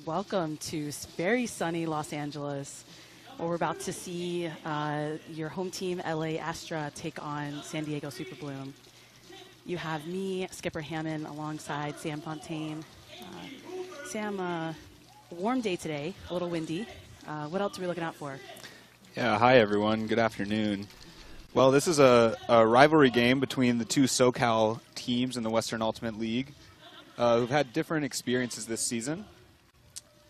welcome to very sunny Los Angeles. We're about to see your home team, LA Astra, take on San Diego Super Bloom. You have me, Skipper Hammond, alongside Sam Fontaine. Sam, warm day today, a little windy. What else are we looking out for? Yeah, hi everyone. Good afternoon. Well, this is a rivalry game between the two SoCal teams in the Western Ultimate League who've had different experiences this season.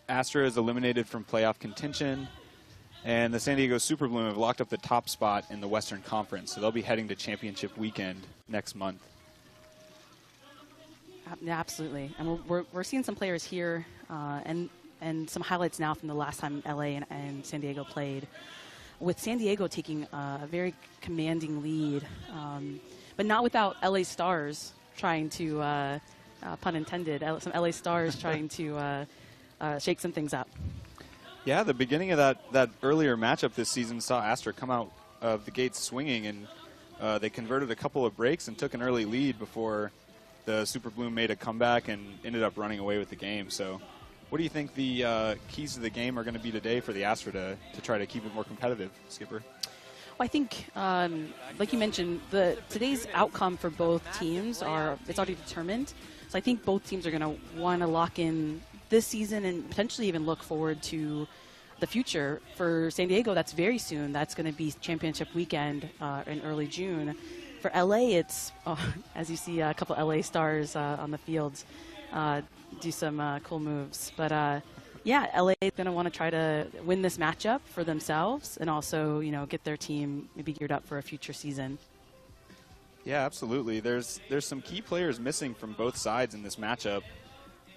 Astra is eliminated from playoff contention, and the San Diego Super Bloom have locked up the top spot in the Western Conference, so they'll be heading to championship weekend next month. Yeah, absolutely. And we're seeing some players here and some highlights now from the last time LA and San Diego played, with San Diego taking a very commanding lead, but not without LA Stars trying to, pun intended, some LA Stars trying to shake some things up. Yeah, the beginning of that earlier matchup this season saw Astra come out of the gates swinging, and they converted a couple of breaks and took an early lead before the Super Bloom made a comeback and ended up running away with the game. So what do you think the keys to the game are going to be today for the Astra to try to keep it more competitive, Skipper? Well, I think, like you mentioned, today's outcome for both teams it's already determined. So I think both teams are going to want to lock in this season and potentially even look forward to the future. For San Diego, that's very soon. That's going to be championship weekend in early June. For LA, it's, as you see, a couple LA Stars on the fields do some cool moves. But yeah, LA is going to want to try to win this matchup for themselves and also, get their team maybe geared up for a future season. Yeah, absolutely. There's some key players missing from both sides in this matchup.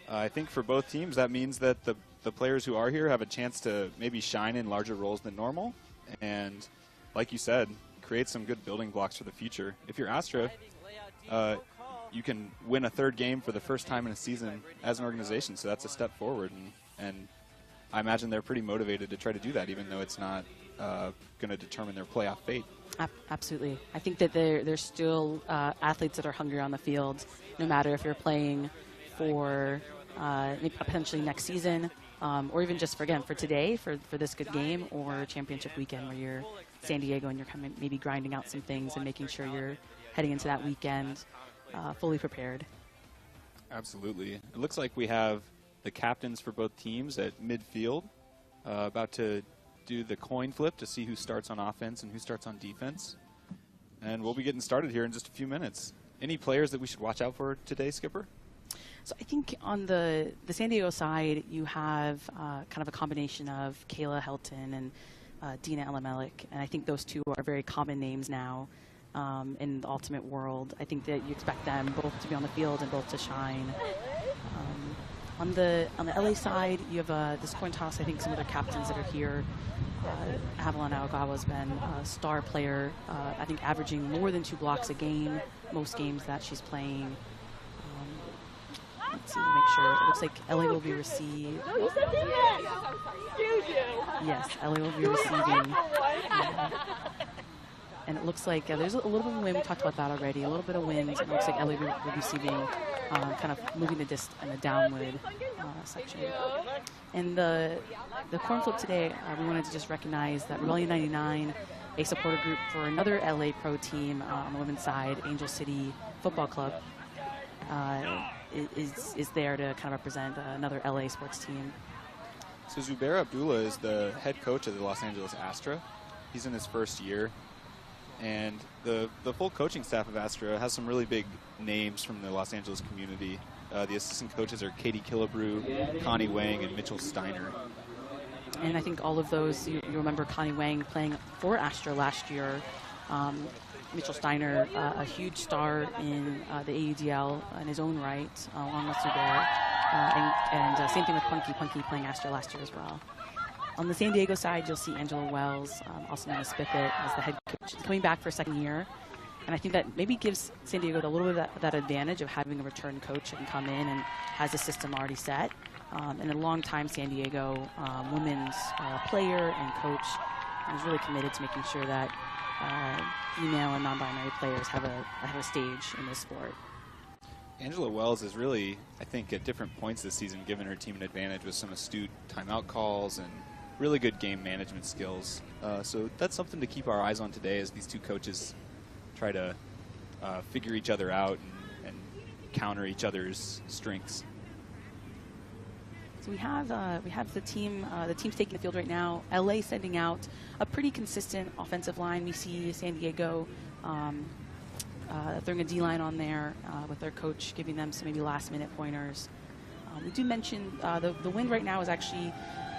I think for both teams, that means that the players who are here have a chance to maybe shine in larger roles than normal. And like you said, create some good building blocks for the future. If you're Astra, you can win a third game for the first time in a season as an organization. So that's a step forward. And I imagine they're pretty motivated to try to do that, even though it's not going to determine their playoff fate. Absolutely. I think that there's still athletes that are hungry on the field, no matter if you're playing for potentially next season, or even just for today, for this good game, or championship weekend where you're San Diego and you're kind of maybe grinding out some things and making sure you're heading into that weekend fully prepared. Absolutely. It looks like we have the captains for both teams at midfield about to do the coin flip to see who starts on offense and who starts on defense. And we'll be getting started here in just a few minutes. Any players that we should watch out for today, Skipper? So I think on the San Diego side, you have kind of a combination of Kayla Helton and Dina Elamelik, and I think those two are very common names now in the ultimate world. I think that you expect them both to be on the field and both to shine. On the LA side, you have this coin toss. I think some of their captains that are here. Avalon Aogawa has been a star player, I think averaging more than 2 blocks a game, most games that she's playing. Let's see, make sure. It looks like Ellie will be receiving. Yes, Ellie will be receiving. And it looks like there's a little bit of wind. We talked about that already. A little bit of wind. It looks like Ellie will be receiving, kind of moving the disc in the downward section. And the coin flip today, we wanted to just recognize that Rebellion 99, a supporter group for another LA pro team on the women's side, Angel City Football Club, is there to kind of represent another LA sports team. So Zubair Abdullah is the head coach of the Los Angeles Astra. He's in his first year. And the full coaching staff of Astra has some really big names from the Los Angeles community. The assistant coaches are Katie Killebrew, Connie Wang, and Mitchell Steiner. And I think all of those, you remember Connie Wang playing for Astra last year. Mitchell Steiner, a huge star in the AUDL in his own right, along with Zubair. And same thing with Punky playing Astra last year as well. On the San Diego side, you'll see Angela Wells, also known as Spiffett, as the head coach. She's coming back for a second year. And I think that maybe gives San Diego a little bit of that advantage of having a return coach that can come in and has a system already set. And a long-time San Diego women's player and coach is really committed to making sure that female and non-binary players have a stage in this sport. Angela Wells is really, I think, at different points this season given her team an advantage with some astute timeout calls and really good game management skills. So that's something to keep our eyes on today as these two coaches try to figure each other out and counter each other's strengths. So we have the team. The team's taking the field right now. LA sending out a pretty consistent offensive line. We see San Diego throwing a D-line on there with their coach giving them some maybe last-minute pointers. We do mention the wind right now is actually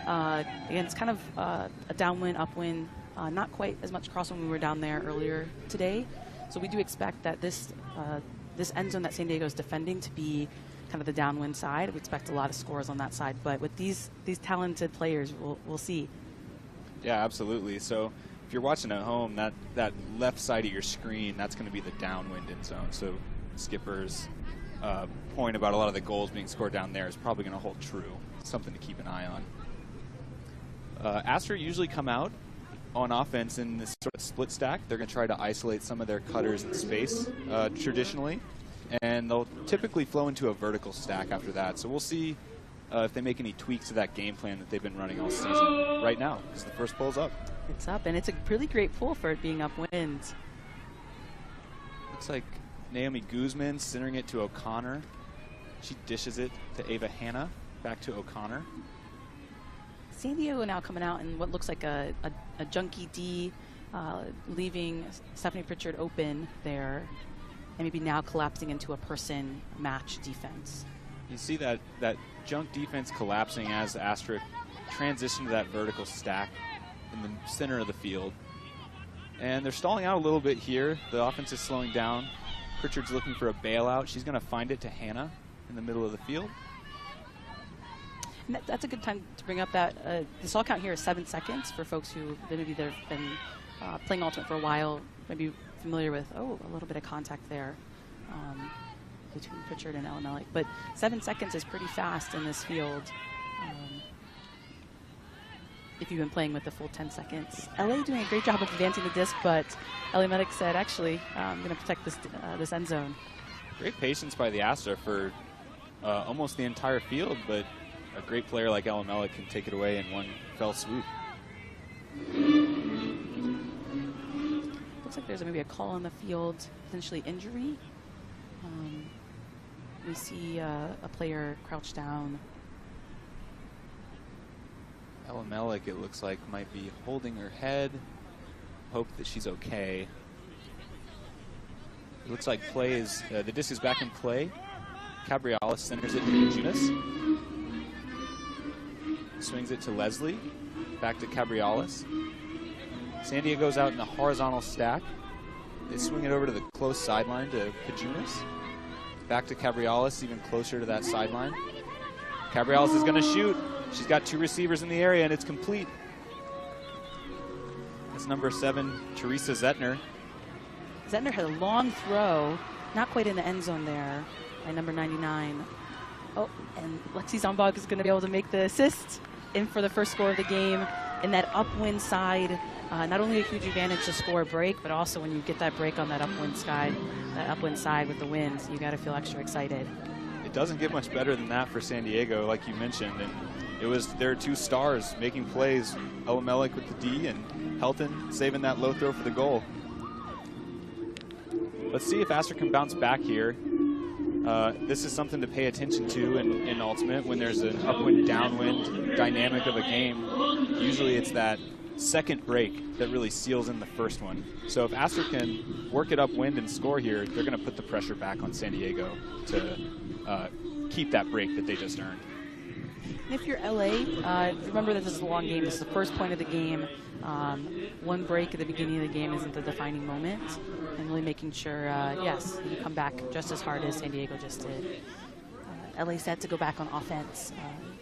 again, it's kind of a downwind, upwind, not quite as much crosswind when we were down there earlier today. So we do expect that this end zone that San Diego is defending to be kind of the downwind side. We expect a lot of scores on that side, but with these talented players, we'll see. Yeah, absolutely. So if you're watching at home, that left side of your screen, that's going to be the downwind end zone. So Skipper's point about a lot of the goals being scored down there is probably going to hold true. Something to keep an eye on. Astra usually come out on offense in this sort of split stack. They're going to try to isolate some of their cutters in space traditionally, and they'll typically flow into a vertical stack after that. So we'll see if they make any tweaks to that game plan that they've been running all season right now, because the first pole's up. It's up, and it's a really great pull for it being upwind. Looks like Naomi Guzman centering it to O'Connor. She dishes it to Ava Hanna, back to O'Connor. San Diego now coming out in what looks like a junky D, leaving Stephanie Pritchard open there, and maybe now collapsing into a person match defense. You see that junk defense collapsing as Astra transition to that vertical stack in the center of the field. And they're stalling out a little bit here. The offense is slowing down. Pritchard's looking for a bailout. She's going to find it to Hanna in the middle of the field. And that's a good time to bring up that this all count here is 7 seconds for folks who maybe they've been playing Ultimate for a while, maybe familiar with, a little bit of contact there between Pritchard and Ellen Mellick. But 7 seconds is pretty fast in this field if you've been playing with the full 10 seconds. LA doing a great job of advancing the disc, but Ellie Medic said, actually, I'm going to protect this end zone. Great patience by the Astra for almost the entire field, but a great player like Ellen Mellick can take it away in one fell swoop. Looks like there's maybe a call on the field, potentially injury. We see a player crouched down. Ellen Mellick, it looks like, might be holding her head. Hope that she's okay. It looks like play is, the disc is back in play. Cabrialis centers it to Junis. Swings it to Leslie. Back to Cabrialis. San Diego's out in the horizontal stack. They swing it over to the close sideline to Pajunas. Back to Cabrialis, even closer to that sideline. Cabrialis is going to shoot. She's got two receivers in the area, and it's complete. That's number 7, Teresa Zettner. Zettner had a long throw, not quite in the end zone there, by number 99. Oh, and Lexi Zombog is going to be able to make the assist in for the first score of the game. In that upwind side, not only a huge advantage to score a break, but also when you get that break on that upwind side with the wind, you got to feel extra excited. It doesn't get much better than that for San Diego, like you mentioned, and there are two stars making plays. Ella Mellick with the D and Helton saving that low throw for the goal. Let's see if Astra can bounce back here. This is something to pay attention to in Ultimate when there's an upwind, downwind dynamic of a game. Usually it's that second break that really seals in the first one. So if Astra can work it upwind and score here, they're going to put the pressure back on San Diego to keep that break that they just earned. And if you're LA, remember that this is a long game. This is the first point of the game. One break at the beginning of the game isn't the defining moment, and really making sure, yes, you come back just as hard as San Diego just did. LA set to go back on offense.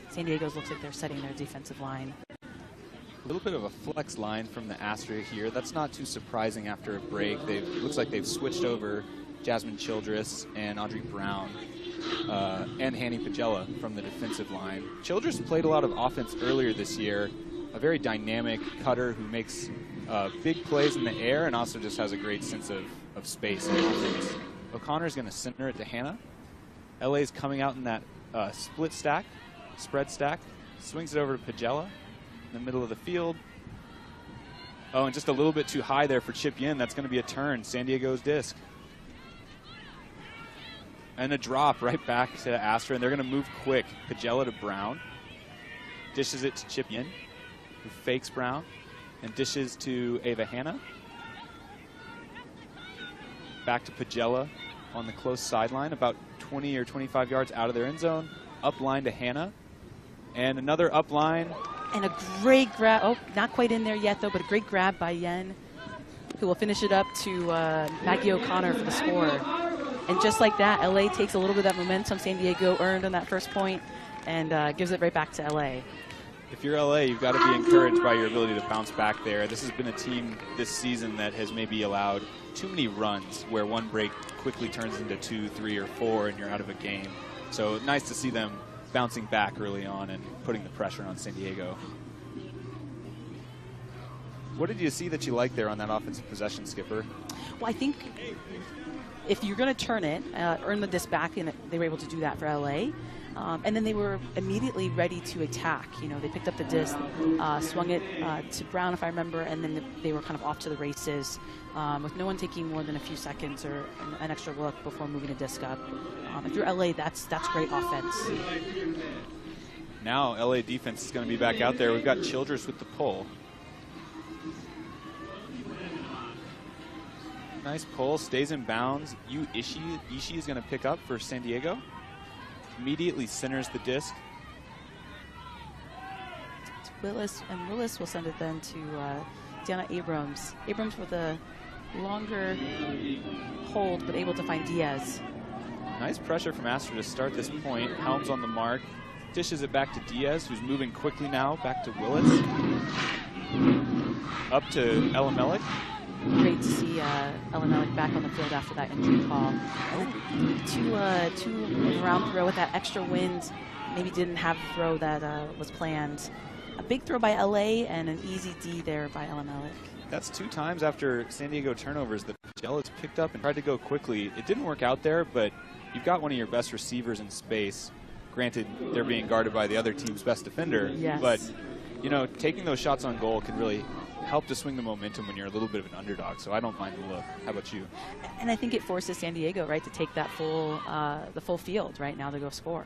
San Diego's looks like they're setting their defensive line. A little bit of a flex line from the Astra here. That's not too surprising after a break. It looks like they've switched over Jasmine Childress and Audrey Brown and Hanny Pagella from the defensive line. Childress played a lot of offense earlier this year. A very dynamic cutter who makes big plays in the air and also just has a great sense of space and offense. O'Connor's going to center it to Hanna. LA's coming out in that split stack, spread stack. Swings it over to Pagella in the middle of the field. Oh, and just a little bit too high there for Chip Yin. That's going to be a turn. San Diego's disc. And a drop right back to Astra, and they're going to move quick. Pagella to Brown. Dishes it to Chip Yin, who fakes Brown, and dishes to Ava Hanna. Back to Pagella on the close sideline, about 20 or 25 yards out of their end zone. Up line to Hanna. And another up line. And a great grab. Oh, not quite in there yet, though, but a great grab by Yen, who will finish it up to Maggie O'Connor for the score. And just like that, LA takes a little bit of that momentum San Diego earned on that first point and gives it right back to LA. If you're LA, you've got to be encouraged by your ability to bounce back there. This has been a team this season that has maybe allowed too many runs where one break quickly turns into 2, 3, or 4 and you're out of a game. So nice to see them bouncing back early on and putting the pressure on San Diego. What did you see that you liked there on that offensive possession, Skipper? Well, I think if you're going to turn it, earn the disc back, and they were able to do that for LA. And then they were immediately ready to attack. You know, they picked up the disc, swung it to Brown, if I remember, and then they were kind of off to the races with no one taking more than a few seconds or an extra look before moving a disc up. If you're LA, that's great offense. Now LA defense is going to be back out there. We've got Childress with the pull. Nice pull, stays in bounds. Ishii is going to pick up for San Diego. Immediately centers the disc. To Willis, and Willis will send it then to Deanna Abrams. Abrams with a longer hold, but able to find Diaz. Nice pressure from Astra to start this point. Helms on the mark. Dishes it back to Diaz, who's moving quickly now. Back to Willis. Up to Elimelech. Great to see Ellen Ellick back on the field after that injury call. Two around throw with that extra wind. Maybe didn't have the throw that was planned. A big throw by LA and an easy D there by Ellen Ellick. That's 2 times after San Diego turnovers that Pagella's picked up and tried to go quickly. It didn't work out there, but you've got one of your best receivers in space. Granted, they're being guarded by the other team's best defender. Yes. But, you know, taking those shots on goal can really help to swing the momentum when you're a little bit of an underdog, so I don't mind the look. How about you? And I think it forces San Diego, right, to take that the full field right now to go score.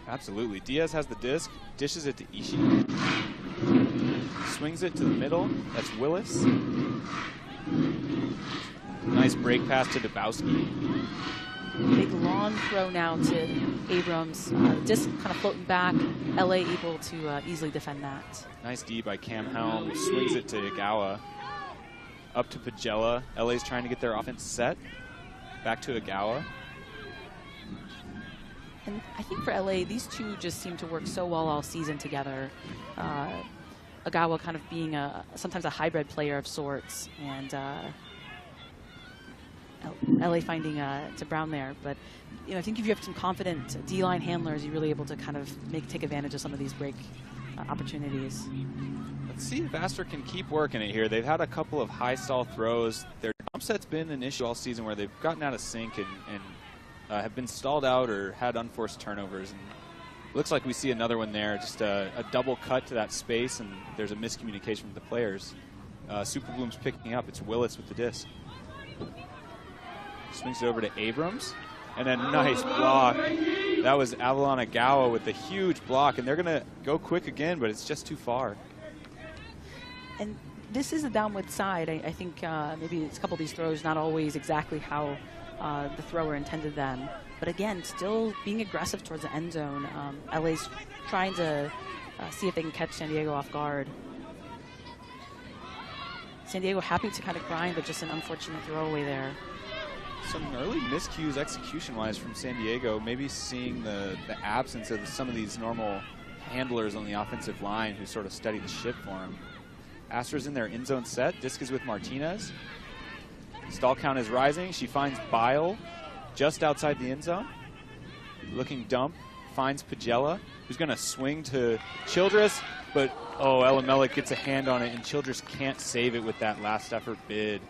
Absolutely. Diaz has the disc, dishes it to Ishii, swings it to the middle. That's Willis. Nice break pass to Dabowski. Big long throw now to Abrams. Disc kind of floating back. LA able to easily defend that. Nice D by Cam Helm. Swings it to Agawa. Up to Pagella. LA's trying to get their offense set. Back to Agawa. And I think for LA, these two just seem to work so well all season together. Agawa kind of being sometimes a hybrid player of sorts, and LA finding to Brown there. But you know, I think if you have some confident D-line handlers, you're really able to kind of take advantage of some of these break opportunities. Let's see if Astra can keep working it here. They've had a couple of high stall throws. Their jump set's been an issue all season where they've gotten out of sync and have been stalled out or had unforced turnovers. And looks like we see another one there, just a double cut to that space, and there's a miscommunication with the players. Super Bloom's picking up. It's Willis with the disc. Swings it over to Abrams, and a nice block. That was Avalon Agawa with a huge block, and they're going to go quick again, but it's just too far. And this is a downward side. I think maybe it's a couple of these throws not always exactly how the thrower intended them. But again, still being aggressive towards the end zone. LA's trying to see if they can catch San Diego off guard. San Diego happy to kind of grind, but just an unfortunate throwaway there. Some early miscues execution-wise from San Diego, maybe seeing the absence of some of these normal handlers on the offensive line who sort of steady the ship for him. Astra's in their end zone set. Disc is with Martinez. Stall count is rising. She finds Bile just outside the end zone. Looking dump. Finds Pagella, who's going to swing to Childress, but Elimelech gets a hand on it, and Childress can't save it with that last effort bid.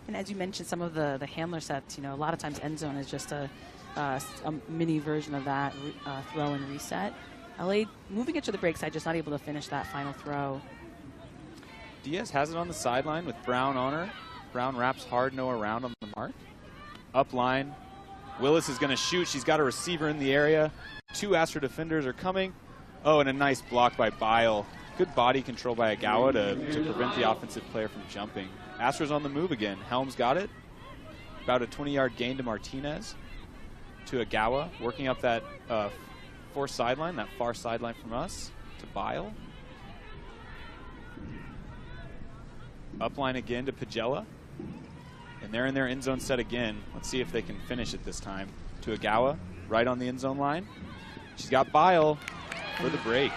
And as you mentioned, some of the handler sets, you know, a lot of times end zone is just a a mini version of that throw and reset. LA moving it to the break side, just not able to finish that final throw. Diaz has it on the sideline with Brown on her. Brown wraps hard, no around on the mark. Up line. Willis is going to shoot. She's got a receiver in the area. 2 Astra defenders are coming. Oh, and a nice block by Bile. Good body control by Agawa to prevent the offensive player from jumping. Astra's on the move again. Helms got it. About a 20-yard gain to Martinez. To Agawa, working up that far sideline from us. To Bile. Upline again to Pagella. And they're in their end zone set again. Let's see if they can finish it this time. To Agawa, right on the end zone line. She's got Bile for the break.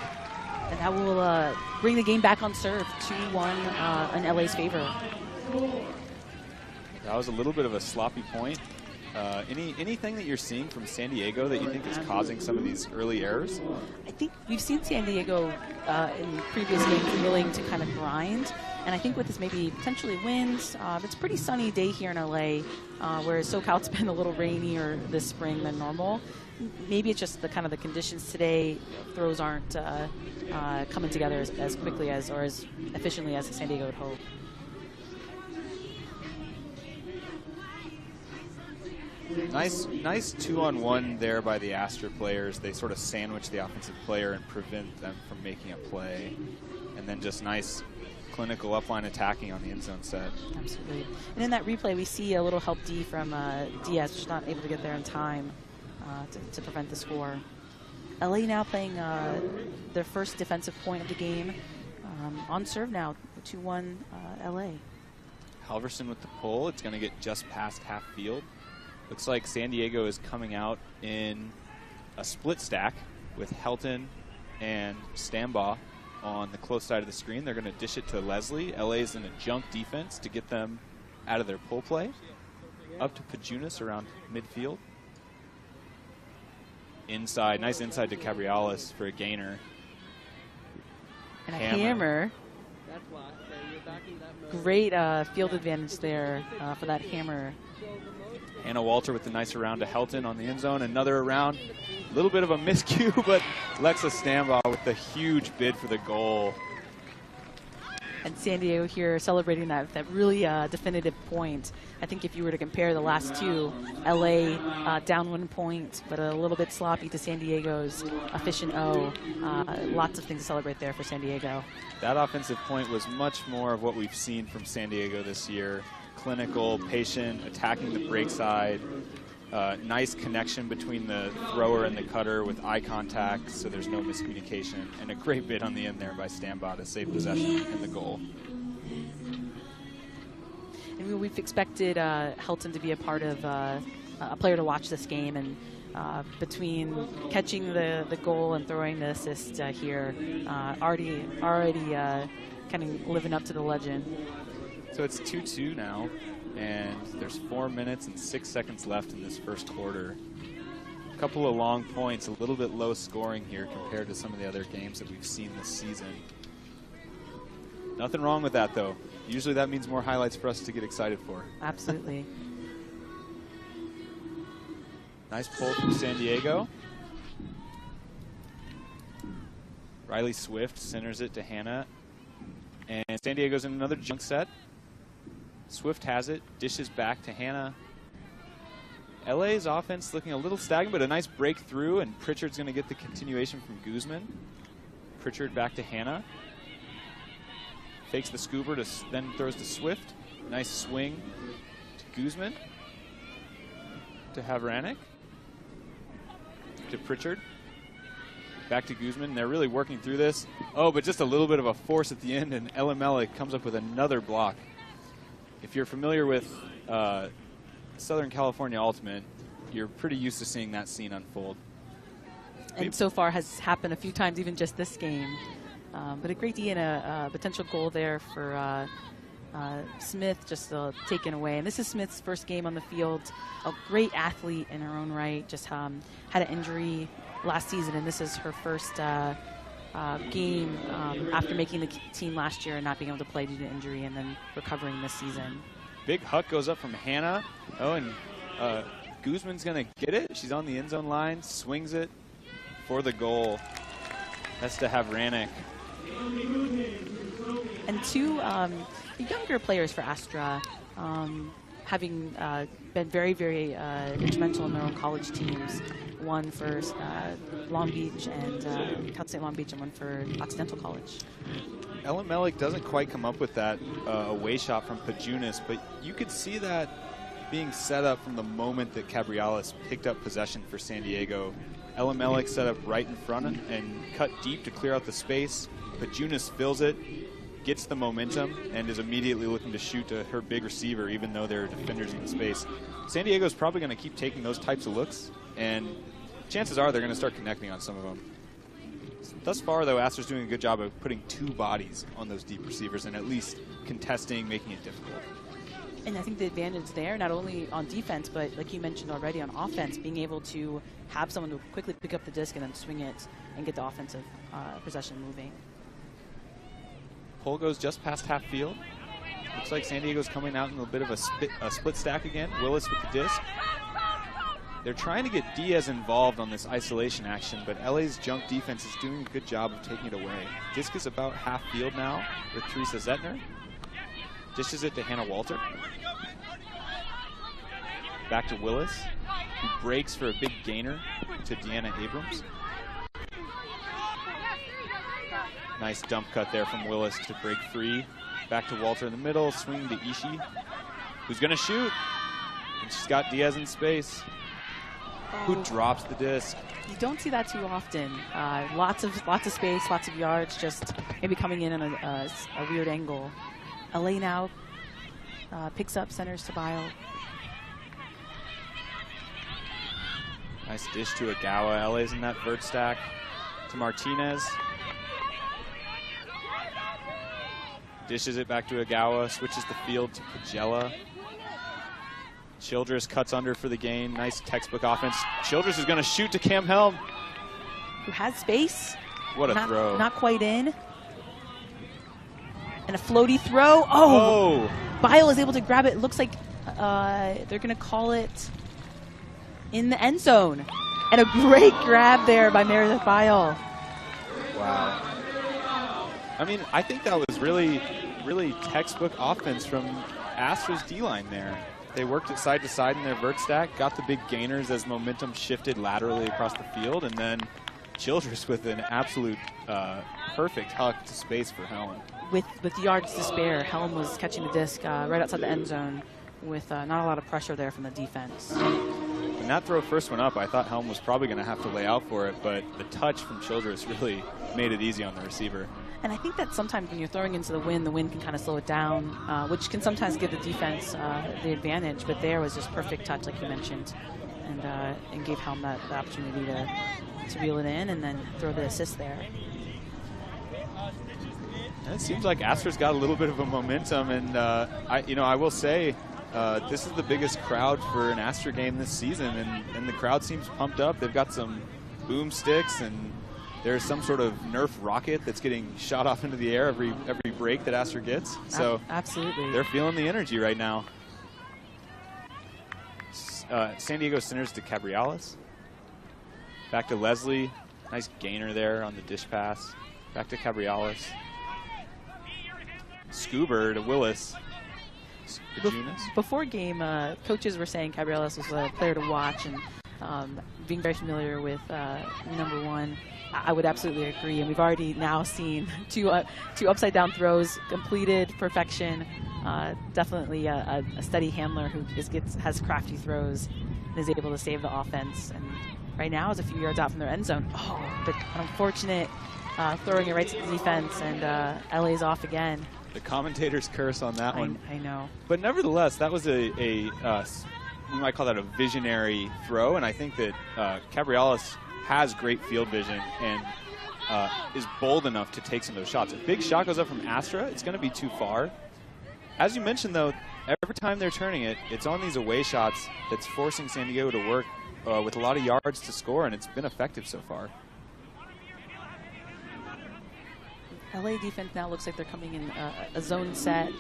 And that will bring the game back on serve, 2-1 in LA's favor. That was a little bit of a sloppy point. Anything that you're seeing from San Diego that you think is causing some of these early errors? I think we've seen San Diego in previous games willing to kind of grind. And I think with this maybe potentially winds, it's a pretty sunny day here in LA, whereas SoCal's been a little rainier this spring than normal. Maybe it's just the kind of the conditions today. Throws aren't coming together as quickly as or as efficiently as San Diego would hope. Nice 2-on-1 there by the Astra players. They sort of sandwich the offensive player and prevent them from making a play. And then just nice clinical upline attacking on the end zone set. Absolutely. And in that replay, we see a little help D from Diaz, just not able to get there in time to prevent the score. LA now playing their first defensive point of the game. On serve now, 2-1 LA. Halverson with the pull. It's going to get just past half field. Looks like San Diego is coming out in a split stack with Helton and Stambaugh on the close side of the screen. They're going to dish it to Leslie. LA's in a junk defense to get them out of their pull play. Up to Pajunas around midfield. Inside, nice inside to Cabriales for a gainer. And a hammer. Great field advantage there for that hammer. Hannah Walter with the nice around to Helton on the end zone. Another around. A little bit of a miscue, but Lexa Stambaugh with the huge bid for the goal. And San Diego here celebrating that really definitive point. I think if you were to compare the last two, LA down 1 point, but a little bit sloppy to San Diego's efficient O. Lots of things to celebrate there for San Diego. That offensive point was much more of what we've seen from San Diego this year. Clinical, patient, attacking the break side. Nice connection between the thrower and the cutter with eye contact, so there's no miscommunication. And a great bid on the end there by Stambaugh to save possession and the goal. And we've expected Helton to be a part of a player to watch this game, and between catching the goal and throwing the assist here, already kind of living up to the legend. So it's 2-2 now, and there's 4 minutes and 6 seconds left in this first quarter. A couple of long points, a little bit low scoring here compared to some of the other games that we've seen this season. Nothing wrong with that, though. Usually that means more highlights for us to get excited for. Absolutely. Nice pull from San Diego. Riley Swift centers it to Hannah. And San Diego's in another junk set. Swift has it, dishes back to Hannah. LA's offense looking a little stagnant, but a nice breakthrough, and Pritchard's going to get the continuation from Guzman. Pritchard back to Hannah. Fakes the scooper, then throws to Swift. Nice swing to Guzman. To Havranek. To Pritchard. Back to Guzman. They're really working through this. Oh, but just a little bit of a force at the end, and Elamela comes up with another block. If you're familiar with Southern California Ultimate, you're pretty used to seeing that scene unfold. And so far has happened a few times, even just this game. But a great D and a potential goal there for Smith, just taken away. And this is Smith's first game on the field. A great athlete in her own right, just had an injury last season, and this is her first game after making the team last year and not being able to play due to injury, and then recovering this season. Big huck goes up from Hannah. Oh, and Guzman's going to get it. She's on the end zone line, swings it for the goal. That's to have Rannick. And two younger players for Astra, having been very, very instrumental in their own college teams. One for Long Beach and Cal State Long Beach, and one for Occidental College. Ellen Mellick doesn't quite come up with that away shot from Pajunas, but you could see that being set up from the moment that Cabriales picked up possession for San Diego. Ellen Mellick set up right in front and cut deep to clear out the space. Pajunas fills it, gets the momentum, and is immediately looking to shoot to her big receiver, even though there are defenders in the space. San Diego's probably going to keep taking those types of looks, and chances are they're going to start connecting on some of them. Thus far, though, Astra's doing a good job of putting two bodies on those deep receivers and at least contesting, making it difficult. And I think the advantage there, not only on defense, but like you mentioned already on offense, being able to have someone to quickly pick up the disc and then swing it and get the offensive possession moving. Pole goes just past half field. Looks like San Diego's coming out in a bit of a split stack again. Willis with the disc. They're trying to get Diaz involved on this isolation action, but LA's junk defense is doing a good job of taking it away. Disc is about half field now with Teresa Zettner. Dishes it to Hannah Walter. Back to Willis, who breaks for a big gainer to Deanna Abrams. Nice dump cut there from Willis to break free. Back to Walter in the middle, swinging to Ishii, who's going to shoot. And she's got Diaz in space, who drops the disc. You don't see that too often. Lots of space, lots of yards, just maybe coming in on a weird angle. LA now picks up, centers to Bile. Nice dish to Agawa. LA's in that vert stack to Martinez. Dishes it back to Agawa, switches the field to Pagella. Childress cuts under for the gain. Nice textbook offense. Childress is going to shoot to Cam Helm, who has space. What a throw. Not quite in. And a floaty throw. Oh! Bile is able to grab it. It looks like they're going to call it in the end zone. And a great grab there by Meredith Bile. Wow. I mean, I think that was really, really textbook offense from Astra's D-line there. They worked it side to side in their vert stack, got the big gainers as momentum shifted laterally across the field, and then Childress with an absolute perfect huck to space for Helm. With yards to spare, Helm was catching the disc right outside the end zone with not a lot of pressure there from the defense. When that throw first went up, I thought Helm was probably going to have to lay out for it, but the touch from Childress really made it easy on the receiver. And I think that sometimes when you're throwing into the wind can kind of slow it down, which can sometimes give the defense the advantage. But there was just perfect touch, like you mentioned, and gave Helm the opportunity to reel it in and then throw the assist there. It seems like Astra's got a little bit of a momentum, and I will say this is the biggest crowd for an Astra game this season, and the crowd seems pumped up. They've got some boom sticks, and there's some sort of Nerf rocket that's getting shot off into the air every break that Astra gets. So absolutely, they're feeling the energy right now. San Diego centers to Cabriales. Back to Leslie. Nice gainer there on the dish pass. Back to Cabriales. Scuber to Willis. Before game, coaches were saying Cabriales was a player to watch, and being very familiar with number one, I would absolutely agree. And we've already now seen two upside down throws completed, perfection. Definitely a steady handler who has crafty throws and is able to save the offense. And right now is a few yards out from their end zone. Oh, but unfortunate throwing it right to the defense, and LA's off again. The commentator's curse on that one. I know. But nevertheless, that was we might call that a visionary throw, and I think that Cabriales has great field vision and is bold enough to take some of those shots. If a big shot goes up from Astra, it's going to be too far. As you mentioned, though, every time they're turning it, it's on these away shots that's forcing San Diego to work with a lot of yards to score, and it's been effective so far. LA defense now looks like they're coming in a zone set.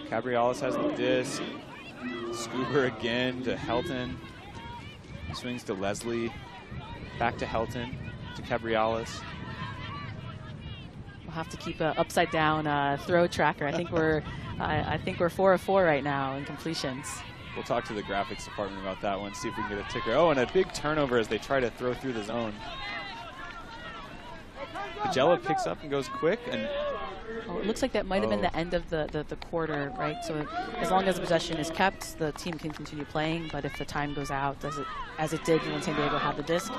Cabriales has the disc. Scuba again to Helton. Swings to Leslie. Back to Helton. To Cabriales. We'll have to keep an upside down throw tracker. I think we're 4 of 4 right now in completions. We'll talk to the graphics department about that one, see if we can get a ticker. Oh, and a big turnover as they try to throw through the zone. Pagella picks up and goes quick. And it looks like that might have been the end of the quarter, right? So as long as the possession is kept, the team can continue playing. But if the time goes out, as it did when San Diego had the disc,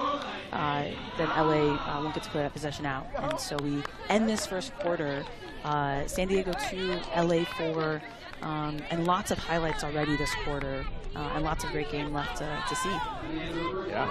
then LA won't get to play that possession out. And so we end this first quarter, San Diego 2, LA 4, and lots of highlights already this quarter, and lots of great game left to see. Yeah.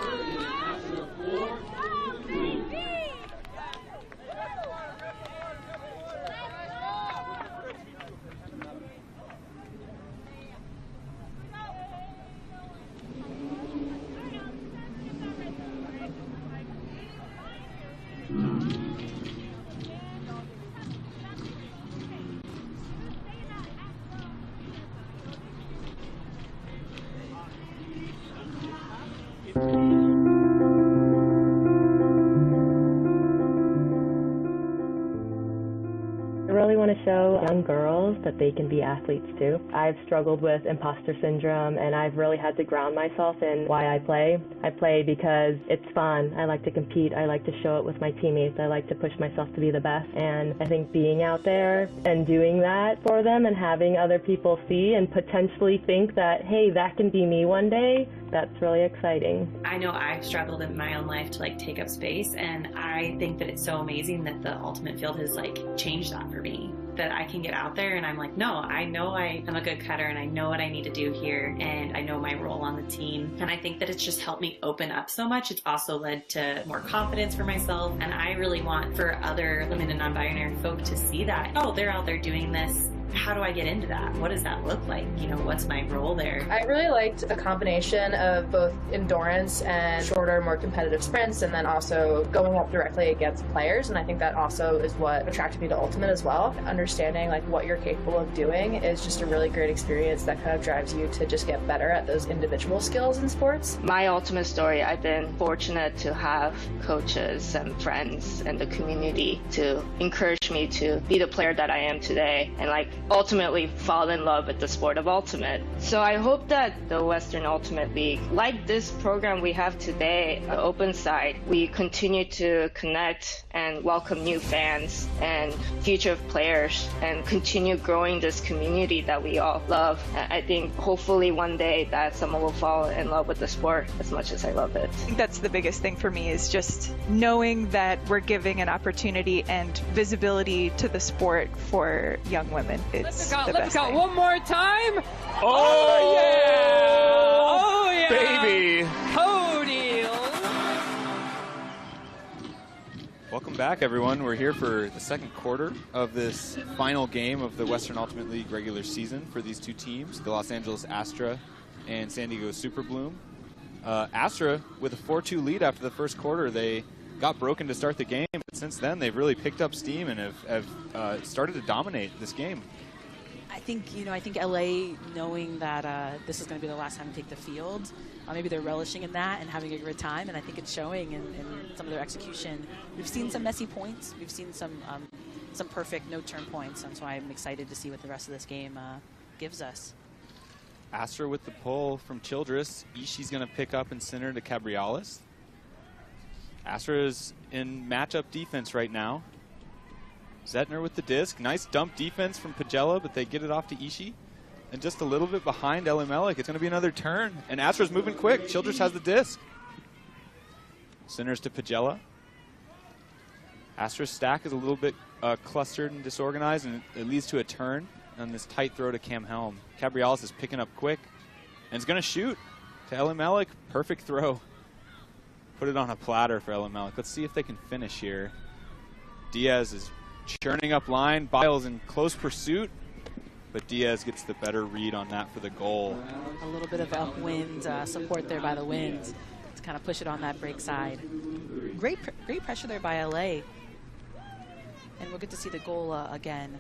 I really want to show young girls that they can be athletes too. I've struggled with imposter syndrome, and I've really had to ground myself in why I play. I play because it's fun. I like to compete. I like to show it with my teammates. I like to push myself to be the best. And I think being out there and doing that for them and having other people see and potentially think that, hey, that can be me one day, that's really exciting. I know I've struggled in my own life to take up space, and I think that it's so amazing that the Ultimate Field has changed that for me. That I can get out there and I'm no, I know I am a good cutter and I know what I need to do here and I know my role on the team. And I think that it's just helped me open up so much. It's also led to more confidence for myself, and I really want for other women and non-binary folk to see that, oh, they're out there doing this. How do I get into that? What does that look like? What's my role there? I really liked a combination of both endurance and shorter, more competitive sprints, and then also going up directly against players. And I think that also is what attracted me to Ultimate as well. Understanding what you're capable of doing is just a really great experience that kind of drives you to just get better at those individual skills in sports. My Ultimate story, I've been fortunate to have coaches and friends and the community to encourage me to be the player that I am today and ultimately fall in love with the sport of Ultimate. So I hope that the Western Ultimate League, like this program we have today, the Open Side, we continue to connect and welcome new fans and future players and continue growing this community that we all love. I think hopefully one day that someone will fall in love with the sport as much as I love it. I think that's the biggest thing for me, is just knowing that we're giving an opportunity and visibility to the sport for young women. Let's go one more time. Oh, yeah! Oh, yeah! Baby! Podium! Welcome back, everyone. We're here for the second quarter of this final game of the Western Ultimate League regular season for these two teams, the Los Angeles Astra and San Diego Super Bloom. Astra with a 4-2 lead after the first quarter. They got broken to start the game, but since then they've really picked up steam and have started to dominate this game. I think LA, knowing that this is going to be the last time to take the field, maybe they're relishing in that and having a good time, and I think it's showing in some of their execution. We've seen some messy points. We've seen some perfect no-turn points, and so I'm excited to see what the rest of this game gives us. Astra with the pull from Childress. Ishii's going to pick up and center to Cabriales. Astra is in matchup defense right now. Zetner with the disc. Nice dump defense from Pagella, but they get it off to Ishii. And just a little bit behind Elimelech. It's going to be another turn. And Astra's moving quick. Childress has the disc. Centers to Pagella. Astra's stack is a little bit clustered and disorganized, and it leads to a turn on this tight throw to Cam Helm. Cabriales is picking up quick and is going to shoot to Elimelech. Perfect throw. Put it on a platter for Elimelech. Let's see if they can finish here. Diaz is churning up line. Biles in close pursuit, but Diaz gets the better read on that for the goal. A little bit of upwind support there by the wind to kind of push it on that break side. Great pressure there by LA. And we'll get to see the goal again.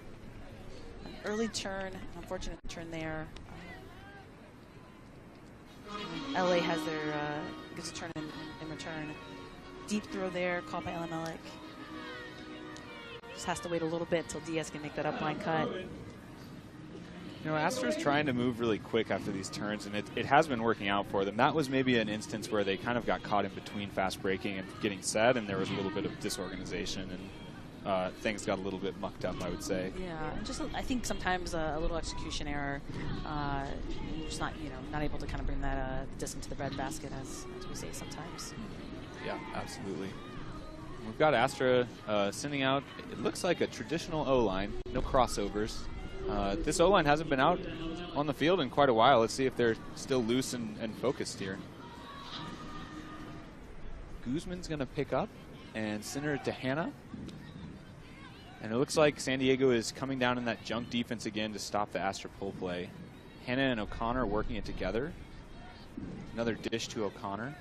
An early turn, an unfortunate turn there. LA has their gets a turn in return. Deep throw there, caught by Elimelech. Just has to wait a little bit till Diaz can make that upline cut. You know, Astra's trying to move really quick after these turns, and it has been working out for them. That was maybe an instance where they kind of got caught in between fast breaking and getting set, and there was a little bit of disorganization, and things got a little bit mucked up, I would say. Yeah, and just I think sometimes a little execution error, just not not able to kind of bring that disc into the breadbasket, as we say sometimes. Yeah, absolutely. We've got Astra sending out, it looks like a traditional O-line, no crossovers. This O-line hasn't been out on the field in quite a while. Let's see if they're still loose and focused here. Guzman's going to pick up and center it to Hannah. And it looks like San Diego is coming down in that junk defense again to stop the Astra pull play. Hannah and O'Connor working it together. Another dish to O'Connor.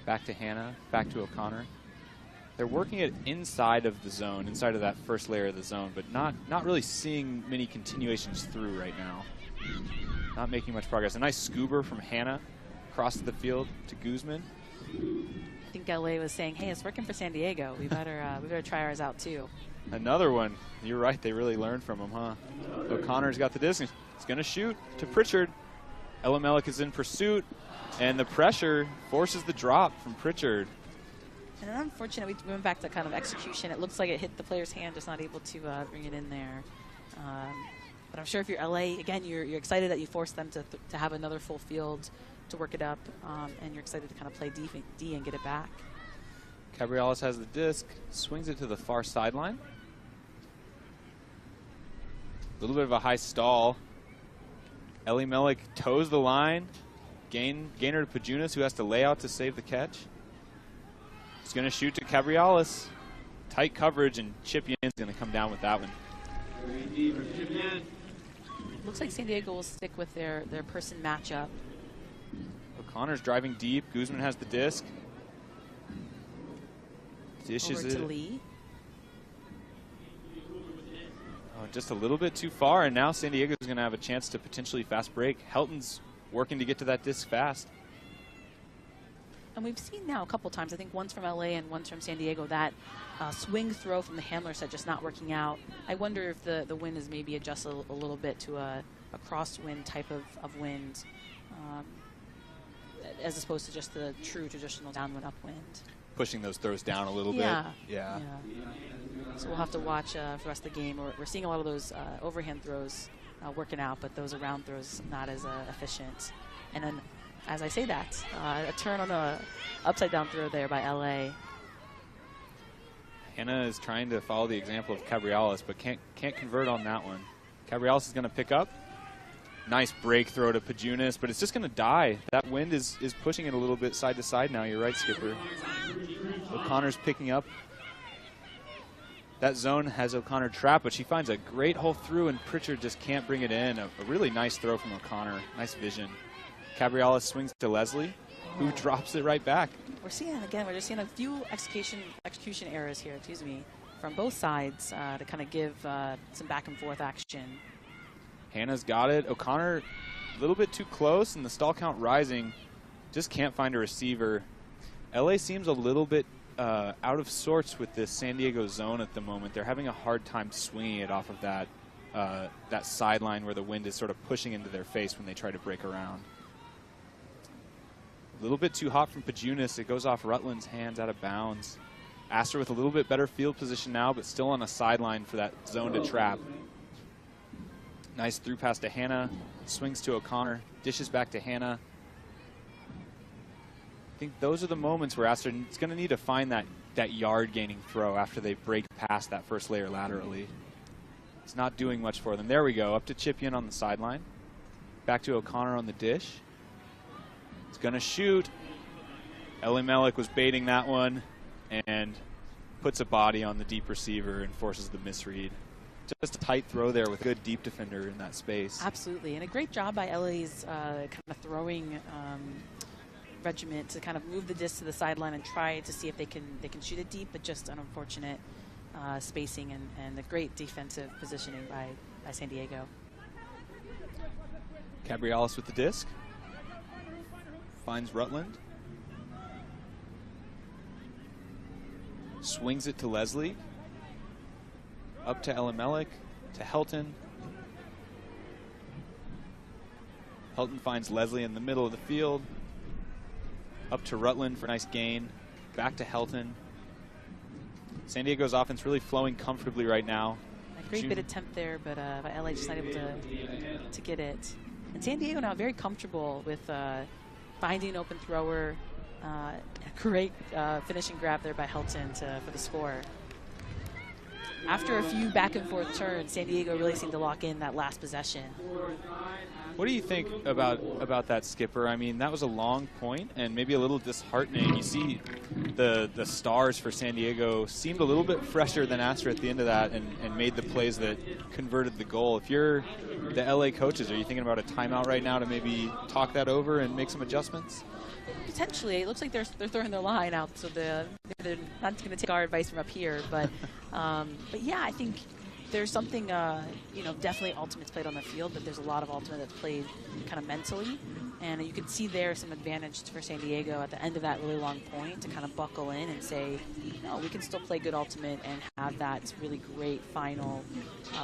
Back to Hannah, back to O'Connor. They're working it inside of the zone, inside of that first layer of the zone, but not really seeing many continuations through right now. Not making much progress. A nice scuba from Hannah across the field to Guzman. I think LA was saying, hey, it's working for San Diego. We better try ours out too. Another one. You're right, they really learned from him, huh? O'Connor's got the distance. He's going to shoot to Pritchard. Elimelech is in pursuit, and the pressure forces the drop from Pritchard. And unfortunately, we went back to kind of execution. It looks like it hit the player's hand, just not able to bring it in there. But I'm sure if you're LA, again, you're excited that you forced them to have another full field to work it up, and you're excited to kind of play D and get it back. Cabriales has the disc, swings it to the far sideline. A little bit of a high stall. Elimelech toes the line. Gainer to Pajunas, who has to lay out to save the catch. He's going to shoot to Cabriales. Tight coverage, and Chip Yin's going to come down with that one. Looks like San Diego will stick with their person matchup. O'Connor's driving deep. Guzman has the disc. Dishes over to Lee. Oh, just a little bit too far, and now San Diego's going to have a chance to potentially fast break. Helton's working to get to that disc fast. And we've seen now a couple times, I think once from LA and once from San Diego, that swing throw from the handler set just not working out. I wonder if the wind is maybe adjusted a little bit to a crosswind type of wind, as opposed to just the true traditional downwind upwind. Pushing those throws down a little bit. Yeah. So we'll have to watch for the rest of the game. We're seeing a lot of those overhand throws working out, but those around throws not as efficient. And then, as I say that, a turn on the upside down throw there by LA. Hannah is trying to follow the example of Cabriales, but can't convert on that one. Cabriales is going to pick up. Nice break throw to Pajunas, but it's just going to die. That wind is pushing it a little bit side to side now. You're right, Skipper. O'Connor's picking up. That zone has O'Connor trapped, but she finds a great hole through, and Pritchard just can't bring it in. A really nice throw from O'Connor. Nice vision. Cabriales swings to Leslie, who drops it right back. We're seeing, again, we're just seeing a few execution errors here, from both sides to kind of give some back and forth action. Hannah's got it. O'Connor a little bit too close, and the stall count rising. Just can't find a receiver. LA seems a little bit out of sorts with this San Diego zone at the moment. They're having a hard time swinging it off of that sideline where the wind is sort of pushing into their face when they try to break around. A little bit too hot from Pajunas. It goes off Rutland's hands out of bounds. Astra with a little bit better field position now, but still on a sideline for that zone to trap. Nice through pass to Hannah. Swings to O'Connor. Dishes back to Hannah. I think those are the moments where Astra is going to need to find that yard gaining throw after they break past that first layer laterally. It's not doing much for them. There we go. Up to Chip Yin on the sideline. Back to O'Connor on the dish. He's going to shoot. Elimelech was baiting that one and puts a body on the deep receiver and forces the misread. Just a tight throw there with a good deep defender in that space. Absolutely, and a great job by LA's kind of throwing regiment to kind of move the disc to the sideline and try to see if they can shoot it deep, but just an unfortunate spacing and a great defensive positioning by San Diego. Cabriales with the disc. finds Rutland. Swings it to Leslie. Up to Elimelech, to Helton. Helton finds Leslie in the middle of the field. Up to Rutland for a nice gain. Back to Helton. San Diego's offense really flowing comfortably right now. A great bit attempt there, but LA just not able to get it. And San Diego now very comfortable with finding an open thrower. A great finishing grab there by Helton for the score. After a few back and forth turns, San Diego really seemed to lock in that last possession. What do you think about that, Skipper? I mean, that was a long point and maybe a little disheartening. You see the stars for San Diego seemed a little bit fresher than Astra at the end of that and made the plays that converted the goal. If you're the LA coaches, are you thinking about a timeout right now to maybe talk that over and make some adjustments? Potentially. It looks like they're throwing their line out, so they're not going to take our advice from up here. But yeah, I think there's something, definitely Ultimate's played on the field, but there's a lot of Ultimate that's played kind of mentally. And you can see there some advantage for San Diego at the end of that really long point to kind of buckle in and say, no, we can still play good Ultimate and have that really great final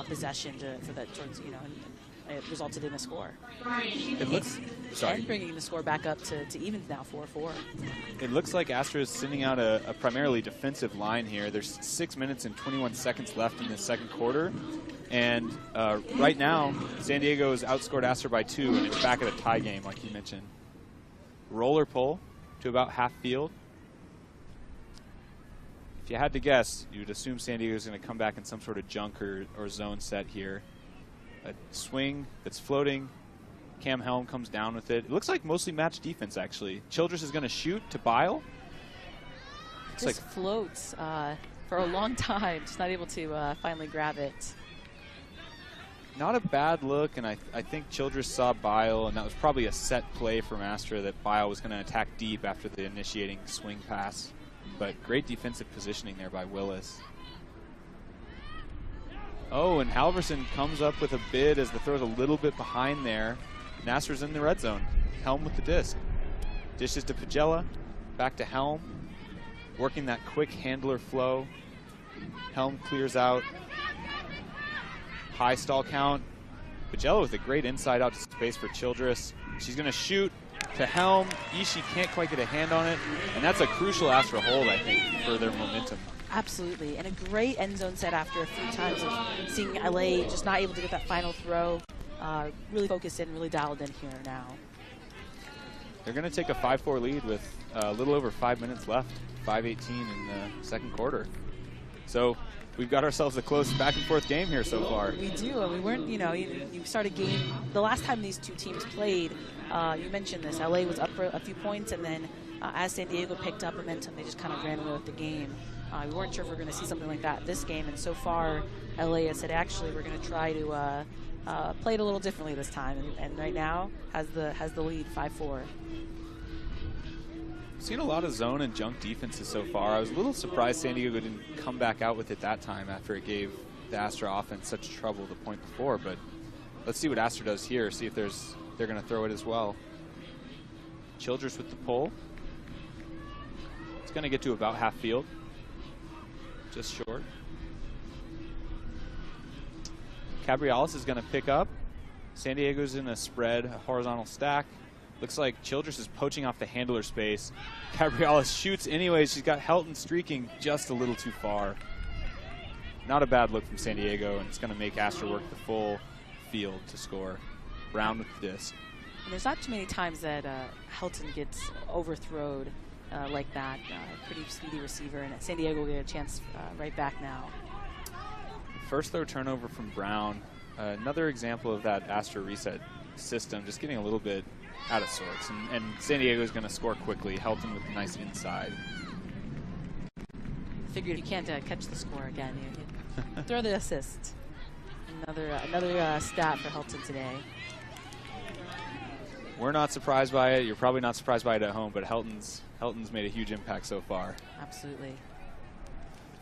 possession for that towards, it resulted in a score. It looks, and bringing the score back up to evens now, 4-4. It looks like Astra is sending out a primarily defensive line here. There's 6 minutes and 21 seconds left in the second quarter. And right now, San Diego has outscored Astra by 2, and it's back at a tie game, like you mentioned. Roller pull to about half field. If you had to guess, you would assume San Diego is going to come back in some sort of junk or zone set here. A swing that's floating. Cam Helm comes down with it. It looks like mostly match defense, actually. Childress is going to shoot to Bile. Just floats for a long time. Just not able to finally grab it. Not a bad look, and I think Childress saw Bile, and that was probably a set play from Astra that Bile was going to attack deep after the initiating swing pass. But great defensive positioning there by Willis. Oh, and Halverson comes up with a bid as the throw's a little bit behind there. Nasser's in the red zone. Helm with the disc. Dishes to Pagella. Back to Helm. Working that quick handler flow. Helm clears out. High stall count. Pagella with a great inside out to space for Childress. She's going to shoot to Helm. Ishii can't quite get a hand on it. And that's a crucial Astra hold, I think, for their momentum. Absolutely, and a great end zone set after a few times of seeing LA just not able to get that final throw. Really focused in, really dialed in here now. They're going to take a 5-4 lead with a little over 5 minutes left, 5:18 in the second quarter. So we've got ourselves a close back and forth game here so far. We do, and we weren't, you start a game, the last time these two teams played, you mentioned this, LA was up for a few points, and then as San Diego picked up momentum, they just kind of ran away with the game. We weren't sure if we were going to see something like that this game, and so far, LA has said, actually, we're going to try to play it a little differently this time, and right now has the lead, 5-4. Seen a lot of zone and junk defenses so far. I was a little surprised San Diego didn't come back out with it that time after it gave the Astra offense such trouble the point before, but let's see what Astra does here, see if they're going to throw it as well. Childress with the pull. It's going to get to about half field. Just short. Cabrialis is going to pick up. San Diego's in a spread, a horizontal stack. Looks like Childress is poaching off the handler space. Cabrialis shoots anyways. She's got Helton streaking just a little too far. Not a bad look from San Diego, and it's going to make Astra work the full field to score. Brown with the disc. And there's not too many times that Helton gets overthrown like that. Pretty speedy receiver, and San Diego will get a chance right back now. First throw turnover from Brown. Another example of that Astra reset system, just getting a little bit out of sorts. And San Diego is going to score quickly. Helton with a nice inside. Figured you can't catch the score again. You throw the assist. Another stat for Helton today. We're not surprised by it. You're probably not surprised by it at home, but Helton's made a huge impact so far. Absolutely.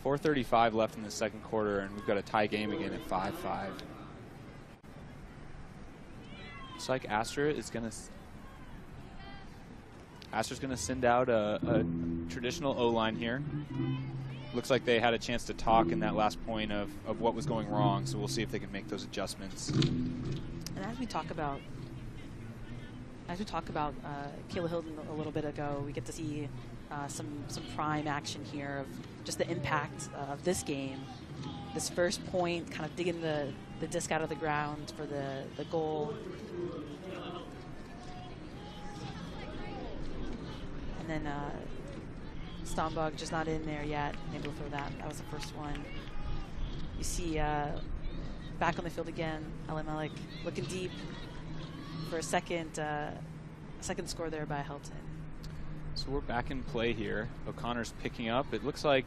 4:35 left in the second quarter, and we've got a tie game again at 5-5. Looks like Astra is going to Astra's going to send out a traditional O-line here. Looks like they had a chance to talk in that last point of what was going wrong, so we'll see if they can make those adjustments. And as we talk about Kayla Hilton a little bit ago, we get to see some prime action here of just the impact of this game. This first point, kind of digging the disc out of the ground for the goal. And then Stombog just not in there yet, able to throw that. That was the first one. You see back on the field again, Ellen Malik looking deep for a second score there by Helton. So we're back in play here. O'Connor's picking up. It looks like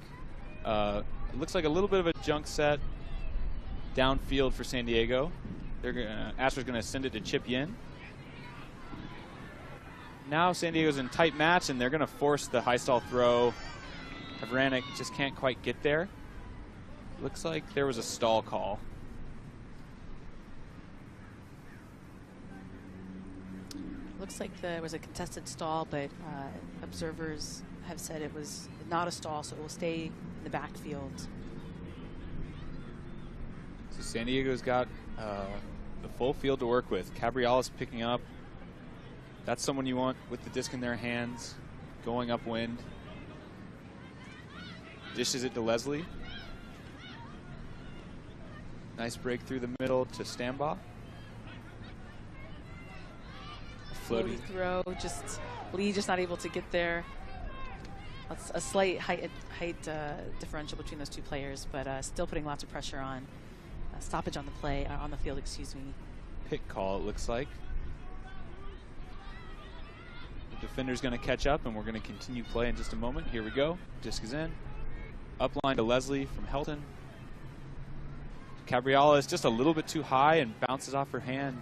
a little bit of a junk set downfield for San Diego. Astra's going to send it to Chip Yin. Now San Diego's in tight match, and they're going to force the high stall throw. Havranek just can't quite get there. Looks like there was a stall call. Looks like there was a contested stall, but observers have said it was not a stall, so it will stay in the backfield. So San Diego's got the full field to work with. Cabriales picking up. That's someone you want with the disc in their hands, going upwind. Dishes it to Leslie. Nice break through the middle to Stambaugh. Floaty throw, just Lee just not able to get there. That's a slight height differential between those two players, but still putting lots of pressure on. Stoppage on the play, on the field, excuse me. Pick call, it looks like. The defender's going to catch up, and we're going to continue play in just a moment. Here we go. Disc is in. Upline to Leslie from Helton. Cabriala is just a little bit too high and bounces off her hand.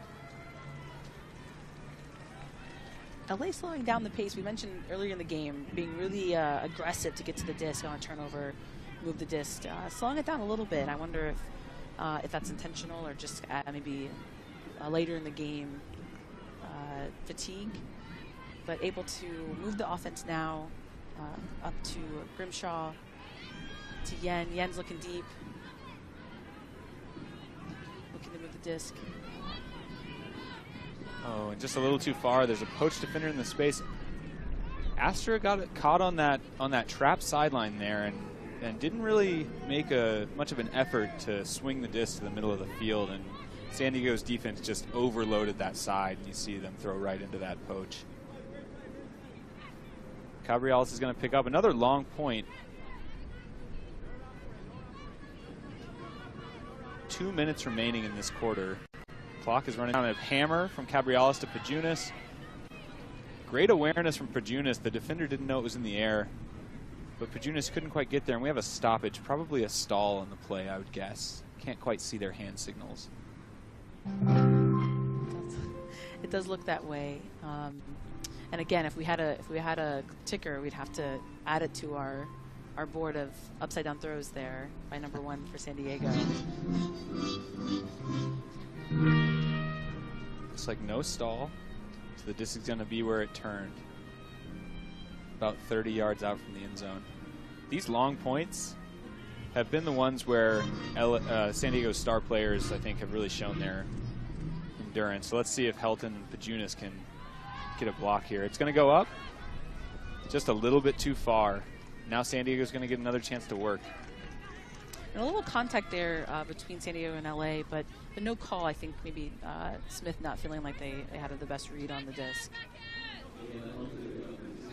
LA slowing down the pace. We mentioned earlier in the game being really aggressive to get to the disc on a turnover, move the disc, slowing it down a little bit. I wonder if that's intentional or just maybe later in the game fatigue. But able to move the offense now up to Grimshaw, to Yen. Yen's looking deep, looking to move the disc. Oh, and just a little too far. There's a poach defender in the space. Astra got it caught on that trap sideline there and didn't really make much of an effort to swing the disc to the middle of the field. And San Diego's defense just overloaded that side, and you see them throw right into that poach. Cabriales is going to pick up another long point. 2 minutes remaining in this quarter. Clock is running down. A hammer from Cabriales to Pajunas. Great awareness from Pajunas. The defender didn't know it was in the air, but Pajunas couldn't quite get there, and we have a stoppage, probably a stall in the play, I would guess. Can't quite see their hand signals. It does look that way. And again, if we had a ticker, we'd have to add it to our board of upside down throws there by number 1 for San Diego. Looks like no stall, so the disc is going to be where it turned, about 30 yards out from the end zone. These long points have been the ones where San Diego's star players, I think, have really shown their endurance. So let's see if Helton and Pajunas can get a block here. It's going to go up just a little bit too far. Now San Diego's going to get another chance to work. And a little contact there between San Diego and LA, but no call. I think maybe Smith not feeling like they had the best read on the disc.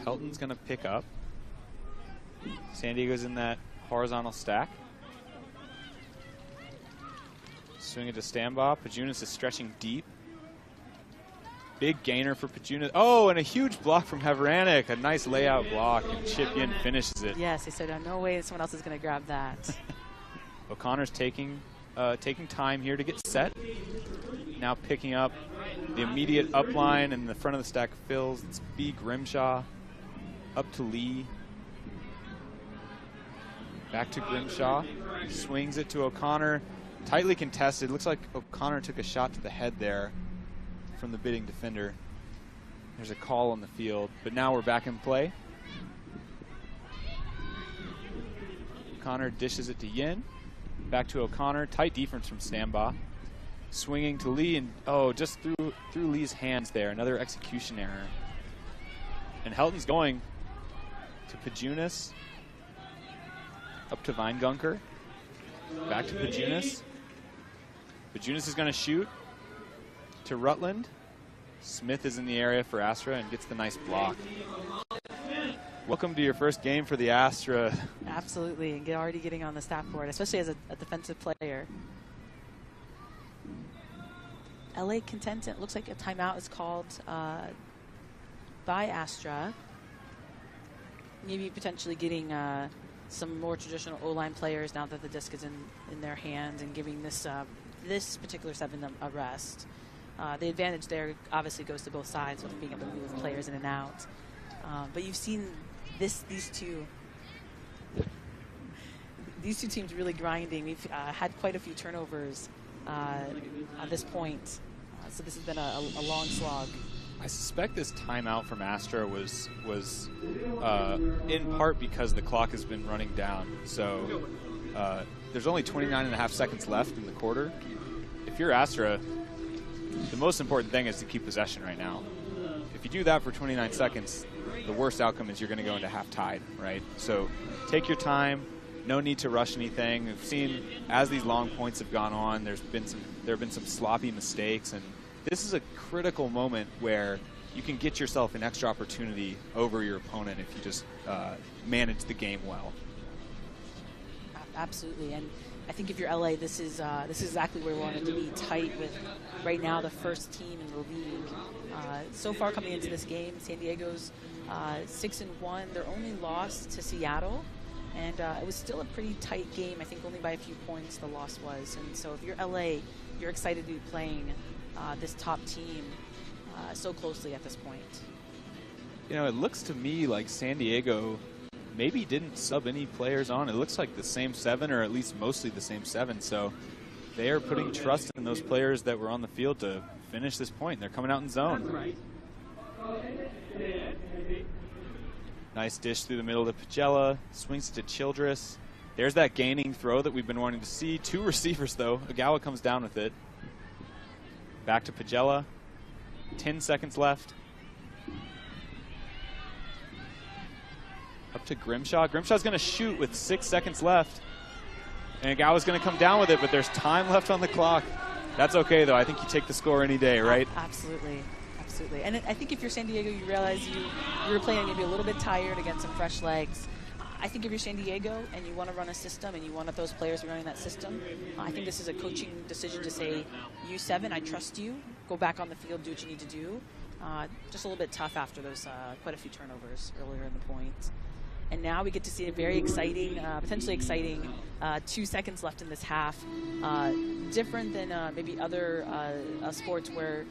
Helton's going to pick up. San Diego's in that horizontal stack. Swing it to Stambaugh. Pajunas is stretching deep. Big gainer for Pajunas. Oh, and a huge block from Havranek. A nice layout block, and Chip Yin finishes it. Yes, he said, no way someone else is going to grab that. O'Connor's taking time here to get set. Now picking up the immediate upline, and the front of the stack fills. It's B. Grimshaw. Up to Lee. Back to Grimshaw. Swings it to O'Connor. Tightly contested. Looks like O'Connor took a shot to the head there from the bidding defender. There's a call on the field, but now we're back in play. O'Connor dishes it to Yin. Back to O'Connor. Tight defense from Stambaugh. Swinging to Lee, and just through Lee's hands there. Another execution error. And Helton's going to Pajunas. Up to Weingunker. Back to Pajunas. Pajunas is going to shoot to Rutland. Smith is in the area for Astra and gets the nice block. Welcome to your first game for the Astra. Absolutely, and already getting on the stat board, especially as a defensive player. LA contented. Looks like a timeout is called by Astra. Maybe potentially getting some more traditional O-line players now that the disc is in their hands and giving this this particular 7 a rest. The advantage there obviously goes to both sides with being able to move players in and out. But you've seen these two teams really grinding. We've had quite a few turnovers at this point. So this has been a long slog. I suspect this timeout from Astra was in part because the clock has been running down. So there's only 29.5 seconds left in the quarter. If you're Astra, the most important thing is to keep possession right now. If you do that for 29 seconds, the worst outcome is you're going to go into half tied, right? So take your time. No need to rush anything. We've seen as these long points have gone on, there have been some sloppy mistakes, and this is a critical moment where you can get yourself an extra opportunity over your opponent if you just manage the game well. Absolutely, and I think if you're LA, this is exactly where we wanted to be, tight with right now the first team in the league. So far coming into this game, San Diego's 6-1. Their only loss to Seattle, and it was still a pretty tight game. I think only by a few points the loss was. And so if you're LA, you're excited to be playing this top team so closely at this point. You know, it looks to me like San Diego maybe didn't sub any players on. It looks like the same 7, or at least mostly the same 7. So they are putting trust in those players that were on the field to finish this point. They're coming out in zone. Nice dish through the middle to Pagella. Swings to Childress. There's that gaining throw that we've been wanting to see. 2 receivers, though. Agawa comes down with it. Back to Pagella. 10 seconds left. Up to Grimshaw. Grimshaw's going to shoot with 6 seconds left. And Agawa's going to come down with it, but there's time left on the clock. That's okay, though. I think you take the score any day, right? Absolutely. Absolutely. And I think if you're San Diego, you realize you were playing maybe a little bit tired against some fresh legs. I think if you're San Diego and you want to run a system and you want those players running that system, I think this is a coaching decision to say, you 7, I trust you. Go back on the field, do what you need to do. Just a little bit tough after those quite a few turnovers earlier in the point. And now we get to see a very exciting, potentially exciting 2 seconds left in this half. Different than maybe other sports where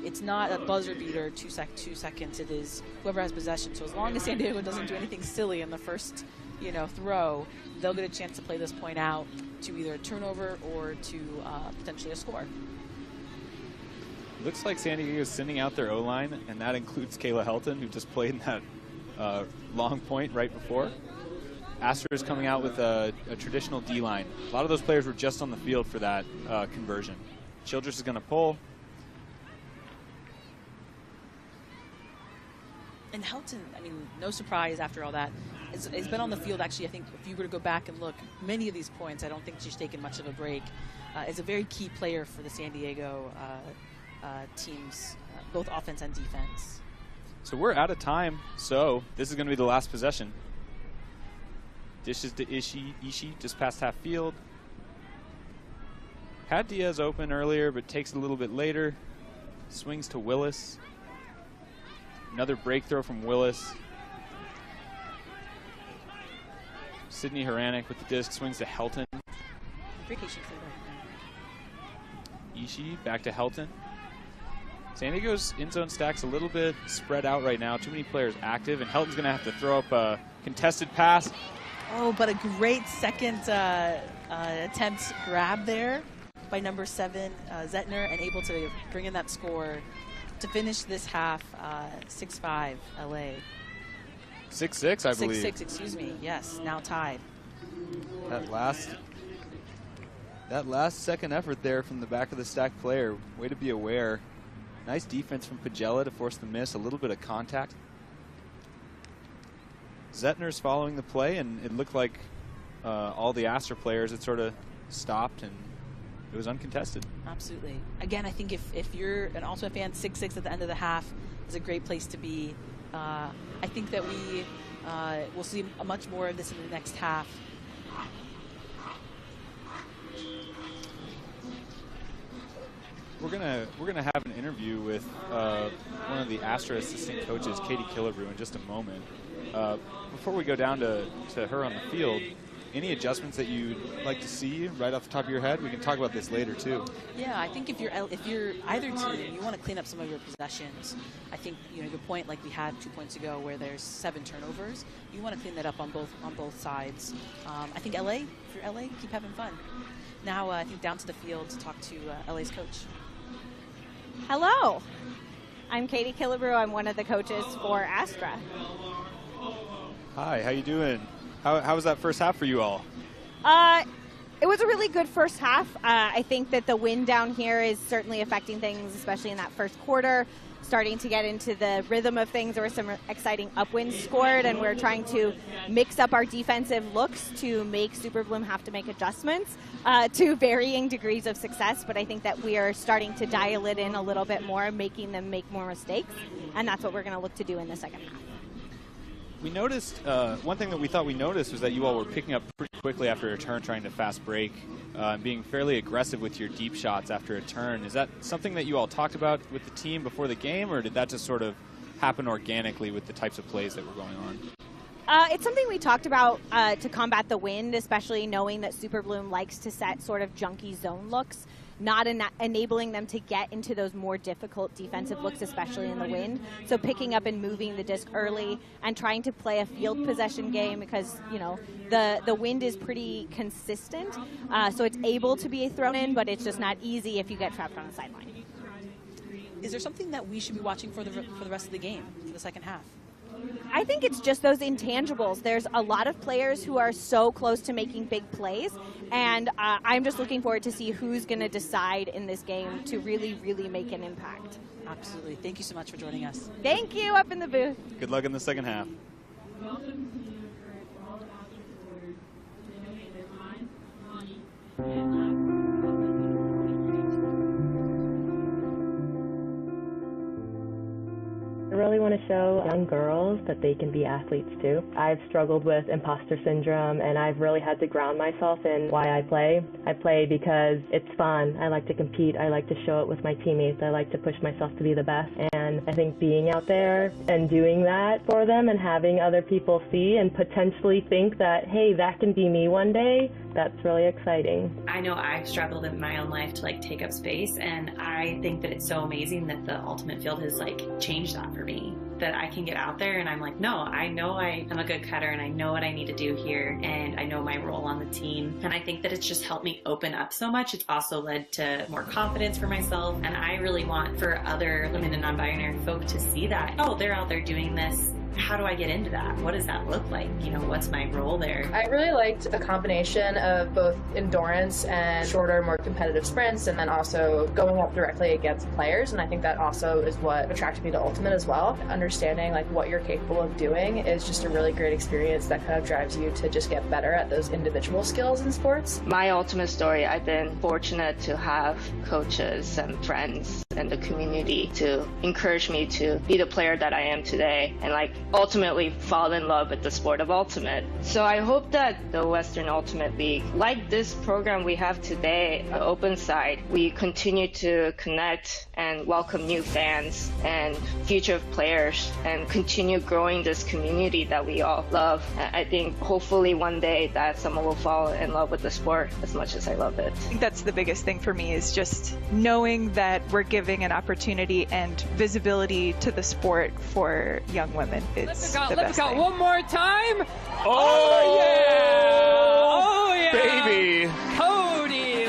it's not a buzzer beater, 2 seconds. It is whoever has possession. So as long as San Diego doesn't do anything silly in the first, throw, they'll get a chance to play this point out to either a turnover or to potentially a score. Looks like San Diego is sending out their O-line, and that includes Kayla Helton, who just played in that long point right before. Astra is coming out with a traditional D-line. A lot of those players were just on the field for that conversion. Childress is going to pull. And Helton, I mean, no surprise after all that, has been on the field. Actually, I think if you were to go back and look, many of these points, I don't think she's taken much of a break. Is a very key player for the San Diego teams, both offense and defense. So we're out of time, so this is going to be the last possession. Dishes to Ishii just past half field. Had Diaz open earlier, but takes it a little bit later. Swings to Willis. Another break throw from Willis. Sydney Haranek with the disc, swings to Helton. Ishii back to Helton. San Diego's in zone stacks a little bit spread out right now. Too many players active, and Helton's going to have to throw up a contested pass. Oh, but a great second attempt grab there by number 7, Zettner, and able to bring in that score to finish this half, 6-5 LA. 6-6, I believe. 6-6, excuse me. Yes, now tied. That last second effort there from the back of the stack player. Way to be aware. Nice defense from Pagella to force the miss. A little bit of contact. Zettner's following the play, and it looked like all the Astra players had sort of stopped, and it was uncontested. Absolutely. Again, I think if you're an Ultimate fan, 6-6 at the end of the half is a great place to be. I think that we will see much more of this in the next half. We're gonna have an interview with one of the Astra assistant coaches, Katie Killebrew, in just a moment. Before we go down to her on the field, any adjustments that you'd like to see right off the top of your head? We can talk about this later too. Yeah, I think if you're either team, you want to clean up some of your possessions. I think your point, like we had 2 points ago, where there's 7 turnovers. You want to clean that up on both sides. I think LA, if you're LA, keep having fun. Now I think down to the field to talk to LA's coach. Hello, I'm Katie Killebrew. I'm one of the coaches for Astra. Hi, how you doing? How was that first half for you all? It was a really good first half. I think that the wind down here is certainly affecting things, especially in that first quarter. Starting to get into the rhythm of things. There were some exciting upwinds scored, and we're trying to mix up our defensive looks to make Super Bloom have to make adjustments to varying degrees of success. But I think that we are starting to dial it in a little bit more, making them make more mistakes, and that's what we're going to look to do in the second half. We noticed, one thing that we thought we noticed was that you all were picking up pretty quickly after a turn, trying to fast break, and being fairly aggressive with your deep shots after a turn. Is that something that you all talked about with the team before the game, or did that just sort of happen organically with the types of plays that were going on? It's something we talked about to combat the wind, especially knowing that Super Bloom likes to set sort of junky zone looks, not enabling them to get into those more difficult defensive looks, especially in the wind. So picking up and moving the disc early and trying to play a field possession game because, the wind is pretty consistent. So it's able to be thrown in, but it's just not easy if you get trapped on the sideline. Is there something that we should be watching for the rest of the game, for the second half? I think it's just those intangibles. There's a lot of players who are so close to making big plays, and I'm just looking forward to see who's going to decide in this game to really, really make an impact. Absolutely. Thank you so much for joining us. Thank you, up in the booth. Good luck in the second half. I really want to show young girls that they can be athletes too. I've struggled with imposter syndrome, and I've really had to ground myself in why I play. I play because it's fun. I like to compete. I like to show it with my teammates. I like to push myself to be the best. And I think being out there and doing that for them and having other people see and potentially think that, hey, that can be me one day, that's really exciting. I know I've struggled in my own life to take up space, and I think that it's so amazing that the Ultimate Field has changed that for me. That I can get out there and I'm no, I know I am a good cutter and I know what I need to do here and I know my role on the team. And I think that it's just helped me open up so much. It's also led to more confidence for myself, and I really want for other women and non-binary folk to see that, oh, they're out there doing this. How do I get into that? What does that look like? What's my role there? I really liked the combination of both endurance and shorter, more competitive sprints, and then also going up directly against players. And I think that also is what attracted me to Ultimate as well. Understanding what you're capable of doing is just a really great experience that kind of drives you to just get better at those individual skills in sports. My Ultimate story, I've been fortunate to have coaches and friends in the community to encourage me to be the player that I am today and ultimately fall in love with the sport of Ultimate. So I hope that the Western Ultimate League, like this program we have today, the Open Side, we continue to connect and welcome new fans and future players and continue growing this community that we all love. I think hopefully one day that someone will fall in love with the sport as much as I love it. I think that's the biggest thing for me, is just knowing that we're giving an opportunity and visibility to the sport for young women. It's the best thing. One more time. Oh, yeah! Oh, yeah! Baby! Cody!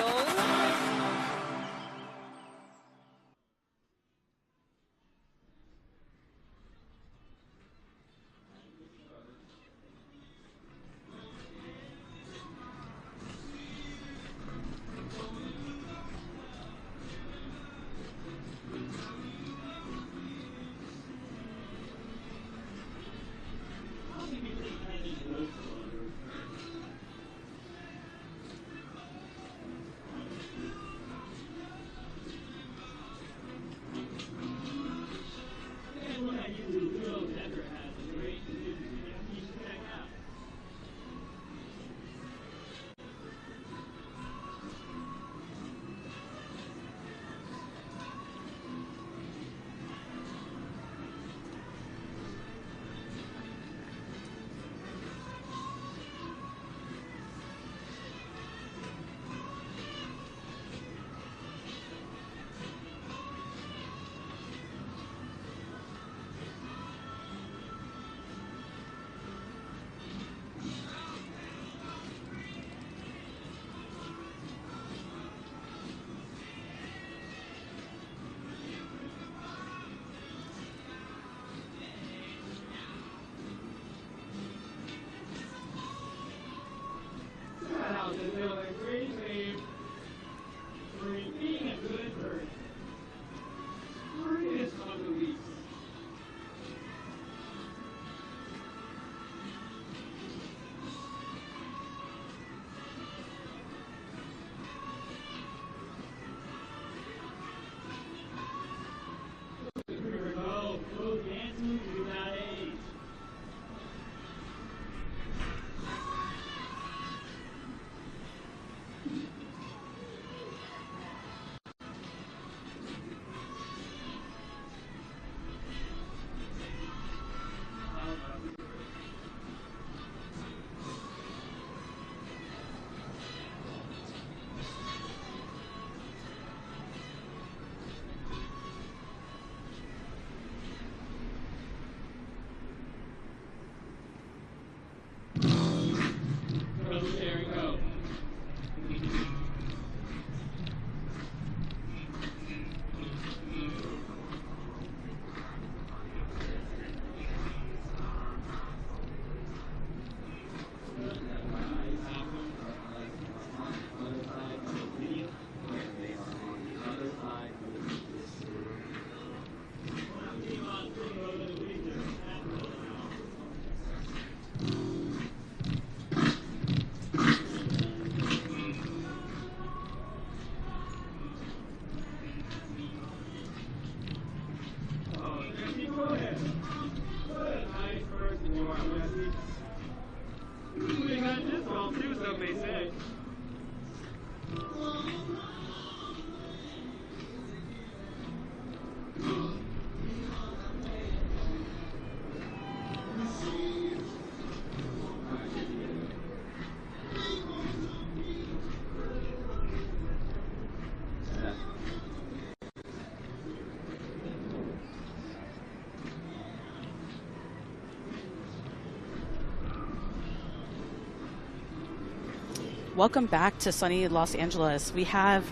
Welcome back to sunny Los Angeles. We have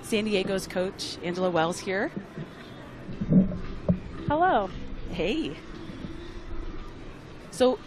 San Diego's coach, Angela Wells, here. Hello. Hey. So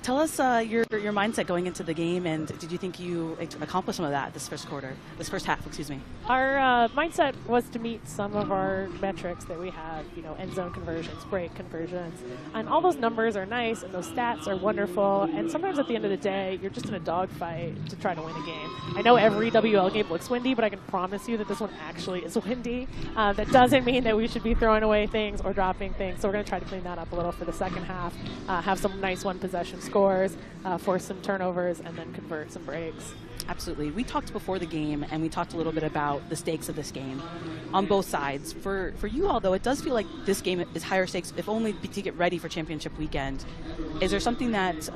tell us your mindset going into the game, and did you think you accomplished some of that this first half, excuse me? Our mindset was to meet some of our metrics that we have, end zone conversions, break conversions, and all those numbers are nice, and those stats are wonderful, and sometimes at the end of the day, you're just in a dogfight to try to win a game. I know every WL game looks windy, but I can promise you that this one actually is windy. That doesn't mean that we should be throwing away things or dropping things, so we're going to try to clean that up a little for the second half, have some nice one-possession scores, force some turnovers, and then convert some breaks. Absolutely. We talked before the game, and we talked a little bit about the stakes of this game on both sides. For you all, though, it does feel like this game is higher stakes, if only to get ready for championship weekend. Is there something that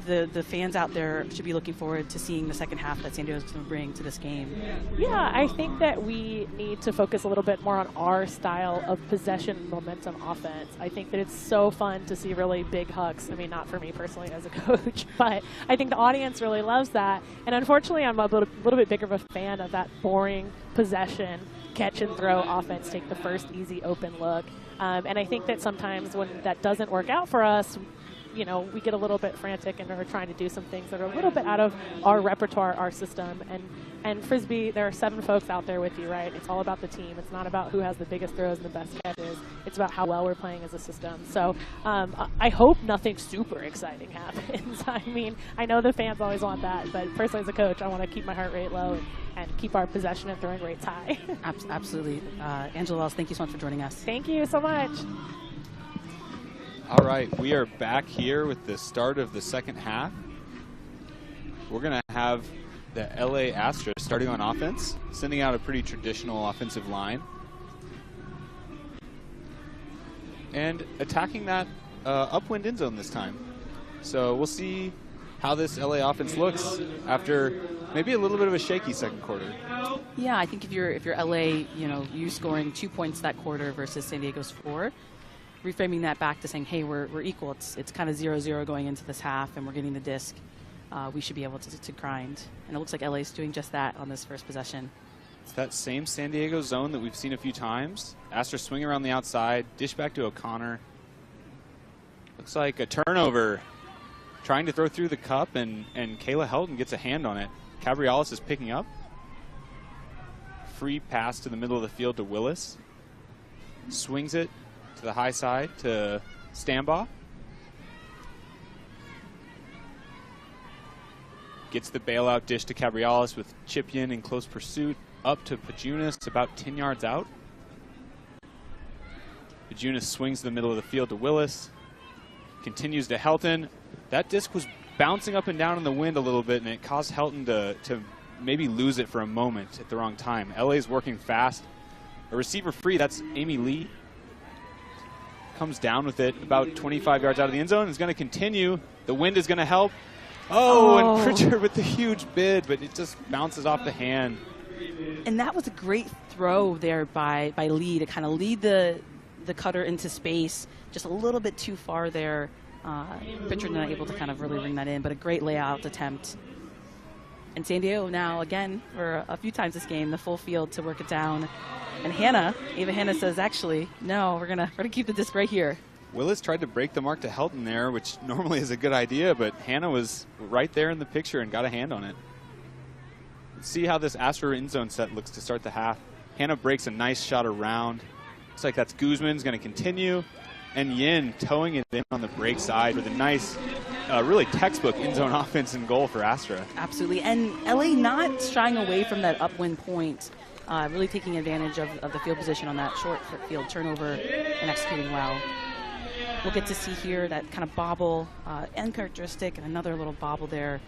the fans out there should be looking forward to seeing the second half that San Diego's going to bring to this game? Yeah, I think that we need to focus a little bit more on our style of possession momentum offense. I think that it's so fun to see really big hucks. I mean, not for me personally as a coach, but I think the audience really loves that. And unfortunately, I'm a little bit bigger of a fan of that boring possession, catch and throw offense, take the first easy open look. And I think that sometimes when that doesn't work out for us, we get a little bit frantic and are trying to do some things that are a little bit out of our repertoire, our system. And Frisbee, there are 7 folks out there with you, right? It's all about the team. It's not about who has the biggest throws and the best catches. It's about how well we're playing as a system. So I hope nothing super exciting happens. I mean, I know the fans always want that, but personally as a coach, I want to keep my heart rate low and keep our possession and throwing rates high. Absolutely. Angela Wells, thank you so much for joining us. Thank you so much. All right, we are back here with the start of the second half. We're going to have the LA Astra starting on offense, sending out a pretty traditional offensive line. And attacking that upwind end zone this time. So we'll see how this LA offense looks after maybe a little bit of a shaky second quarter. Yeah, I think if you're LA, you scoring 2 points that quarter versus San Diego's 4, reframing that back to saying, hey, we're equal. It's kind of 0-0 going into this half, and we're getting the disc. We should be able to grind. And it looks like LA's doing just that on this first possession. It's that same San Diego zone that we've seen a few times. Astra swing around the outside, dish back to O'Connor. Looks like a turnover. Trying to throw through the cup, and Kayla Helton gets a hand on it. Cabrialis is picking up. Free pass to the middle of the field to Willis. Swings it to the high side to Stambaugh. Gets the bailout dish to Cabrialis with Chipien in close pursuit. Up to Pajunas, about 10 yards out. Pajunas swings to the middle of the field to Willis. Continues to Helton. That disc was bouncing up and down in the wind a little bit, and it caused Helton to maybe lose it for a moment at the wrong time. LA's working fast. A receiver free, that's Amy Lee. Comes down with it about 25 yards out of the end zone. Is going to continue. The wind is going to help. Oh, and Pritchard with the huge bid, but it just bounces off the hand. And that was a great throw there by Lee to kind of lead the cutter into space, just a little bit too far there. Pritchard not able to kind of really ring that in, but a great layout attempt. And San Diego now, again, for a few times this game, the full field to work it down. And Ava Hanna says, actually, no, we're gonna keep the disc right here. Willis tried to break the mark to Helton there, which normally is a good idea, but Hanna was right there in the picture and got a hand on it. Let's see how this Astra end zone set looks to start the half. Hanna breaks a nice shot around. Looks like that's Guzman's going to continue. And Yin towing it in on the break side for the nice, really textbook end zone offense and goal for Astra. Absolutely. And LA not shying away from that upwind point, really taking advantage of the field position on that short field turnover and executing well. We'll get to see here that kind of bobble, uncharacteristic, and another little bobble there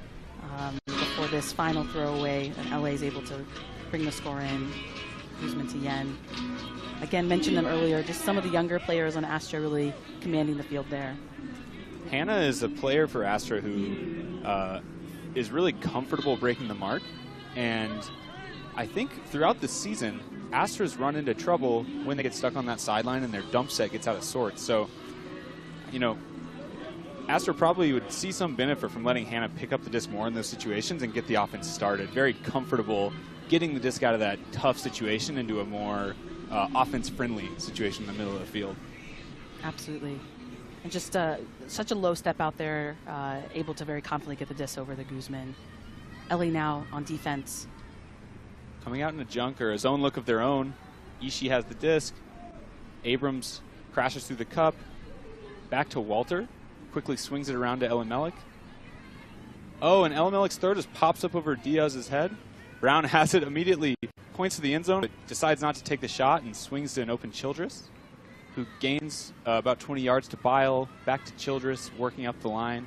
before this final throwaway, and LA is able to bring the score in. Guzman to Yen. Again, mentioned them earlier, just some of the younger players on Astra really commanding the field there. Hanna is a player for Astra who is really comfortable breaking the mark, and I think throughout the season, Astra's run into trouble when they get stuck on that sideline and their dump set gets out of sorts. So, Astra probably would see some benefit from letting Hannah pick up the disc more in those situations and get the offense started. Very comfortable getting the disc out of that tough situation into a more offense-friendly situation in the middle of the field. Absolutely. And just such a low step out there, able to very confidently get the disc over the Guzman. LA now on defense. Coming out in a junk or a zone look of their own. Ishii has the disc. Abrams crashes through the cup. Back to Walter. Quickly swings it around to Elimelech. Oh, and Elimelech's throw just pops up over Diaz's head. Brown has it immediately, points to the end zone, but decides not to take the shot and swings to an open Childress, who gains about 20 yards to Bile. Back to Childress, working up the line.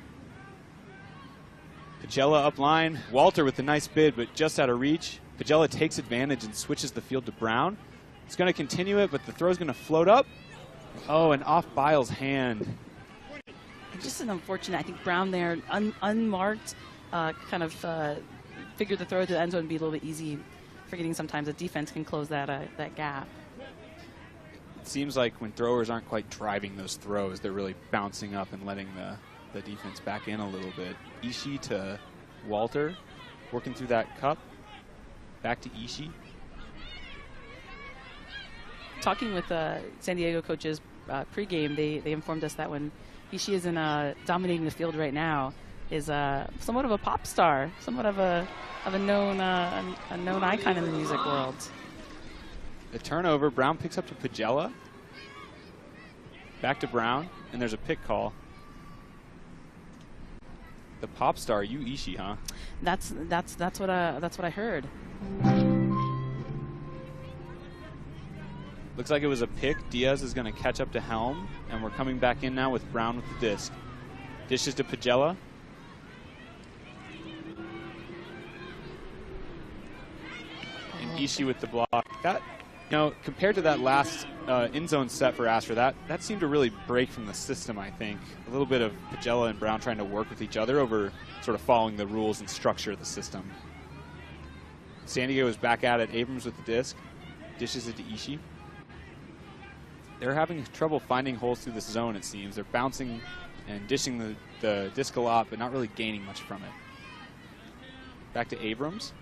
Pagella up line. Walter with a nice bid, but just out of reach. Pagella takes advantage and switches the field to Brown. It's going to continue it, but the throw's going to float up. Oh, and off Bile's hand. Just an unfortunate, I think Brown there, unmarked, kind of figured the throw to the end zone would be a little bit easy, forgetting sometimes the defense can close that gap. It seems like when throwers aren't quite driving those throws, they're really bouncing up and letting the defense back in a little bit. Ishii to Walter, working through that cup. Back to Ishii. Talking with San Diego coaches pregame, they informed us that when Ishii isn't dominating the field right now, is somewhat of a pop star, somewhat of a known icon in the music world. A turnover. Brown picks up to Pagella. Back to Brown, and there's a pick call. The pop star, you Ishii, huh? That's what I heard. Looks like it was a pick. Diaz is going to catch up to Helm, and we're coming back in now with Brown with the disc. Dishes to Pagella. And Ishii with the block. That, compared to that last end zone set for Astra, that seemed to really break from the system, I think. A little bit of Pagella and Brown trying to work with each other over sort of following the rules and structure of the system. San Diego is back at it. Abrams with the disc. Dishes it to Ishii. They're having trouble finding holes through this zone, it seems. They're bouncing and dishing the disc a lot, but not really gaining much from it. Back to Abrams.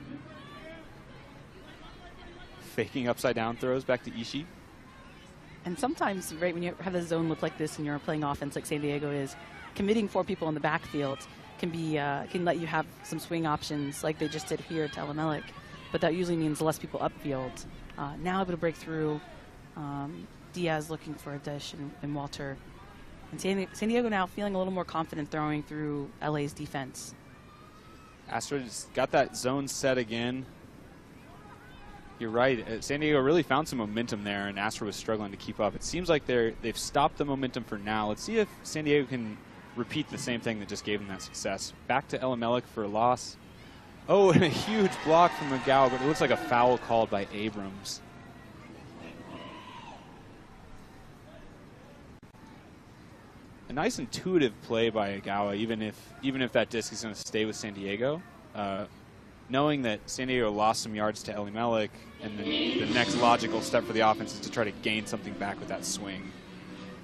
Faking upside-down throws back to Ishii. And sometimes, right, when you have a zone look like this and you're playing offense like San Diego is, committing 4 people in the backfield can let you have some swing options like they just did here to Elimelech. But that usually means less people upfield. Now able to break through. Diaz looking for a dish and Walter. And San Diego now feeling a little more confident throwing through LA's defense. Astra just got that zone set again. You're right. San Diego really found some momentum there, and Astra was struggling to keep up. It seems like they've stopped the momentum for now. Let's see if San Diego can repeat the same thing that just gave them that success. Back to Elimelech for a loss. Oh, and a huge block from McGowan, but it looks like a foul called by Abrams. A nice intuitive play by Agawa, even if that disc is going to stay with San Diego. Knowing that San Diego lost some yards to Elimelech, and the next logical step for the offense is to try to gain something back with that swing.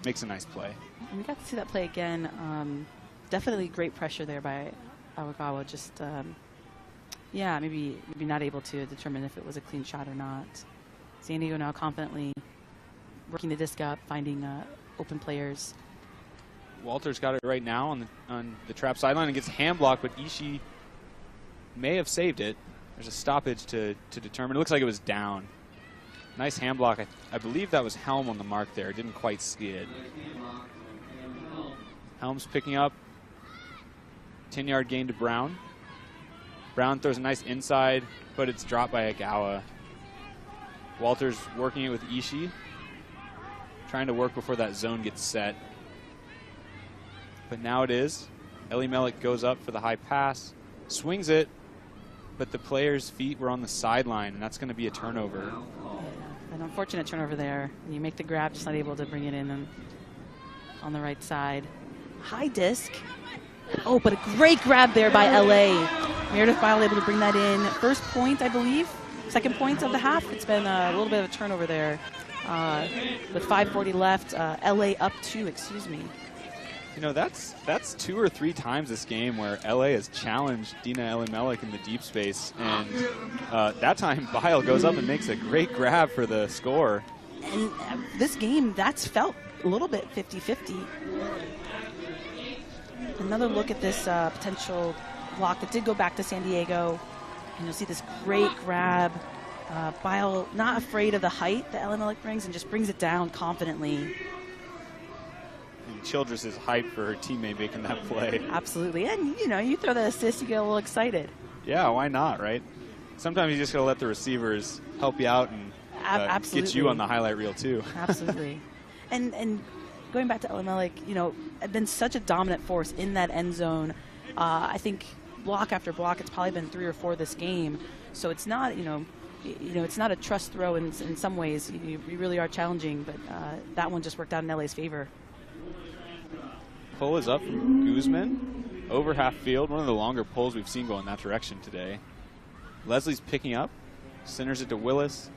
Makes a nice play. And we got to see that play again. Definitely great pressure there by Awagawa. Just, maybe not able to determine if it was a clean shot or not. San Diego now confidently working the disc up, finding open players. Walter's got it right now on the trap sideline and gets hand blocked, but Ishii may have saved it. There's a stoppage to determine. It looks like it was down. Nice hand block. I believe that was Helm on the mark there. Didn't quite see it. Helm's picking up. 10-yard gain to Brown. Brown throws a nice inside, but it's dropped by Agawa. Walter's working it with Ishii. Trying to work before that zone gets set. But now it is. Elimelech goes up for the high pass. Swings it, but the player's feet were on the sideline, and that's going to be a turnover. Yeah, an unfortunate turnover there. You make the grab, just not able to bring it in on the right side. High disc. Oh, but a great grab there by LA. Meredith Bile able to bring that in. First point, I believe. Second point of the half. It's been a little bit of a turnover there. With 5:40 left, LA up 2, excuse me. You know, that's 2 or 3 times this game where LA has challenged Dina Elimelech in the deep space, and that time Bile goes up and makes a great grab for the score. And this game, that's felt a little bit 50-50. Another look at this potential block that did go back to San Diego. And you'll see this great grab. Bile not afraid of the height that Elimelech brings and just brings it down confidently. And Childress is hyped for her teammate making that play. Absolutely. And, you know, you throw the assist, you get a little excited. Yeah, why not, right? Sometimes you just got to let the receivers help you out and get you on the highlight reel, too. Absolutely. And going back to Elimelech, you know, been such a dominant force in that end zone. I think block after block, it's probably been 3 or 4 this game. So it's not, you know, it's not a trust throw in some ways. You really are challenging, but that one just worked out in LA's favor. Pull is up from Guzman over half field. One of the longer pulls we've seen go in that direction today. Leslie's picking up, centers it to Willis.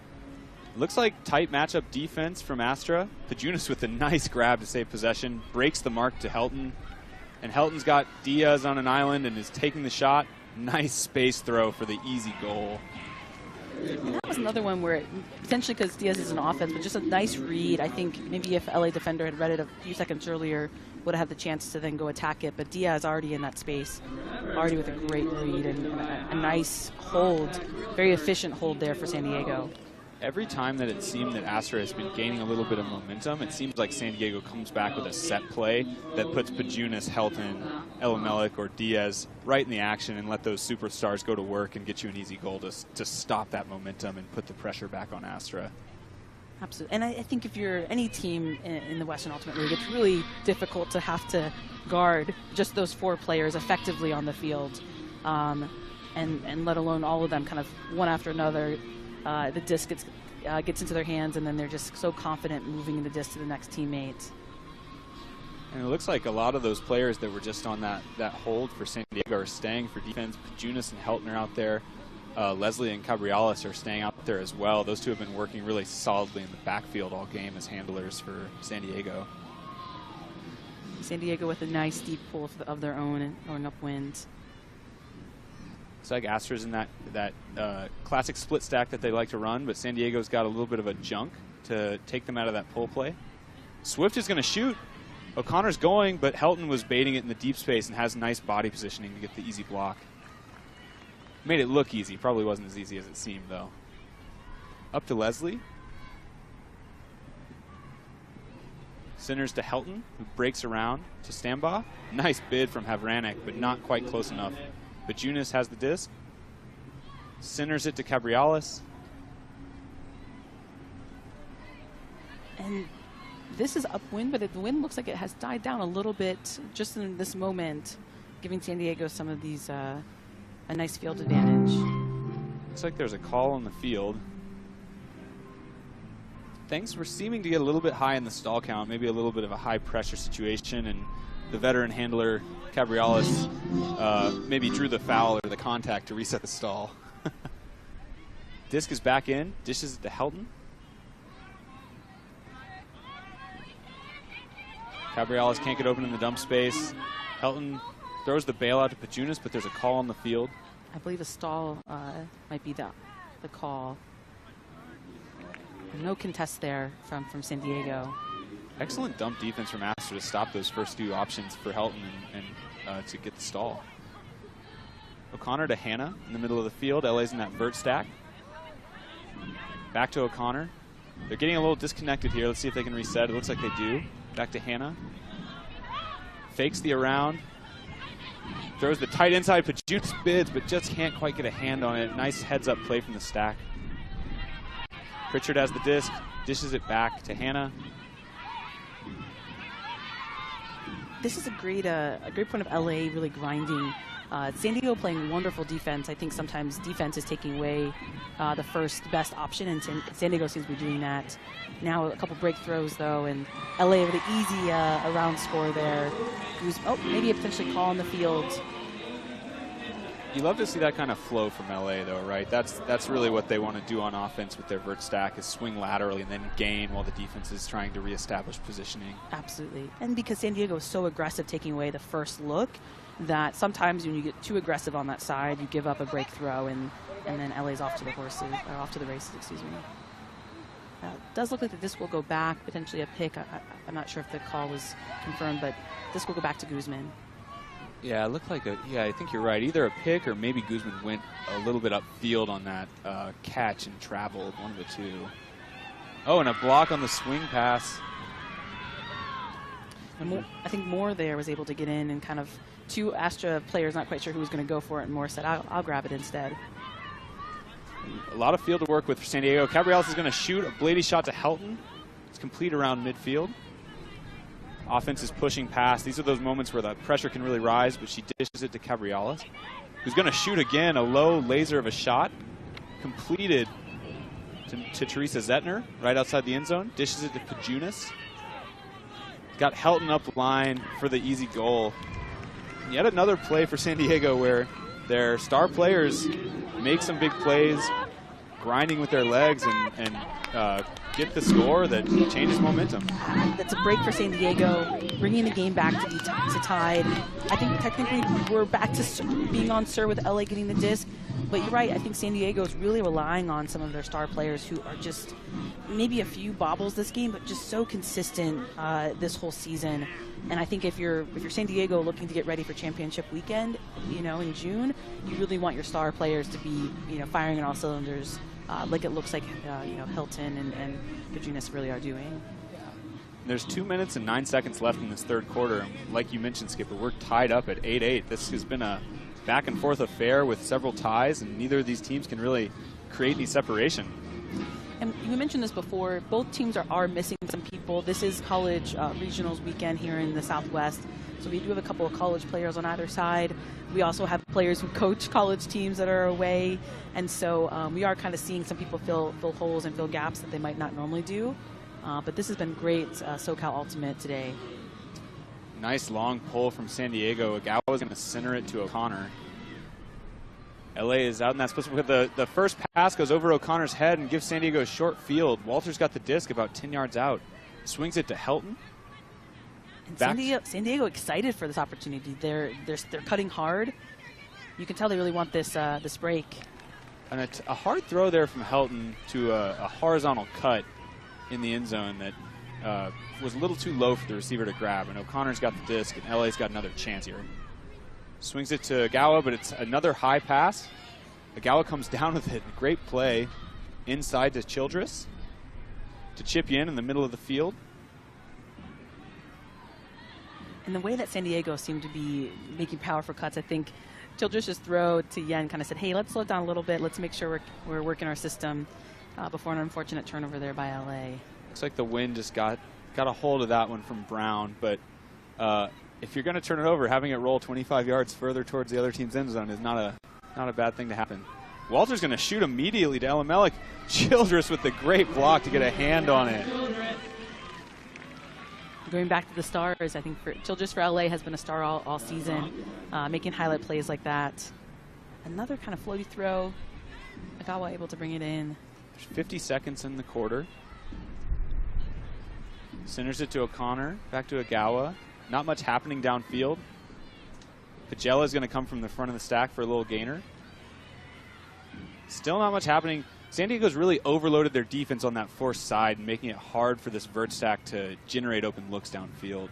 Looks like tight matchup defense from Astra. Pajunas with a nice grab to save possession, breaks the mark to Helton. And Helton's got Diaz on an island and is taking the shot. Nice space throw for the easy goal. And that was another one where, potentially because Diaz is an offense, but just a nice read. I think maybe if LA defender had read it a few seconds earlier, would have had the chance to then go attack it. But Diaz already in that space, already with a great read and a nice hold. Very efficient hold there for San Diego. Every time that it seemed that Astra has been gaining a little bit of momentum, it seems like San Diego comes back with a set play that puts Pajunas, Helton, Elimelech, or Diaz right in the action and let those superstars go to work and get you an easy goal to stop that momentum and put the pressure back on Astra. Absolutely. And I think if you're any team in the Western Ultimate League, it's really difficult to have to guard just those 4 players effectively on the field, and let alone all of them kind of one after another. The disc gets into their hands, and then they're just so confident moving the disc to the next teammate. And it looks like a lot of those players that were just on that hold for San Diego are staying for defense. Pajunas and Helton are out there. Leslie and Cabriales are staying out there as well. Those two have been working really solidly in the backfield all game as handlers for San Diego. San Diego with a nice deep pull of their own and going upwind. It's like Astra's in that classic split stack that they like to run, but San Diego's got a little bit of a junk to take them out of that pull play. Swift is going to shoot. O'Connor's going, but Helton was baiting it in the deep space and has nice body positioning to get the easy block. Made it look easy. Probably wasn't as easy as it seemed, though. Up to Leslie. Centers to Helton, who breaks around to Stambaugh. Nice bid from Havranek, but not quite close enough. Pajunas has the disc. Centers it to Cabriales. And this is upwind, but the wind looks like it has died down a little bit just in this moment, giving San Diego some of these a nice field advantage. Looks like there's a call on the field. Things were seeming to get a little bit high in the stall count, maybe a little bit of a high pressure situation, and the veteran handler Cabriales maybe drew the foul or the contact to reset the stall. Disc is back in, dishes it to Helton. Cabriales can't get open in the dump space. Helton throws the bailout to Pajunas, but there's a call on the field. I believe a stall might be the call. No contest there from San Diego. Excellent dump defense from Astra to stop those first 2 options for Helton and to get the stall. O'Connor to Hannah in the middle of the field. LA's in that vert stack. Back to O'Connor. They're getting a little disconnected here. Let's see if they can reset. It looks like they do. Back to Hannah. Fakes the around. Throws the tight inside. Pajunas bids, but just can't quite get a hand on it. Nice heads-up play from the stack. Pritchard has the disc. Dishes it back to Hannah. This is a great point of LA really grinding. San Diego playing wonderful defense. I think sometimes defense is taking away the first best option, and San Diego seems to be doing that. Now a couple break throws, though, and LA with an easy around score there. Maybe a potentially call on the field. You love to see that kind of flow from LA, though, right? That's really what they want to do on offense with their vert stack, is swing laterally and then gain while the defense is trying to reestablish positioning. Absolutely. And because San Diego is so aggressive taking away the first look, that sometimes when you get too aggressive on that side, you give up a break throw, and then LA's off to the horses, or off to the races, excuse me. It does look like the disc will go back, potentially a pick. I'm not sure if the call was confirmed, but disc will go back to Guzman. Yeah, it looked like I think you're right. Either a pick or maybe Guzman went a little bit upfield on that catch and traveled, one of the two. Oh, and a block on the swing pass. And I think Moore there was able to get in and kind of, two Astra players not quite sure who was going to go for it, and Moore said, I'll grab it instead. A lot of field to work with for San Diego. Cabriolas is going to shoot a bladey shot to Helton. It's complete around midfield. Offense is pushing past. These are those moments where the pressure can really rise, but she dishes it to Cabriolas, who's going to shoot again, a low laser of a shot. Completed to Teresa Zettner, right outside the end zone. Dishes it to Pajunas. Got Helton up the line for the easy goal. Yet another play for San Diego where their star players make some big plays, grinding with their legs and get the score that changes momentum. That's a break for San Diego, bringing the game back to tied. I think technically we're back to being on Sir with LA getting the disc, but you're right. I think San Diego is really relying on some of their star players who are just maybe a few bobbles this game, but just so consistent this whole season. And I think if you're San Diego looking to get ready for championship weekend, in June, you really want your star players to be, firing on all cylinders, like it looks like, Hilton and Pajunas really are doing. There's 2 minutes and 9 seconds left in this third quarter. And like you mentioned, Skipper, we're tied up at 8-8. This has been a back and forth affair with several ties, and neither of these teams can really create any separation. And you mentioned this before, both teams are missing some people. This is college regionals weekend here in the Southwest, so we do have a couple of college players on either side. We also have players who coach college teams that are away, and so we are kind of seeing some people fill holes and fill gaps that they might not normally do. But this has been great SoCal Ultimate today. Nice long pull from San Diego. Agawa is going to center it to O'Connor. LA is out in that split. The first pass goes over O'Connor's head and gives San Diego a short field. Walter's got the disc about 10 yards out. Swings it to Helton. And San Diego excited for this opportunity. They're cutting hard. You can tell they really want this break. And a hard throw there from Helton to a horizontal cut in the end zone that was a little too low for the receiver to grab. And O'Connor's got the disc, and LA's got another chance here. Swings it to Agawa, but it's another high pass. Agawa comes down with it. Great play inside to Childress to chip you in the middle of the field. And the way that San Diego seemed to be making powerful cuts, I think Childress's throw to Yen kind of said, hey, let's slow it down a little bit. Let's make sure we're working our system before an unfortunate turnover there by LA. Looks like the wind just got a hold of that one from Brown, but if you're going to turn it over, having it roll 25 yards further towards the other team's end zone is not a bad thing to happen. Walter's going to shoot immediately to Elimelech. Childress with the great block to get a hand on it. Going back to the stars, I think Childress for LA has been a star all season, making highlight plays like that. Another kind of floaty throw. Agawa able to bring it in. There's 50 seconds in the quarter. Centers it to O'Connor, back to Agawa. Not much happening downfield. Pagella is going to come from the front of the stack for a little gainer. Still not much happening. San Diego's really overloaded their defense on that forced side, making it hard for this vert stack to generate open looks downfield.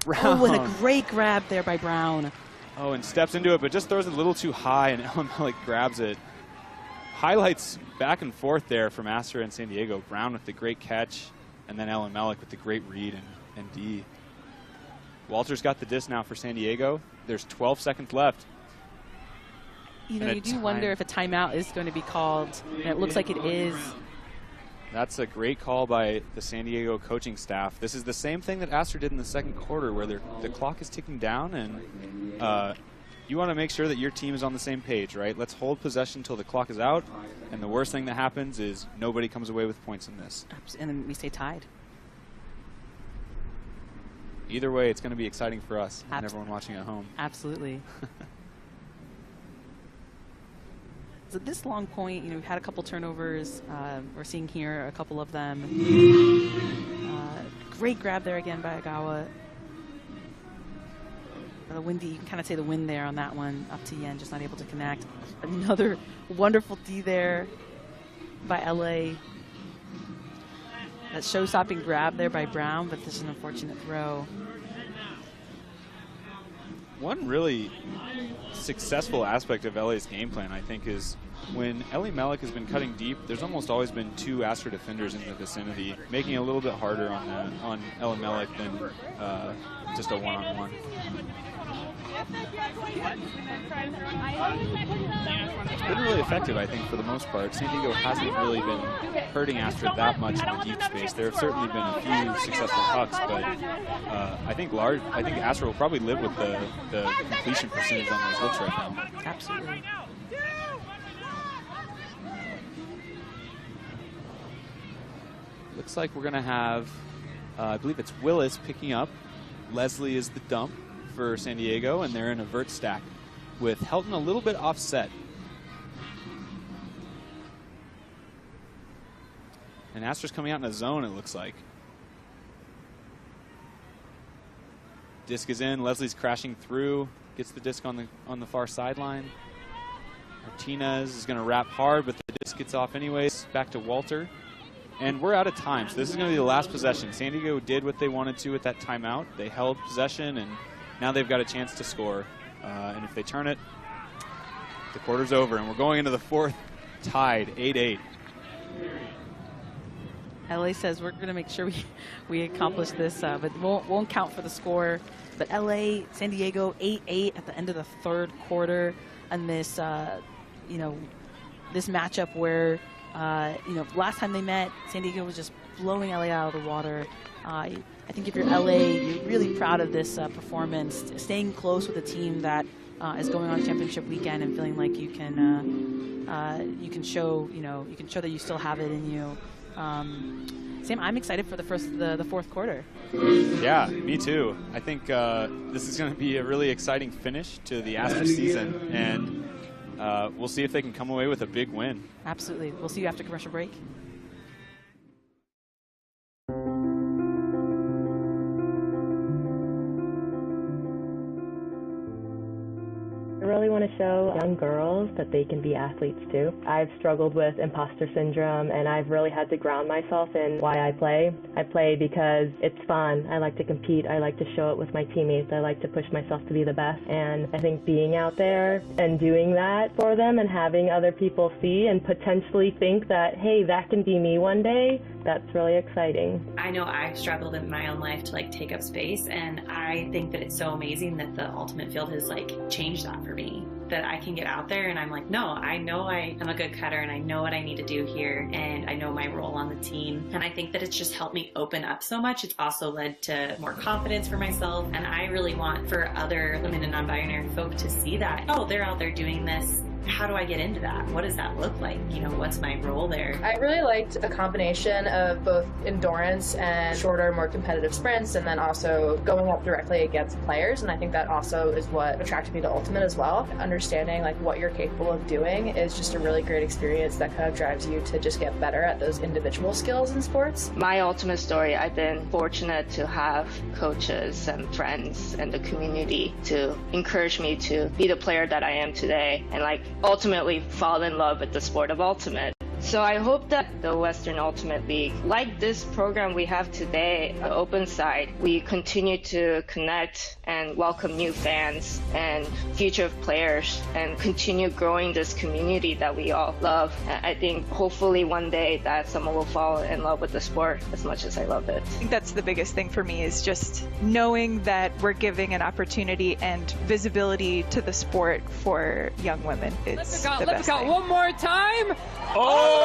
Brown. Oh, and a great grab there by Brown. Oh, and steps into it, but just throws it a little too high, and Elimelech grabs it. Highlights back and forth there from Astra and San Diego. Brown with the great catch, and then Elimelech with the great read and D. Walter's got the disc now for San Diego. There's 12 seconds left. You do wonder if a timeout is going to be called, and it looks like it is. That's a great call by the San Diego coaching staff. This is the same thing that Astra did in the second quarter, where the clock is ticking down, and you want to make sure that your team is on the same page, right? Let's hold possession until the clock is out, and the worst thing that happens is nobody comes away with points in this. And then we stay tied. Either way, it's going to be exciting for us and everyone watching at home. Absolutely. this long point, we've had a couple turnovers. We're seeing here a couple of them. Great grab there again by Agawa. The windy, you can kind of say the wind there on that one. Up to Yen, just not able to connect. Another wonderful D there by LA. That show-stopping grab there by Brown, but this is an unfortunate throw. One really successful aspect of LA's game plan, I think, is when Ellie Melick has been cutting deep, there's almost always been two Astra defenders in the vicinity, making it a little bit harder on Ellie Melick than just a one-on-one. It's been really effective, I think, for the most part. San Diego hasn't really been hurting Astra that much in the deep space. There have certainly been a few successful hucks, but I think Astra will probably live with the completion percentage on those hooks right now. Absolutely. Looks like we're going to have, I believe it's Willis picking up. Leslie is the dump for San Diego, and they're in a vert stack with Helton a little bit offset. And Astra's coming out in a zone, it looks like. Disc is in, Leslie's crashing through, gets the disc on the far sideline. Martinez is going to wrap hard, but the disc gets off anyways. Back to Walter. And we're out of time, so this is going to be the last possession. San Diego did what they wanted to at that timeout. They held possession, and now they've got a chance to score. And if they turn it, the quarter's over. And we're going into the fourth, tied, 8-8. LA says we're going to make sure we accomplish this, but won't count for the score. But LA, San Diego, 8-8 at the end of the third quarter. And this, this matchup where, last time they met, San Diego was just blowing LA out of the water. I think if you're LA, you're really proud of this performance, staying close with a team that is going on championship weekend and feeling like you can show that you still have it in you. Sam, I'm excited for the fourth quarter. Yeah, me too. I think this is going to be a really exciting finish to the Astra season, and we'll see if they can come away with a big win. Absolutely. We'll see you after commercial break. I really want to show young girls that they can be athletes too. I've struggled with imposter syndrome, and I've really had to ground myself in why I play. I play because it's fun. I like to compete. I like to show it with my teammates. I like to push myself to be the best. And I think being out there and doing that for them and having other people see and potentially think that, hey, that can be me one day, that's really exciting. I know I've struggled in my own life to take up space, and I think that it's so amazing that the ultimate field has changed that for me. That I can get out there and I'm like, no, I know I am a good cutter and I know what I need to do here and I know my role on the team. And I think that it's just helped me open up so much. It's also led to more confidence for myself. And I really want for other women and non-binary folk to see that, oh, they're out there doing this. How do I get into that? What does that look like? What's my role there? I really liked a combination of both endurance and shorter, more competitive sprints, and then also going up directly against players. And I think that also is what attracted me to Ultimate as well. Understanding what you're capable of doing is just a really great experience that kind of drives you to just get better at those individual skills in sports. My Ultimate story, I've been fortunate to have coaches and friends and the community to encourage me to be the player that I am today and ultimately fall in love with the sport of Ultimate. So I hope that the Western Ultimate League, like this program we have today, the Open Side, we continue to connect and welcome new fans and future players and continue growing this community that we all love. And I think hopefully one day that someone will fall in love with the sport as much as I love it. I think that's the biggest thing for me is just knowing that we're giving an opportunity and visibility to the sport for young women. It's the best thing. One more time. Oh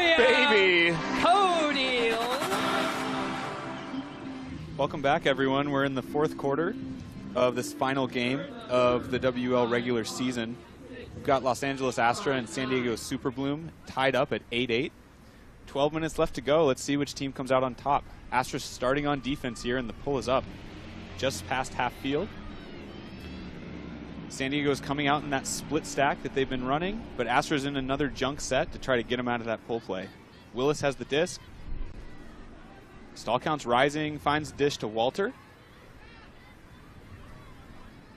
yeah! Baby! Cody! Welcome back, everyone. We're in the fourth quarter of this final game of the WUL regular season. We've got Los Angeles Astra and San Diego Super Bloom tied up at 8-8. 12 minutes left to go. Let's see which team comes out on top. Astra's starting on defense here, and the pull is up just past half field. San Diego's coming out in that split stack that they've been running, but Astra's in another junk set to try to get him out of that pull play. Willis has the disc. Stall count's rising, finds the dish to Walter.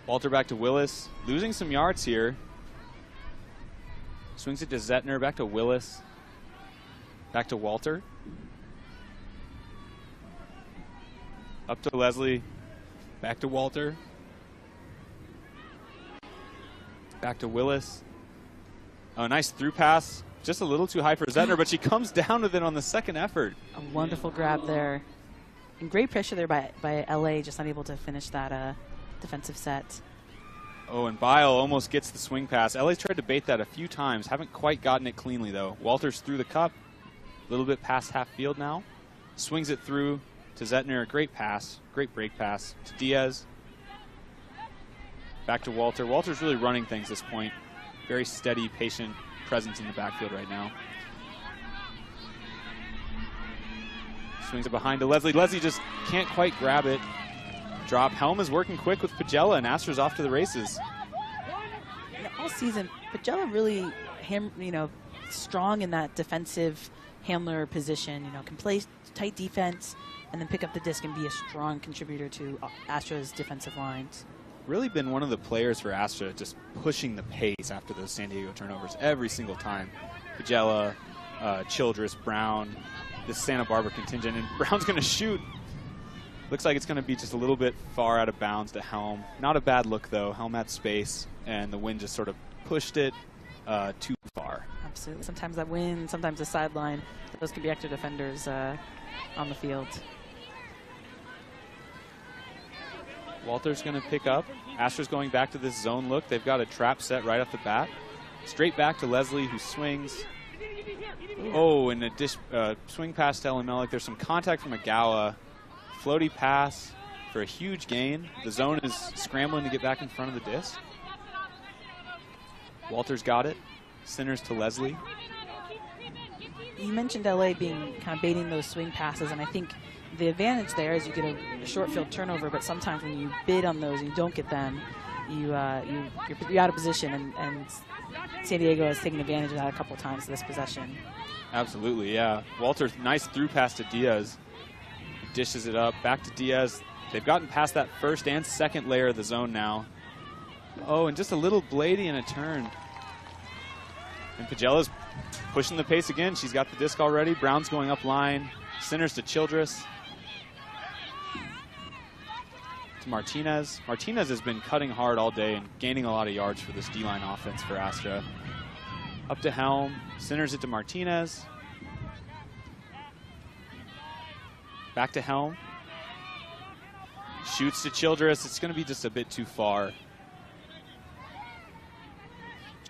Walter back to Willis, losing some yards here. Swings it to Zettner, back to Willis. Back to Walter. Up to Leslie. Back to Walter. Back to Willis. Oh, nice through pass. Just a little too high for Zettner, but she comes down with it on the second effort. A wonderful grab there. And great pressure there by LA, just unable to finish that defensive set. Oh, and Bile almost gets the swing pass. LA's tried to bait that a few times. Haven't quite gotten it cleanly, though. Walters through the cup. A little bit past half field now. Swings it through to Zettner. A great pass. Great break pass to Diaz. Back to Walter. Walter's really running things this point. Very steady, patient presence in the backfield right now. Swings it behind to Leslie. Leslie just can't quite grab it. Drop. Helm is working quick with Pagella, and Astra's off to the races. All season, Pagella really, strong in that defensive handler position. Can play tight defense and then pick up the disc and be a strong contributor to Astra's defensive lines. Really been one of the players for Astra, just pushing the pace after those San Diego turnovers every single time. Pagella, Childress, Brown, this Santa Barbara contingent, and Brown's going to shoot. Looks like it's going to be just a little bit far out of bounds to Helm. Not a bad look, though. Helm had space, and the wind just sort of pushed it too far. Absolutely. Sometimes that wind, sometimes the sideline. Those can be extra defenders on the field. Walter's going to pick up. Astra's going back to this zone look. They've got a trap set right off the bat. Straight back to Leslie, who swings. Oh, and a swing pass to Ellen Melick. There's some contact from Agawa. Floaty pass for a huge gain. The zone is scrambling to get back in front of the disc. Walter's got it. Centers to Leslie. You mentioned LA being kind of baiting those swing passes, and I think the advantage there is you get a short field turnover, but sometimes when you bid on those and you don't get them, you're out of position, and San Diego has taken advantage of that a couple times this possession. Absolutely, yeah. Walter, nice through pass to Diaz. Dishes it up, back to Diaz. They've gotten past that first and second layer of the zone now. Oh, and just a little bladey and a turn. And Pagella's pushing the pace again. She's got the disc already. Brown's going up line. Centers to Childress. To Martinez. Martinez has been cutting hard all day and gaining a lot of yards for this D-line offense for Astra. Up to Helm. Centers it to Martinez. Back to Helm. Shoots to Childress. It's going to be just a bit too far.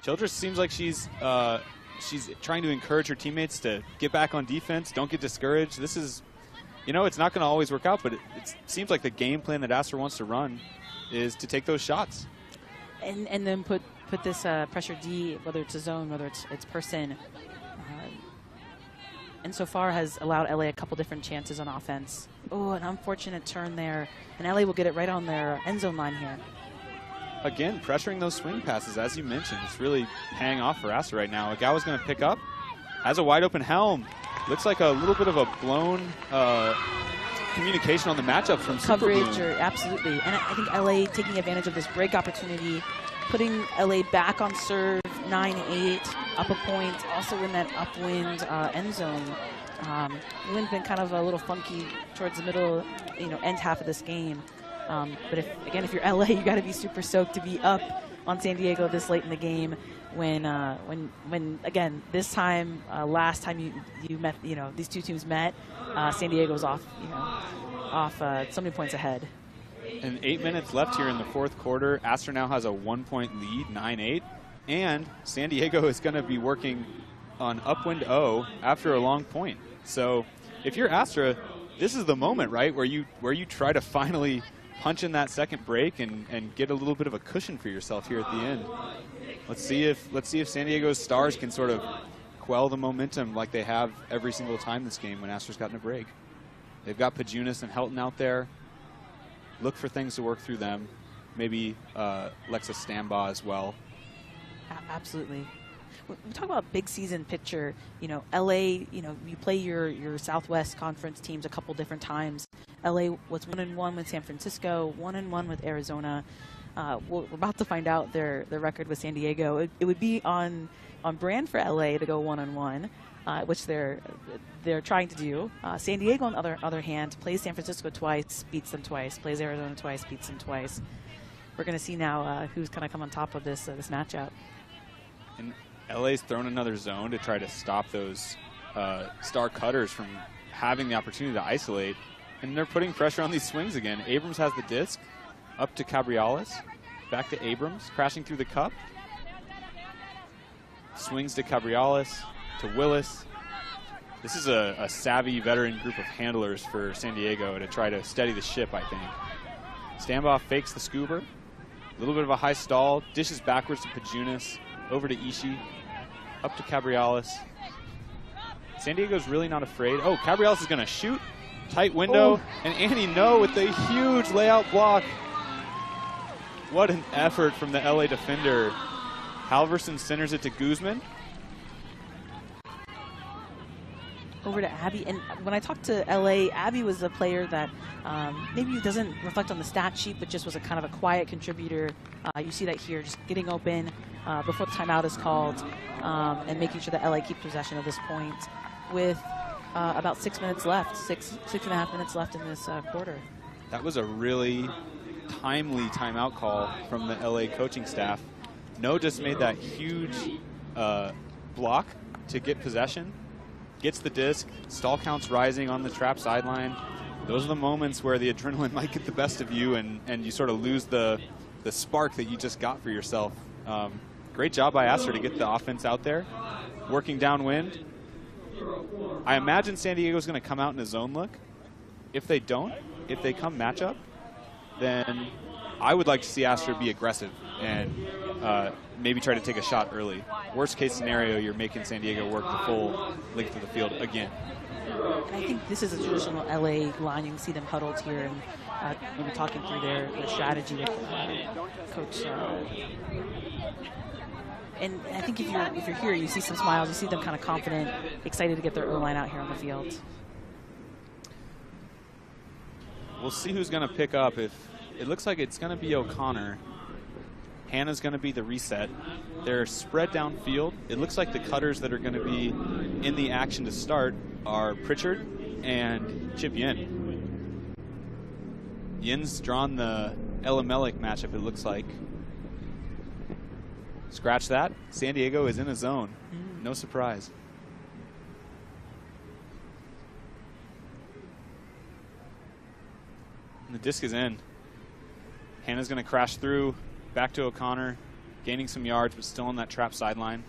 Childress seems like she's trying to encourage her teammates to get back on defense. Don't get discouraged. This is, it's not going to always work out, but it seems like the game plan that Astra wants to run is to take those shots. And then put this pressure D, whether it's a zone, whether it's person. And so far has allowed LA a couple different chances on offense. Oh, an unfortunate turn there. And LA will get it right on their end zone line here. Again, pressuring those swing passes, as you mentioned. It's really paying off for Astra right now. Agawa's going to pick up. Has a wide open Helm. Looks like a little bit of a blown communication on the matchup from coverage, absolutely. And I think LA taking advantage of this break opportunity, putting LA back on serve, 9-8, up a point, also in that upwind end zone. The wind's been kind of a little funky towards the middle, end half of this game. But if you're LA, you got to be super stoked to be up on San Diego this late in the game. When again, this time, last time you met, these two teams met, San Diego's off so many points ahead. And 8 minutes left here in the fourth quarter. Astra now has a 1-point lead, 9-8. And San Diego is going to be working on upwind O after a long point. So if you're Astra, this is the moment, right, where you try to finally punch in that second break and get a little bit of a cushion for yourself here at the end. Let's see if San Diego's stars can sort of quell the momentum like they have every single time this game when Astra's gotten a break. They've got Pajunas and Helton out there. Look for things to work through them. maybe Lexa Stambaugh as well. Absolutely. We talk about big season picture. You know, LA, you know, you play your Southwest Conference teams a couple different times. LA was 1-1 with San Francisco, 1-1 with Arizona. We're about to find out their record with San Diego. It would be on brand for LA to go 1-1, which they're trying to do. San Diego, on the other hand, plays San Francisco twice, beats them twice. Plays Arizona twice, beats them twice. We're going to see now who's going to come on top of this matchup. And LA's thrown another zone to try to stop those star cutters from having the opportunity to isolate. And they're putting pressure on these swings again. Abrams has the disc. Up to Cabriales. Back to Abrams. Crashing through the cup. Swings to Cabriales. To Willis. This is a savvy veteran group of handlers for San Diego to try to steady the ship, I think. Stambaugh fakes the Scuba. A little bit of a high stall. Dishes backwards to Pajunas. Over to Ishii. Up to Cabriales. San Diego's really not afraid. Oh, Cabriales is going to shoot. Tight window. And Annie No with a huge layout block. What an effort from the LA defender. Halverson centers it to Guzman. Over to Abby. And when I talked to LA, Abby was a player that maybe doesn't reflect on the stat sheet, but just was a kind of a quiet contributor. You see that here, just getting open before the timeout is called and making sure that LA keeps possession of this point with about 6 minutes left, six and a half minutes left in this quarter. That was a really timely timeout call from the LA coaching staff. No just made that huge block to get possession. Gets the disc, stall counts rising on the trap sideline. Those are the moments where the adrenaline might get the best of you and you sort of lose the spark that you just got for yourself. Great job by Astra to get the offense out there, working downwind. I imagine San Diego's going to come out in a zone look. If they don't, if they come matchup, then I would like to see Astra be aggressive and maybe try to take a shot early. Worst case scenario, you're making San Diego work the full length of the field again. And I think this is a traditional LA line. You can see them huddled here and maybe talking through their strategy with Coach. And I think if you're here, you see some smiles. You see them kind of confident, excited to get their O-line out here on the field. We'll see who's going to pick up. If it looks like it's going to be O'Connor. Hannah's going to be the reset. They're spread downfield. It looks like the cutters that are going to be in the action to start are Pritchard and Chip Yin. Yin's drawn the Elamelik matchup, it looks like. Scratch that. San Diego is in a zone. No surprise. And the disc is in. Hannah's going to crash through. Back to O'Connor, gaining some yards, but still on that trap sideline.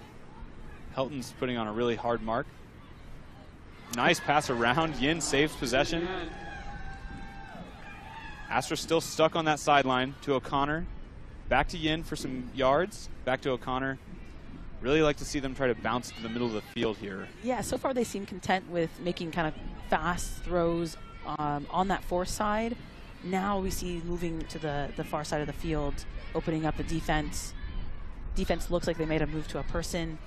Helton's putting on a really hard mark. Nice pass around. Yin saves possession. Astra still stuck on that sideline to O'Connor. Back to Yin for some yards. Back to O'Connor. Really like to see them try to bounce to the middle of the field here. Yeah, so far they seem content with making kind of fast throws on that force side. Now we see moving to the far side of the field, opening up the defense. Defense looks like they made a move to a person.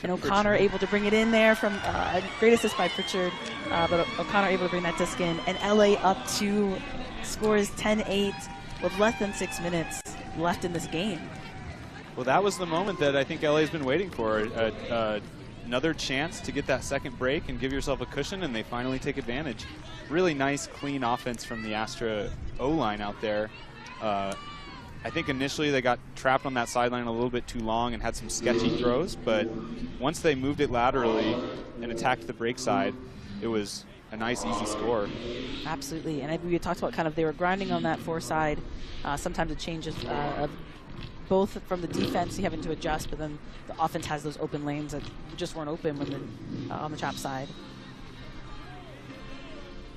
And O'Connor able to bring it in there from a great assist by Pritchard, but O'Connor able to bring that disc in. And LA up to scores 10-8 with less than 6 minutes left in this game. Well, that was the moment that I think LA's been waiting for. Another chance to get that second break and give yourself a cushion, and they finally take advantage. Really nice, clean offense from the Astra O-line out there. I think initially they got trapped on that sideline a little bit too long and had some sketchy throws, but once they moved it laterally and attacked the break side, it was a nice, easy score. Absolutely, and we talked about kind of they were grinding on that fore side. Sometimes it changes both from the defense, you having to adjust, but then the offense has those open lanes that just weren't open when on the trap side.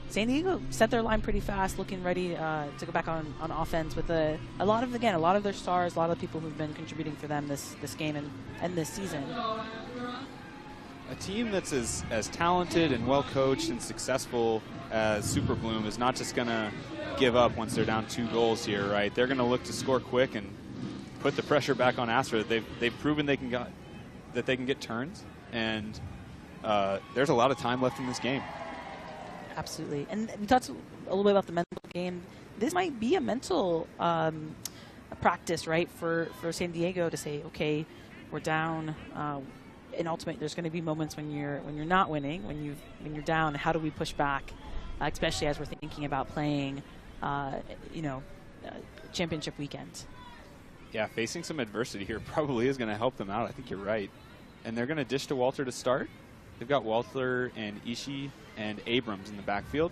San Diego set their line pretty fast, looking ready to go back on offense with a lot of their stars, a lot of people who've been contributing for them this game and this season. A team that's as talented and well-coached and successful as Super Bloom is not just going to give up once they're down 2 goals here, right? They're going to look to score quick and put the pressure back on Astra. They've proven they can get turns, and there's a lot of time left in this game. Absolutely. And we talked a little bit about the mental game. This might be a mental practice, right, for San Diego to say, okay, we're down. In Ultimate, there's going to be moments when you're not winning, when you're down. How do we push back, especially as we're thinking about playing, championship weekend? Yeah, facing some adversity here probably is going to help them out. I think you're right. And they're going to dish to Walter to start. They've got Walter and Ishii and Abrams in the backfield.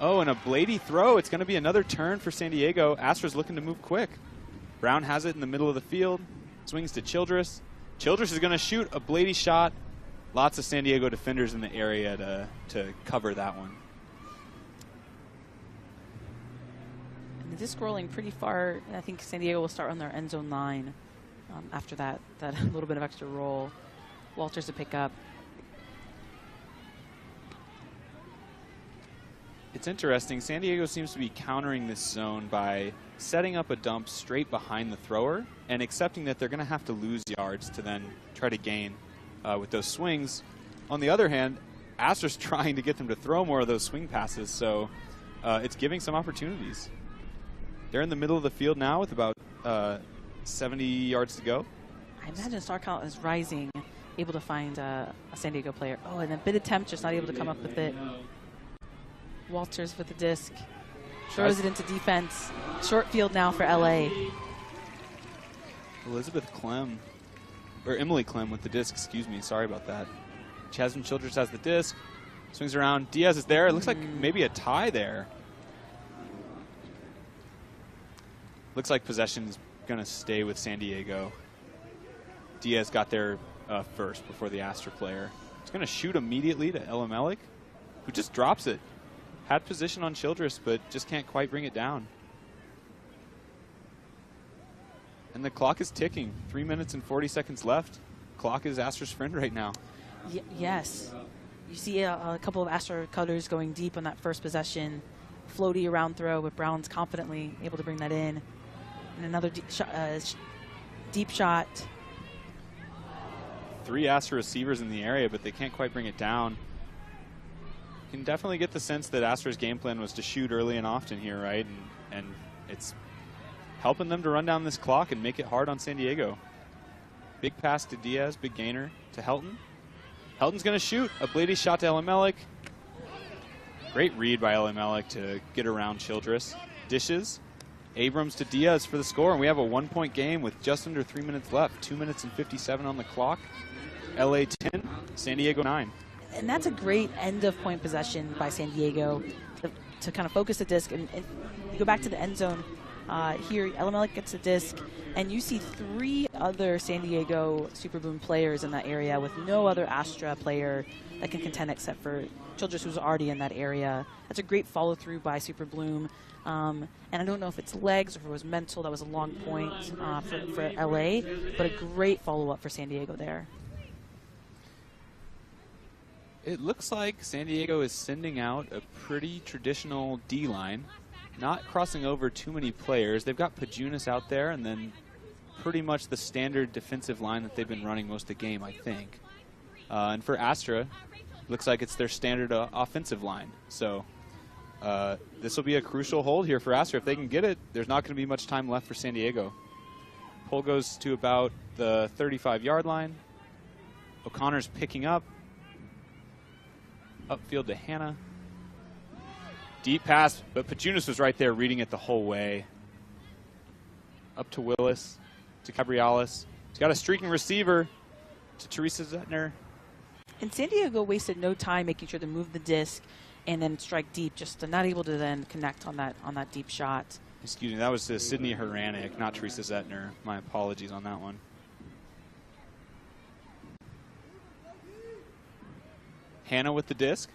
Oh, and a Blady throw. It's going to be another turn for San Diego. Astra's looking to move quick. Brown has it in the middle of the field. Swings to Childress. Childress is going to shoot a Blady shot. Lots of San Diego defenders in the area to cover that one. And the disc rolling pretty far. I think San Diego will start on their end zone line after that little bit of extra roll. Walters to pick up. It's interesting. San Diego seems to be countering this zone by setting up a dump straight behind the thrower and accepting that they're going to have to lose yards to then try to gain with those swings. On the other hand, Astra's trying to get them to throw more of those swing passes, so it's giving some opportunities. They're in the middle of the field now with about 70 yards to go. I imagine star count is rising, able to find a San Diego player. Oh, and a bit attempt, just not able to come up with it. Walters with the disc. Throws it into defense. Short field now for LA. Elizabeth Clem, or Emily Clem with the disc, excuse me. Sorry about that. Jasmine Childress has the disc. Swings around. Diaz is there. It looks like maybe a tie there. Looks like possession is going to stay with San Diego. Diaz got there first before the Astra player. He's going to shoot immediately to Elimelech, who just drops it. Had position on Childress, but just can't quite bring it down. And the clock is ticking. 3 minutes and 40 seconds left. Clock is Astra's friend right now. Yes. You see a couple of Astra cutters going deep on that first possession. Floaty around throw, but Brown's confidently able to bring that in. And another deep shot. 3 Astra receivers in the area, but they can't quite bring it down. You can definitely get the sense that Astra's game plan was to shoot early and often here, right? And it's helping them to run down this clock and make it hard on San Diego. Big pass to Diaz, big gainer to Helton. Helton's going to shoot a Blady shot to Elimelech. Great read by Elimelech to get around Childress. Dishes. Abrams to Diaz for the score, and we have a 1-point game with just under 3 minutes left. 2 minutes and 57 on the clock. LA 10, San Diego 9. And that's a great end of point possession by San Diego to kind of focus the disc. And you go back to the end zone here, Elimelech gets the disc, and you see 3 other San Diego Super Bloom players in that area with no other Astra player that can contend except for Childress, who's already in that area. That's a great follow through by Super Bloom. And I don't know if it's legs or if it was mental. That was a long point for LA, but a great follow up for San Diego there. It looks like San Diego is sending out a pretty traditional D-line, not crossing over too many players. They've got Pajunas out there, and then pretty much the standard defensive line that they've been running most of the game, I think. And for Astra, looks like it's their standard offensive line. So this will be a crucial hold here for Astra. If they can get it, there's not going to be much time left for San Diego. Pull goes to about the 35-yard line. O'Connor's picking up. Upfield to Hannah. Deep pass, but Pajunas was right there reading it the whole way. Up to Willis, to Cabriales. He's got a streaking receiver to Teresa Zettner. And San Diego wasted no time making sure to move the disc and then strike deep, just not able to then connect on that deep shot. Excuse me, that was to Sydney Haranek, not Teresa Zettner. My apologies on that one. Hannah with the disc.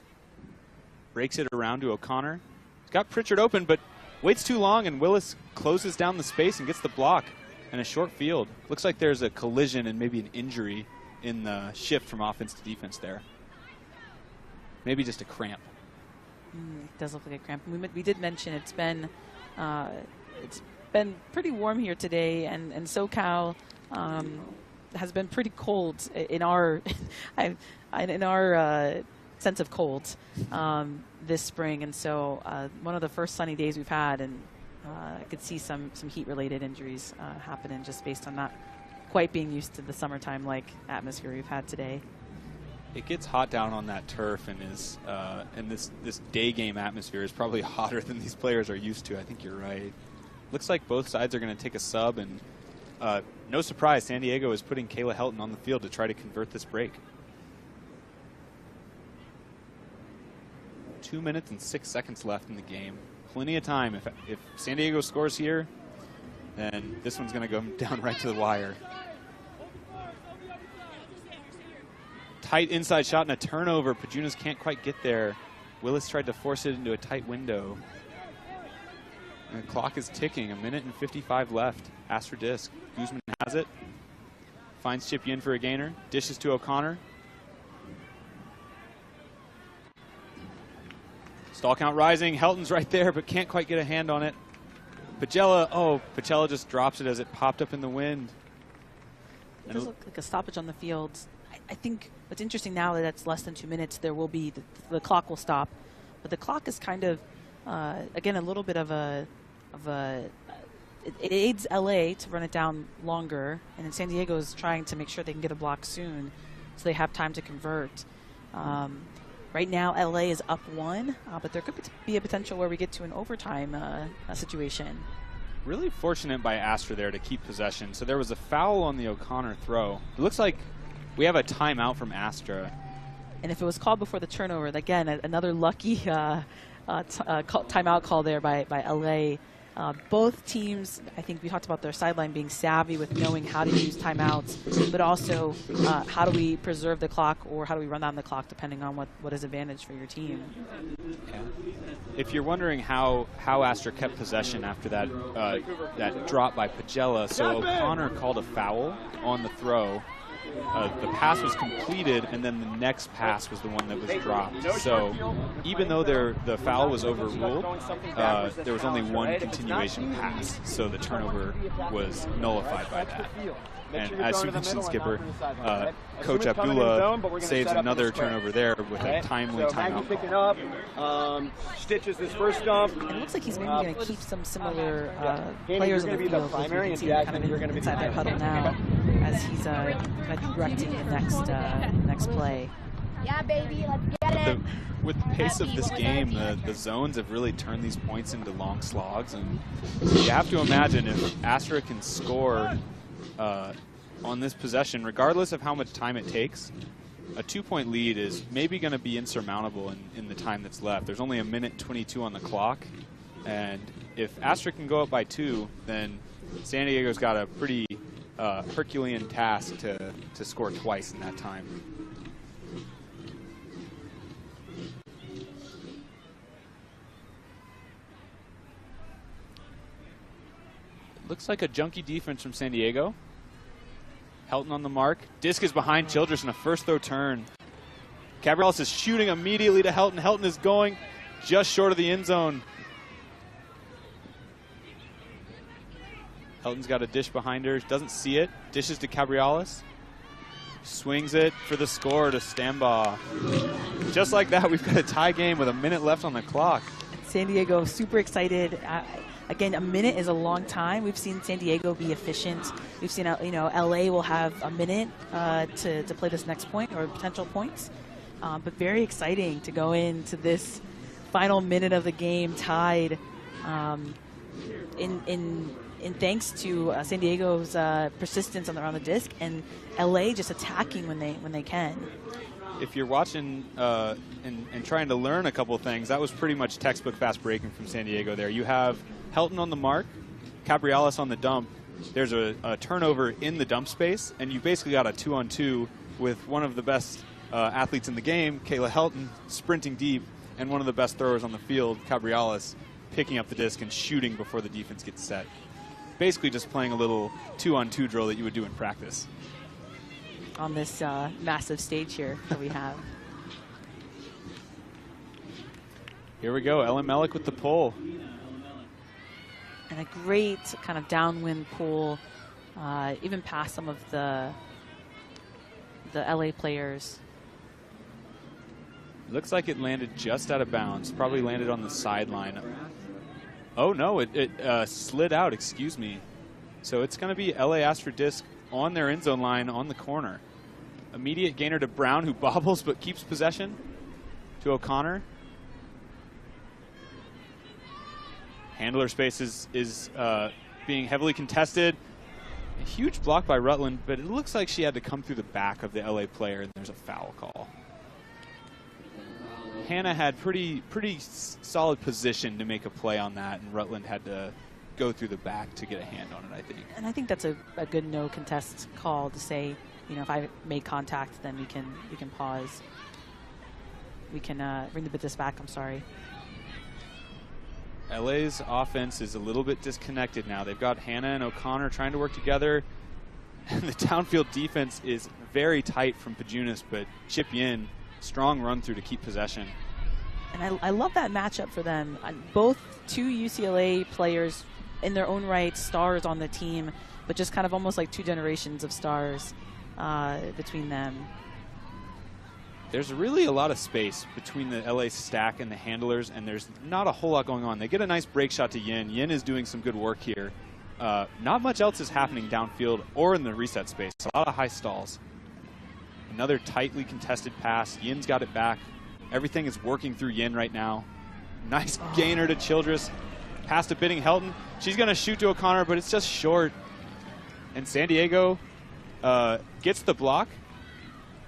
Breaks it around to O'Connor. He's got Pritchard open, but waits too long, and Willis closes down the space and gets the block and a short field. Looks like there's a collision and maybe an injury in the shift from offense to defense there. Maybe just a cramp. It does look like a cramp. We did mention it's been pretty warm here today, and SoCal has been pretty cold in our sense of cold this spring, and so one of the first sunny days we've had, and I could see some heat-related injuries happening just based on not quite being used to the summertime like atmosphere we've had today. It gets hot down on that turf, and this day game atmosphere is probably hotter than these players are used to. I think you're right. Looks like both sides are going to take a sub, and no surprise, San Diego is putting Kayla Helton on the field to try to convert this break. 2 minutes and 6 seconds left in the game. Plenty of time. If San Diego scores here, then this one's going to go down right to the wire. Tight inside shot and a turnover. Pajunas can't quite get there. Willis tried to force it into a tight window. And the clock is ticking. 1 minute and 55 left. Astra disc. Guzman has it. Finds Chip Yin for a gainer. Dishes to O'Connor. Stall count rising. Helton's right there, but can't quite get a hand on it. Pagella just drops it as it popped up in the wind. It does look like a stoppage on the field. I think what's interesting now that it's less than 2 minutes, there will be the clock will stop, but the clock is kind of again a little bit of a it aids LA to run it down longer, and then San Diego is trying to make sure they can get a block soon, so they have time to convert. Right now, LA is up 1, but there could be a potential where we get to an overtime situation. Really fortunate by Astra there to keep possession. So there was a foul on the O'Connor throw. It looks like we have a timeout from Astra. And if it was called before the turnover, again, another lucky timeout call there by LA. Both teams, I think we talked about their sideline being savvy with knowing how to use timeouts, but also how do we preserve the clock, or how do we run down the clock depending on what is advantage for your team. Yeah. If you're wondering how Astra kept possession after that drop by Pagella, so O'Connor called a foul on the throw. The pass was completed, and then the next pass was the one that was dropped. So even though the foul was overruled, there was only one continuation pass. So the turnover was nullified by that. And as you mentioned, Skipper, Coach Abdullah saves another turnover there with a timely timeout call. Stitches this first dump. And it looks like he's maybe going to keep some similar players on the field. You can see kind of inside their huddle now as he's kind of directing the next play. Yeah, baby, let's get it. With the pace of this game, the zones have really turned these points into long slogs, and you have to imagine if Astra can score on this possession, regardless of how much time it takes, a 2-point lead is maybe going to be insurmountable in the time that's left. There's only 1 minute 22 on the clock, and if Astra can go up by 2, then San Diego's got a pretty Herculean task to score twice in that time. Looks like a junky defense from San Diego. Helton on the mark. Disc is behind Childress in a first throw turn. Cabrales is shooting immediately to Helton. Helton is going just short of the end zone. Helton's got a dish behind her. Doesn't see it. Dishes to Cabrales. Swings it for the score to Stambaugh. Just like that, we've got a tie game with 1 minute left on the clock. San Diego super excited. Again, 1 minute is a long time. We've seen San Diego be efficient. We've seen, LA will have 1 minute to play this next point or potential points. But very exciting to go into this final minute of the game tied. In thanks to San Diego's persistence around the disc, and LA just attacking when they can. If you're watching and trying to learn a couple of things, that was pretty much textbook fast breaking from San Diego there. You have Helton on the mark, Cabrales on the dump. There's a turnover in the dump space, and you basically got a 2-on-2 with one of the best athletes in the game, Kayla Helton, sprinting deep, and one of the best throwers on the field, Cabrales, picking up the disc and shooting before the defense gets set. Basically just playing a little 2-on-2 drill that you would do in practice. on this massive stage here that we have. Here we go, Ellen Melick with the pull. And a great kind of downwind pull, even past some of the LA players. Looks like it landed just out of bounds. Probably landed on the sideline. Oh no, it slid out, excuse me. So it's going to be LA Astra disc on their end zone line on the corner. Immediate gainer to Brown, who bobbles but keeps possession. To O'Connor. Handler space is being heavily contested. A huge block by Rutland, but it looks like she had to come through the back of the LA player, and there's a foul call. Hannah had pretty solid position to make a play on that, and Rutland had to go through the back to get a hand on it, I think. And I think that's a good no contest call to say, you know, if I made contact, then we can pause. We can bring the disc back. I'm sorry. LA's offense is a little bit disconnected now. They've got Hannah and O'Connor trying to work together. The downfield defense is very tight from Pajunas, but Chip Yin, strong run through to keep possession. And I love that matchup for them. Both two UCLA players in their own right, stars on the team, but just kind of almost like two generations of stars between them. There's really a lot of space between the LA stack and the handlers, and there's not a whole lot going on. They get a nice break shot to Yin. Yin is doing some good work here. Not much else is happening downfield or in the reset space. A lot of high stalls. Another tightly contested pass. Yin's got it back. Everything is working through Yin right now. Nice gainer to Childress. Pass to Bidding Helton. She's going to shoot to O'Connor, but it's just short. And San Diego gets the block.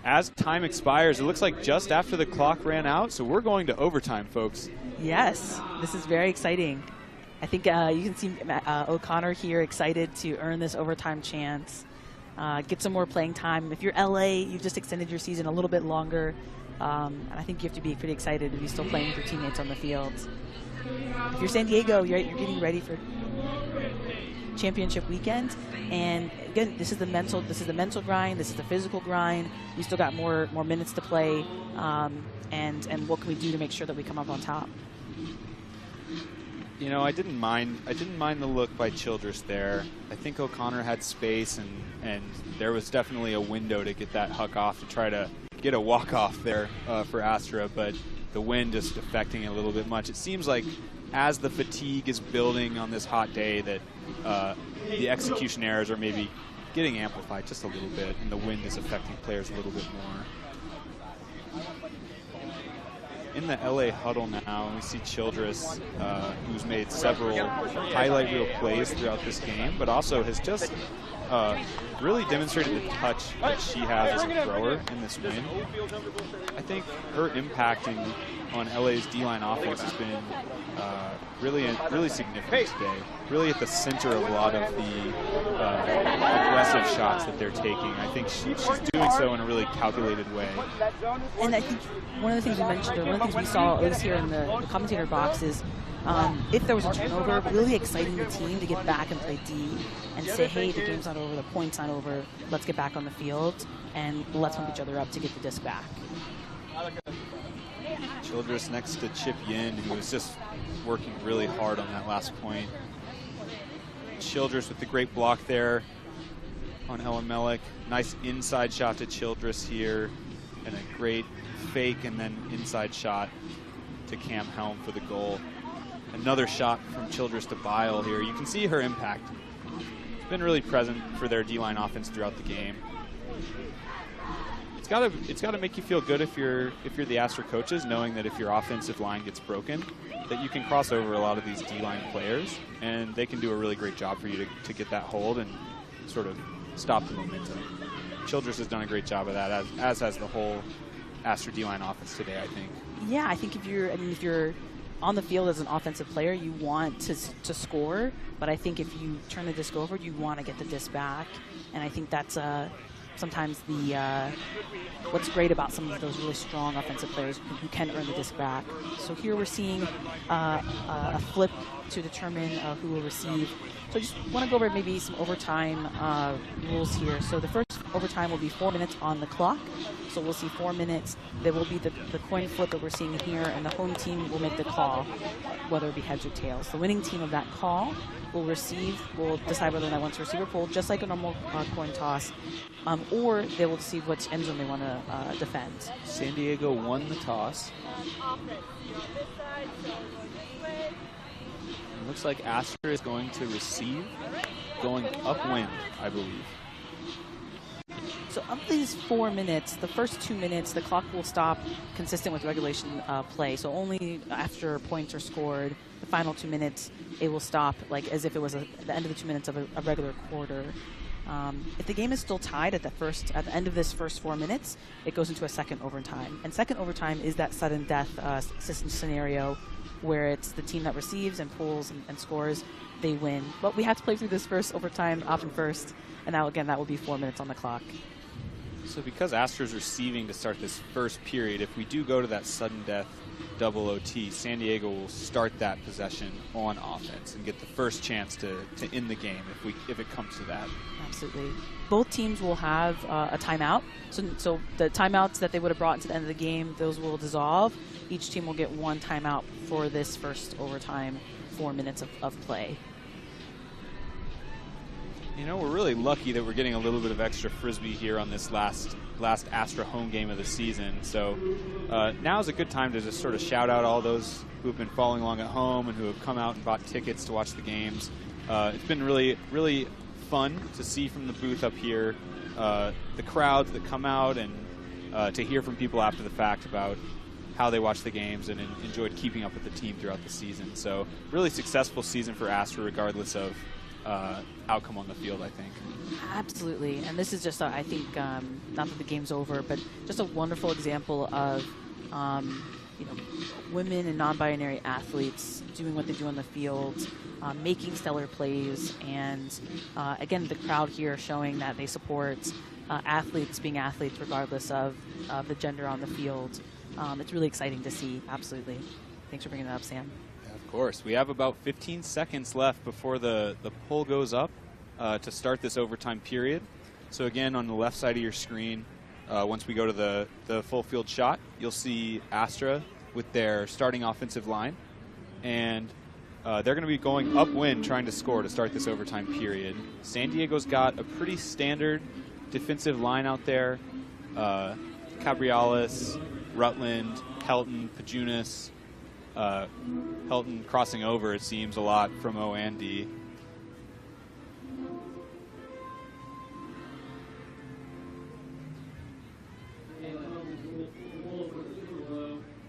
As time expires, it looks like just after the clock ran out, so we're going to overtime, folks. Yes, this is very exciting. I think you can see O'Connor here excited to earn this overtime chance. Get some more playing time. If you're LA, you've just extended your season a little bit longer. And I think you have to be pretty excited to be still playing with your teammates on the field. If you're San Diego, you're getting ready for championship weekend. And again, this is the mental grind. This is the physical grind. We still got more minutes to play. And what can we do to make sure that we come up on top? You know, I didn't mind the look by Childress there. I think O'Connor had space, and there was definitely a window to get that huck off to try to get a walk-off there for Astra, but the wind just affecting it a little bit much. It seems like as the fatigue is building on this hot day that the execution errors are maybe getting amplified just a little bit, and the wind is affecting players a little bit more. In the LA huddle now, we see Childress, who's made several highlight reel plays throughout this game, but also has just really demonstrated the touch that she has as a thrower in this win. I think her impacting on LA's D-line offense has been really significant today. Really at the center of a lot of the aggressive shots that they're taking. I think she's doing so in a really calculated way. And I think one of the things we mentioned, or one of the things we saw, at least here in the commentator box, is if there was a turnover, really exciting the team to get back and play D and say, hey, the game's not over, the point's not over, let's get back on the field, and let's pump each other up to get the disc back. Childress next to Chip Yin, who was just working really hard on that last point. Childress with the great block there on Ellen Melick. Nice inside shot to Childress here, and a great fake and then inside shot to Cam Helm for the goal. Another shot from Childress to Bile here. You can see her impact. It's been really present for their D-line offense throughout the game. It's got to make you feel good if you're the Astra coaches, knowing that if your offensive line gets broken, that you can cross over a lot of these D-line players, and they can do a really great job for you to get that hold and sort of stop the momentum. Childress has done a great job of that, as has the whole Astra D-line offense today, I think. Yeah, I think if you're on the field as an offensive player, you want to score, but I think if you turn the disc over, you want to get the disc back, and I think that's sometimes what's great about some of those really strong offensive players who can earn the disc back. So here we're seeing a flip to determine who will receive. So I just want to go over maybe some overtime rules here. So the first overtime will be 4 minutes on the clock. So we'll see 4 minutes. There will be the coin flip that we're seeing here, and the home team will make the call, whether it be heads or tails. The winning team of that call will decide whether or not they want to receive or pull, just like a normal coin toss, or they will decide which end zone they want to defend. San Diego won the toss. It looks like Astra is going to receive, going upwind, I believe. So of these 4 minutes, the first 2 minutes, the clock will stop consistent with regulation play. So only after points are scored, the final 2 minutes, it will stop like as if it was the end of the 2 minutes of a regular quarter. If the game is still tied at the end of this first 4 minutes, it goes into a second overtime. And second overtime is that sudden death scenario where it's the team that receives and pulls and scores, they win. But we have to play through this first overtime option first, and now again that will be 4 minutes on the clock. So because Astra's receiving to start this first period, if we do go to that sudden death double OT, San Diego will start that possession on offense and get the first chance to end the game if it comes to that. Absolutely. Both teams will have a timeout. So the timeouts that they would have brought into the end of the game, those will dissolve. Each team will get one timeout for this first overtime 4 minutes of play. You know, we're really lucky that we're getting a little bit of extra frisbee here on this last Astra home game of the season. So now is a good time to just sort of shout out all those who have been following along at home and who have come out and bought tickets to watch the games. It's been really, really fun to see from the booth up here the crowds that come out and to hear from people after the fact about how they watch the games and enjoyed keeping up with the team throughout the season. So really successful season for Astra regardless of outcome on the field, I think. Absolutely, and this is just, I think, not that the game's over, but just a wonderful example of, women and non-binary athletes doing what they do on the field, making stellar plays, and again, the crowd here showing that they support athletes being athletes regardless of the gender on the field. It's really exciting to see, absolutely. Thanks for bringing that up, Sam. Of course. We have about 15 seconds left before the poll goes up to start this overtime period. So again, on the left side of your screen, once we go to the full field shot, you'll see Astra with their starting offensive line. And they're going to be going upwind trying to score to start this overtime period. San Diego's got a pretty standard defensive line out there. Cabriales, Rutland, Helton, Pajunas. Helton crossing over, it seems, a lot from O and D.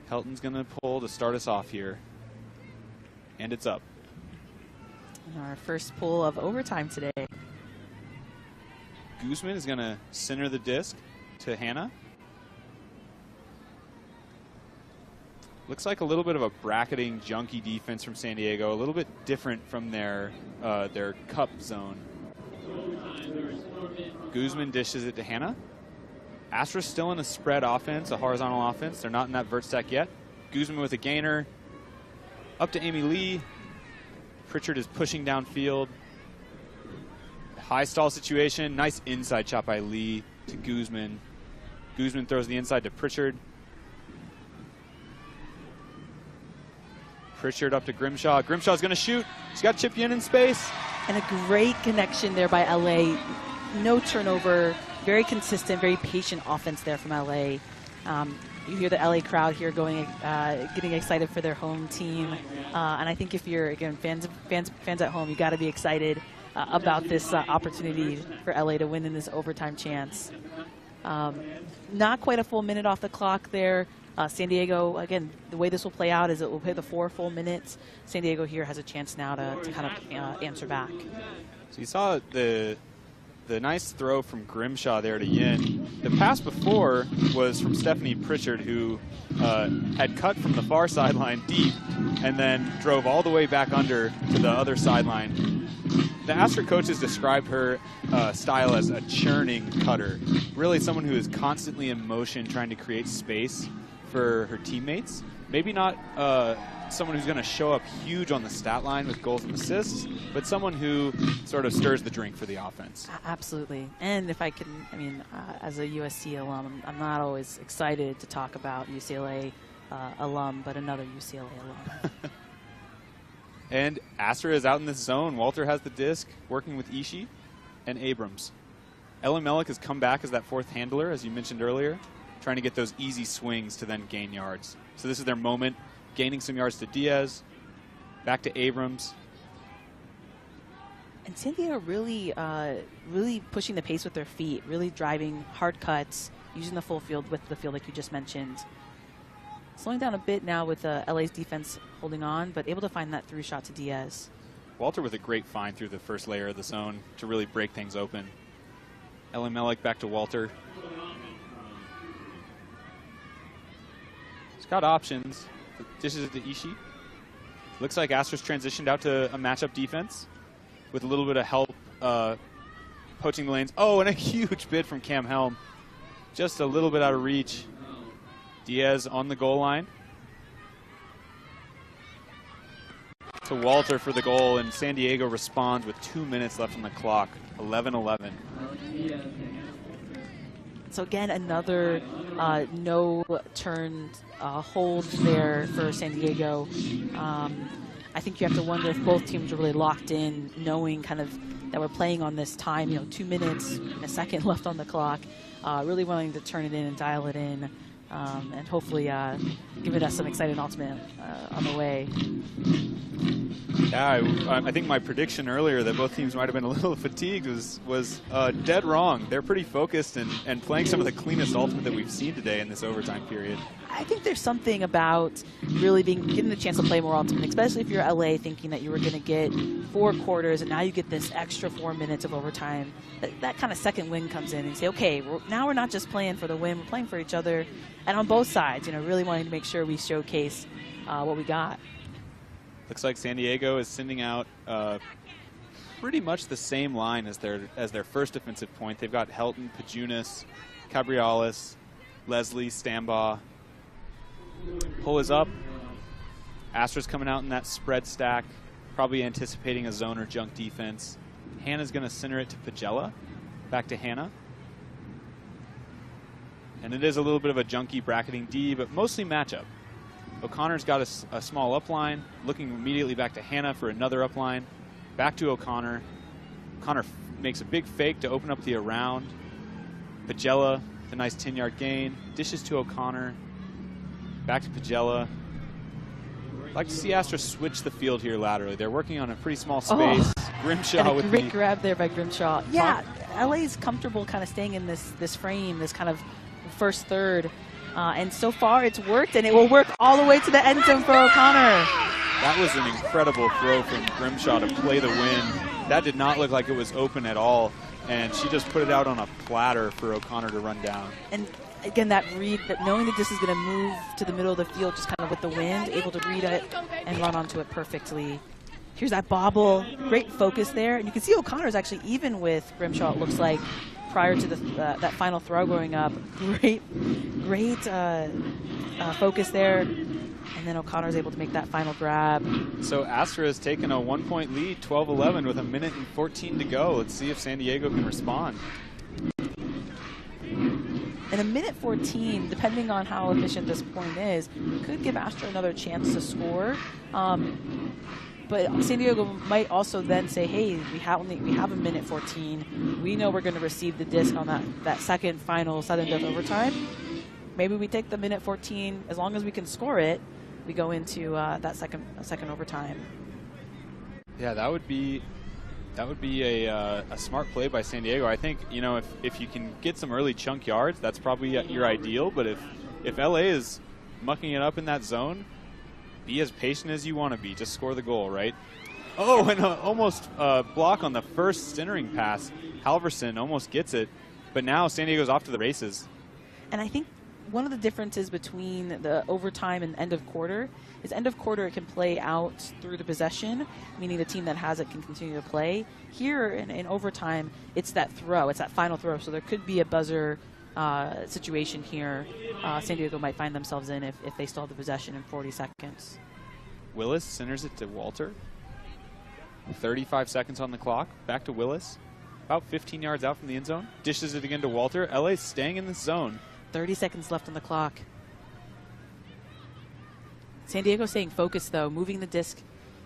Helton's going to pull to start us off here. And it's up. And our first pull of overtime today. Guzman is going to center the disc to Hannah. Looks like a little bit of a bracketing, junky defense from San Diego, a little bit different from their cup zone. Guzman dishes it to Hannah. Astra's still in a spread offense, a horizontal offense. They're not in that vert stack yet. Guzman with a gainer. Up to Amy Lee. Pritchard is pushing downfield. High stall situation. Nice inside shot by Lee to Guzman. Guzman throws the inside to Pritchard. Pritchard up to Grimshaw. Grimshaw's going to shoot. She's got Chip Yin in space. And a great connection there by LA. No turnover. Very consistent, very patient offense there from LA. You hear the LA crowd here going, getting excited for their home team. And I think if you're, again, fans at home, you got to be excited about this opportunity for LA to win in this overtime chance. Not quite a full minute off the clock there. San Diego, again, the way this will play out is it will play the 4 full minutes. San Diego here has a chance now to kind of answer back. So you saw the nice throw from Grimshaw there to Yin. The pass before was from Stephanie Pritchard, who had cut from the far sideline deep and then drove all the way back under to the other sideline the Astra coaches described her style as a churning cutter. Really someone who is constantly in motion trying to create space for her teammates. Maybe not someone who's going to show up huge on the stat line with goals and assists, but someone who sort of stirs the drink for the offense. Absolutely. And if I can, I mean, as a USC alum, I'm not always excited to talk about UCLA alum, but another UCLA alum. And Astra is out in this zone. Walter has the disc, working with Ishii and Abrams. Ellen Mellick has come back as that fourth handler, as you mentioned earlier, trying to get those easy swings to then gain yards. So this is their moment, gaining some yards to Diaz, back to Abrams. And San Diego really, really pushing the pace with their feet, really driving hard cuts, using the full field with the field like you just mentioned. Slowing down a bit now with LA's defense holding on, but able to find that through shot to Diaz. Walter with a great find through the first layer of the zone to really break things open. Ellen Mellick back to Walter. He's got options. Dishes it to Ishii. Looks like Astra's transitioned out to a matchup defense with a little bit of help poaching the lanes. Oh, and a huge bid from Cam Helm. Just a little bit out of reach. Diaz on the goal line. To Walter for the goal, and San Diego responds with 2 minutes left on the clock. 11-11. So again, another no-turn hold there for San Diego. I think you have to wonder if both teams are really locked in, knowing kind of that we're playing on this time, 2 minutes and a second left on the clock, really wanting to turn it in and dial it in, and hopefully giving us some exciting ultimate on the way. Yeah, I think my prediction earlier that both teams might have been a little fatigued was dead wrong. They're pretty focused and playing some of the cleanest ultimate that we've seen today in this overtime period. I think there's something about really getting the chance to play more ultimate, especially if you're LA thinking that you were going to get 4 quarters and now you get this extra 4 minutes of overtime. That kind of second win comes in and you say, okay, now we're not just playing for the win, we're playing for each other. And on both sides, really wanting to make sure we showcase what we got. Looks like San Diego is sending out pretty much the same line as their first defensive point. They've got Helton, Pajunas, Cabriales, Leslie, Stambaugh. Pull is up. Astra's coming out in that spread stack, probably anticipating a zone or junk defense. Hannah's going to center it to Pagella. Back to Hannah. And it is a little bit of a junky bracketing D, but mostly matchup. O'Connor's got a small upline, looking immediately back to Hannah for another upline. Back to O'Connor. O'Connor makes a big fake to open up the around. Pagella, the nice 10-yard gain. Dishes to O'Connor. Back to Pagella. I'd like to see Astra switch the field here laterally. They're working on a pretty small space. Grimshaw with great grab there by Grimshaw. Yeah, LA's comfortable kind of staying in this frame, this kind of first third. And so far it's worked, and it will work all the way to the end zone for O'Connor. That was an incredible throw from Grimshaw to play the win. That did not look like it was open at all, and she just put it out on a platter for O'Connor to run down. And again, that read, that knowing that this is going to move to the middle of the field just kind of with the wind, able to read it and run onto it perfectly. Here's that bobble, great focus there. And you can see O'Connor's actually even with Grimshaw, it looks like, prior to that final throw going up. Great focus there. And then O'Connor's able to make that final grab. So Astra has taken a 1-point lead, 12-11, with 1 minute and 14 to go. Let's see if San Diego can respond. And 1 minute 14, depending on how efficient this point is, could give Astra another chance to score. But San Diego might also then say, hey, we have 1 minute 14. We know we're going to receive the disc on that second final sudden death overtime. Maybe we take the 1 minute 14. As long as we can score it, we go into that second overtime. Yeah, that would be a smart play by San Diego. I think, if you can get some early chunk yards, that's probably your ideal. But if LA is mucking it up in that zone, be as patient as you want to be. Just score the goal, right? Oh, and almost block on the first centering pass. Halverson almost gets it, but now San Diego's off to the races. And I think one of the differences between the overtime and end of quarter is end of quarter it can play out through the possession, meaning the team that has it can continue to play. Here in overtime, it's that throw, it's that final throw. So there could be a buzzer situation here. San Diego might find themselves in if they still have the possession in 40 seconds. Willis centers it to Walter. 35 seconds on the clock. Back to Willis. About 15 yards out from the end zone. Dishes it again to Walter. LA's staying in this zone. 30 seconds left on the clock. San Diego staying focused, though, moving the disc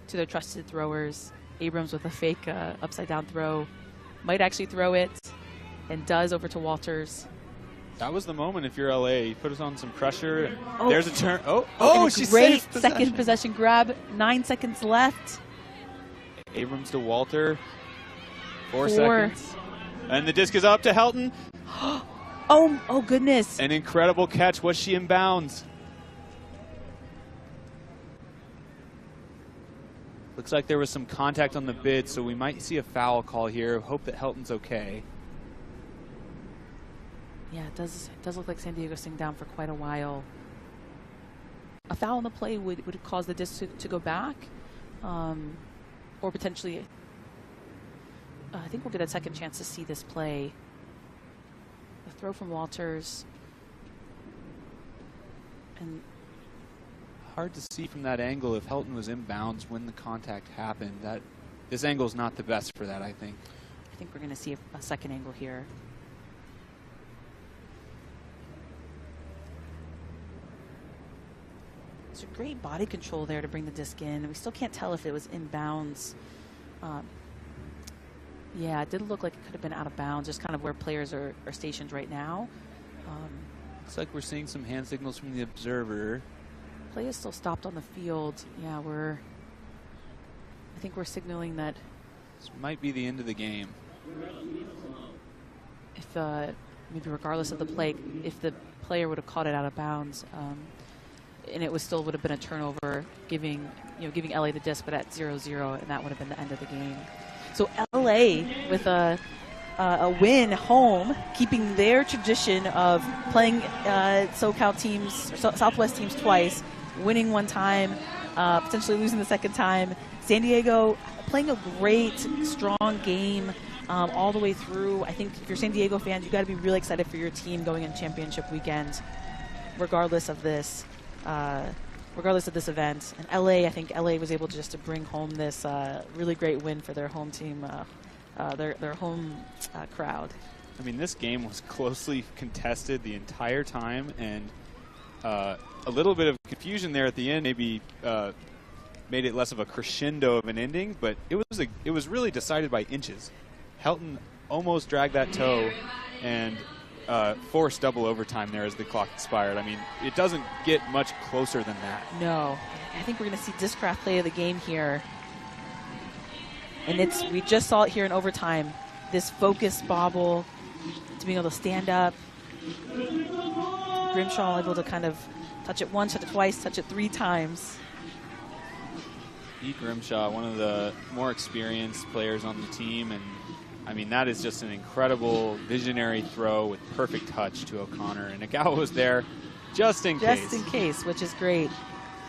to their trusted throwers. Abrams with a fake upside-down throw. Might actually throw it, and does over to Walters. That was the moment if you're LA. You put us on some pressure. Oh. There's a turn. Oh, she great saved second possession grab. 9 seconds left. Abrams to Walter. 4 seconds. And the disc is up to Helton. Oh, goodness. An incredible catch. Was she in bounds? Looks like there was some contact on the bid, so we might see a foul call here. Hope that Helton's okay. Yeah, it does look like San Diego's staying down for quite a while. A foul on the play would cause the disc to go back, or potentially, I think we'll get a second chance to see this play. The throw from Walters. And hard to see from that angle if Helton was in bounds when the contact happened. This angle is not the best for that, I think. I think we're going to see a second angle here. There's a great body control there to bring the disc in. We still can't tell if it was in bounds. Yeah, it did look like it could have been out of bounds, just kind of where players are stationed right now. Looks like we're seeing some hand signals from the observer. Play is still stopped on the field. Yeah, I think we're signaling that this might be the end of the game. If maybe regardless of the play, if the player would have caught it out of bounds, and it would have been a turnover, giving LA the disc, but at 0-0, and that would have been the end of the game. So LA with a win home, keeping their tradition of playing SoCal teams, Southwest teams twice, winning one time, potentially losing the second time. San Diego playing a great, strong game all the way through. I think if you're San Diego fans, you've got to be really excited for your team going in championship weekend, regardless of this event. And LA, I think LA was able to bring home this really great win for their home team, their home crowd. I mean, this game was closely contested the entire time, and a little bit of confusion there at the end maybe made it less of a crescendo of an ending, but it was really decided by inches. Helton almost dragged that toe and forced double overtime there as the clock expired. I mean, it doesn't get much closer than that. No. I think we're going to see Discraft play of the game here. And we just saw it here in overtime. This focus bobble to being able to stand up. Grimshaw able to kind of touch it once, touch it twice, touch it 3 times. Pete Grimshaw, one of the more experienced players on the team, and I mean, that is just an incredible visionary throw with perfect touch to O'Connor. And Nagawa was there just in case. Just in case, which is great.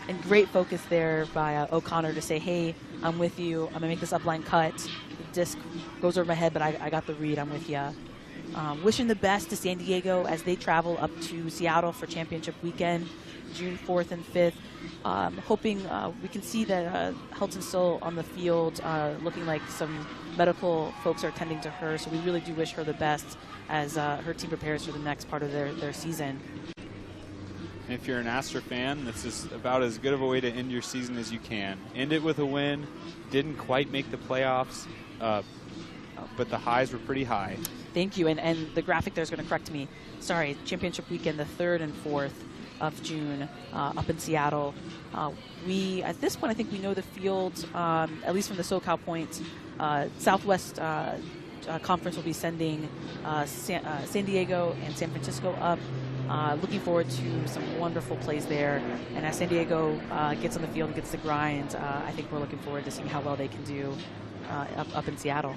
And great focus there by O'Connor to say, hey, I'm with you. I'm going to make this upline cut. The disc goes over my head, but I got the read. I'm with you. Wishing the best to San Diego as they travel up to Seattle for championship weekend, June 4th and 5th. Hoping we can see that Helton's still on the field, looking like some medical folks are attending to her, so we really do wish her the best as her team prepares for the next part of their season. And if you're an Astra fan, this is about as good of a way to end your season as you can. End it with a win. Didn't quite make the playoffs, but the highs were pretty high. Thank you, and the graphic there is going to correct me. Sorry, championship weekend, the 3rd and 4th of June up in Seattle. At this point, I think we know the field, at least from the SoCal point. Southwest Conference will be sending San Diego and San Francisco up. Looking forward to some wonderful plays there. And as San Diego gets on the field and gets the grind, I think we're looking forward to seeing how well they can do up in Seattle.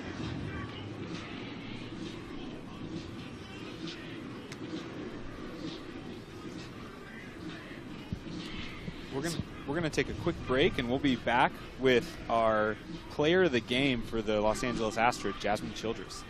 we're gonna take a quick break, and we'll be back with our player of the game for the Los Angeles Astra, Jasmine Childress.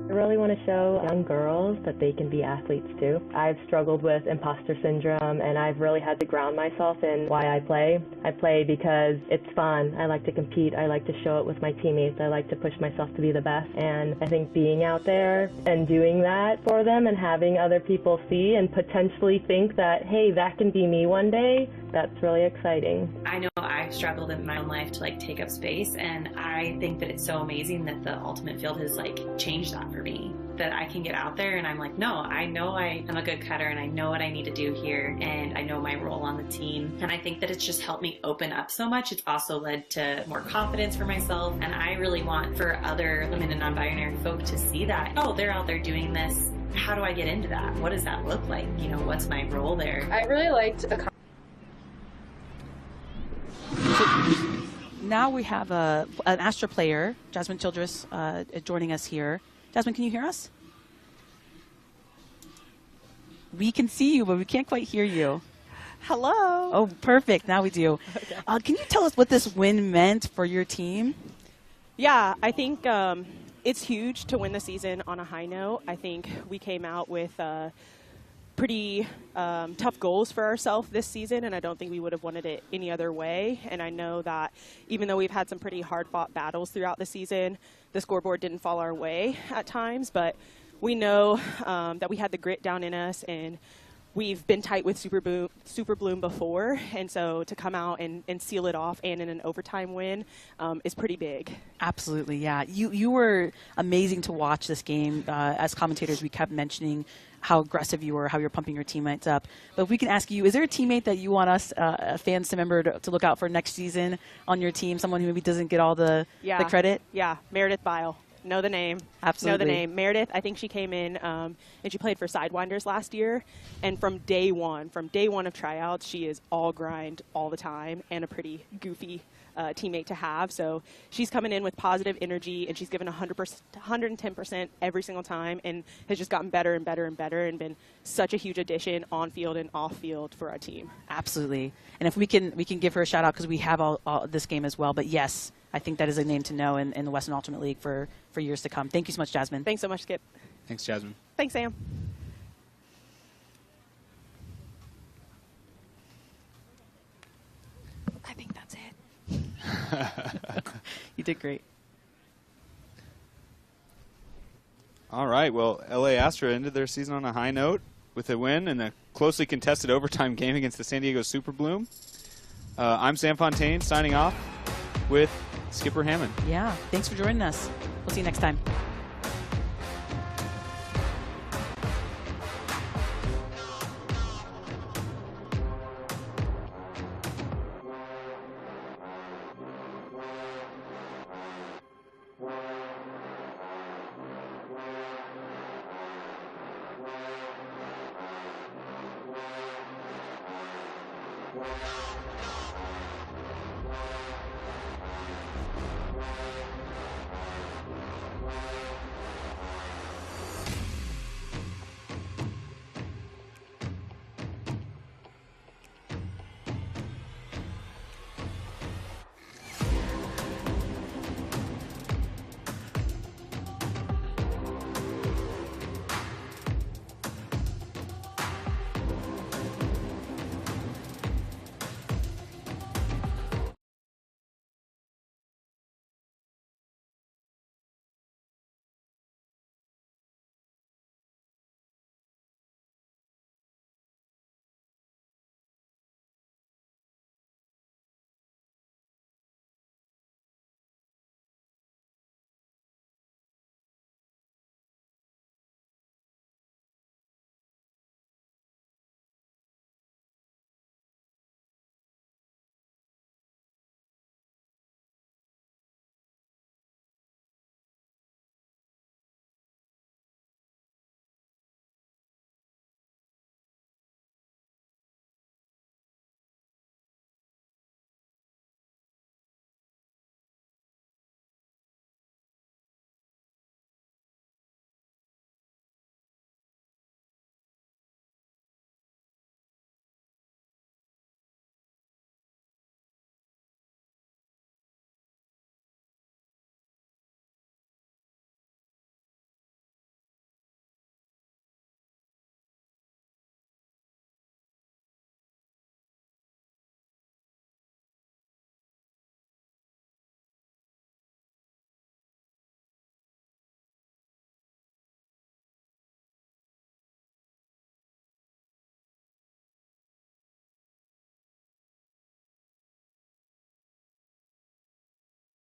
I really want to show young girls that they can be athletes too. I've struggled with imposter syndrome, and I've really had to ground myself in why I play. I play because it's fun. I like to compete. I like to show it with my teammates. I like to push myself to be the best. And I think being out there and doing that for them and having other people see and potentially think that, hey, that can be me one day, that's really exciting. I know I've struggled in my own life to like take up space, and I think that it's so amazing that the ultimate field has like changed that for me. That I can get out there and I'm like, no, I know I am a good cutter and I know what I need to do here and I know my role on the team. And I think that it's just helped me open up so much. It's also led to more confidence for myself. And I really want for other women and non-binary folk to see that, oh, they're out there doing this. How do I get into that? What does that look like? You know, what's my role there? I really liked Now we have an Astra player, Jasmine Childress, joining us here. Jasmine, can you hear us? We can see you, but we can't quite hear you. Hello. Oh, perfect. Now we do. Okay. Can you tell us what this win meant for your team? Yeah, I think it's huge to win the season on a high note. I think we came out with pretty tough goals for ourselves this season, and I don't think we would have wanted it any other way. And I know that even though we've had some pretty hard-fought battles throughout the season, the scoreboard didn't fall our way at times, but we know that we had the grit down in us, and we've been tight with Super Bloom before, and so to come out and seal it off and in an overtime win is pretty big. Absolutely, yeah. You were amazing to watch this game. As commentators, we kept mentioning how aggressive you were, how you're pumping your teammates up. But if we can ask you, is there a teammate that you want us, fans, to remember to look out for next season on your team, someone who maybe doesn't get all the credit? Yeah, Meredith Bile. Know the name. Absolutely. Know the name. Meredith, I think she came in and she played for Sidewinders last year. And from day one of tryouts, she is all grind all the time and a pretty goofy teammate to have. So she's coming in with positive energy, and she's given 100%, 110% every single time, and has just gotten better and better and better, and been such a huge addition on field and off field for our team. Absolutely. And if we can give her a shout out, because we have all this game as well. But yes, I think that is a name to know in the Western Ultimate League for years to come. Thank you so much, Jasmine. Thanks so much, Skip. Thanks, Jasmine. Thanks, Sam. I think that's it. You did great. All right. Well, LA Astra ended their season on a high note with a win in a closely contested overtime game against the San Diego Super Bloom. I'm Sam Fontaine signing off with Skipper Hammond. Yeah. Thanks for joining us. We'll see you next time.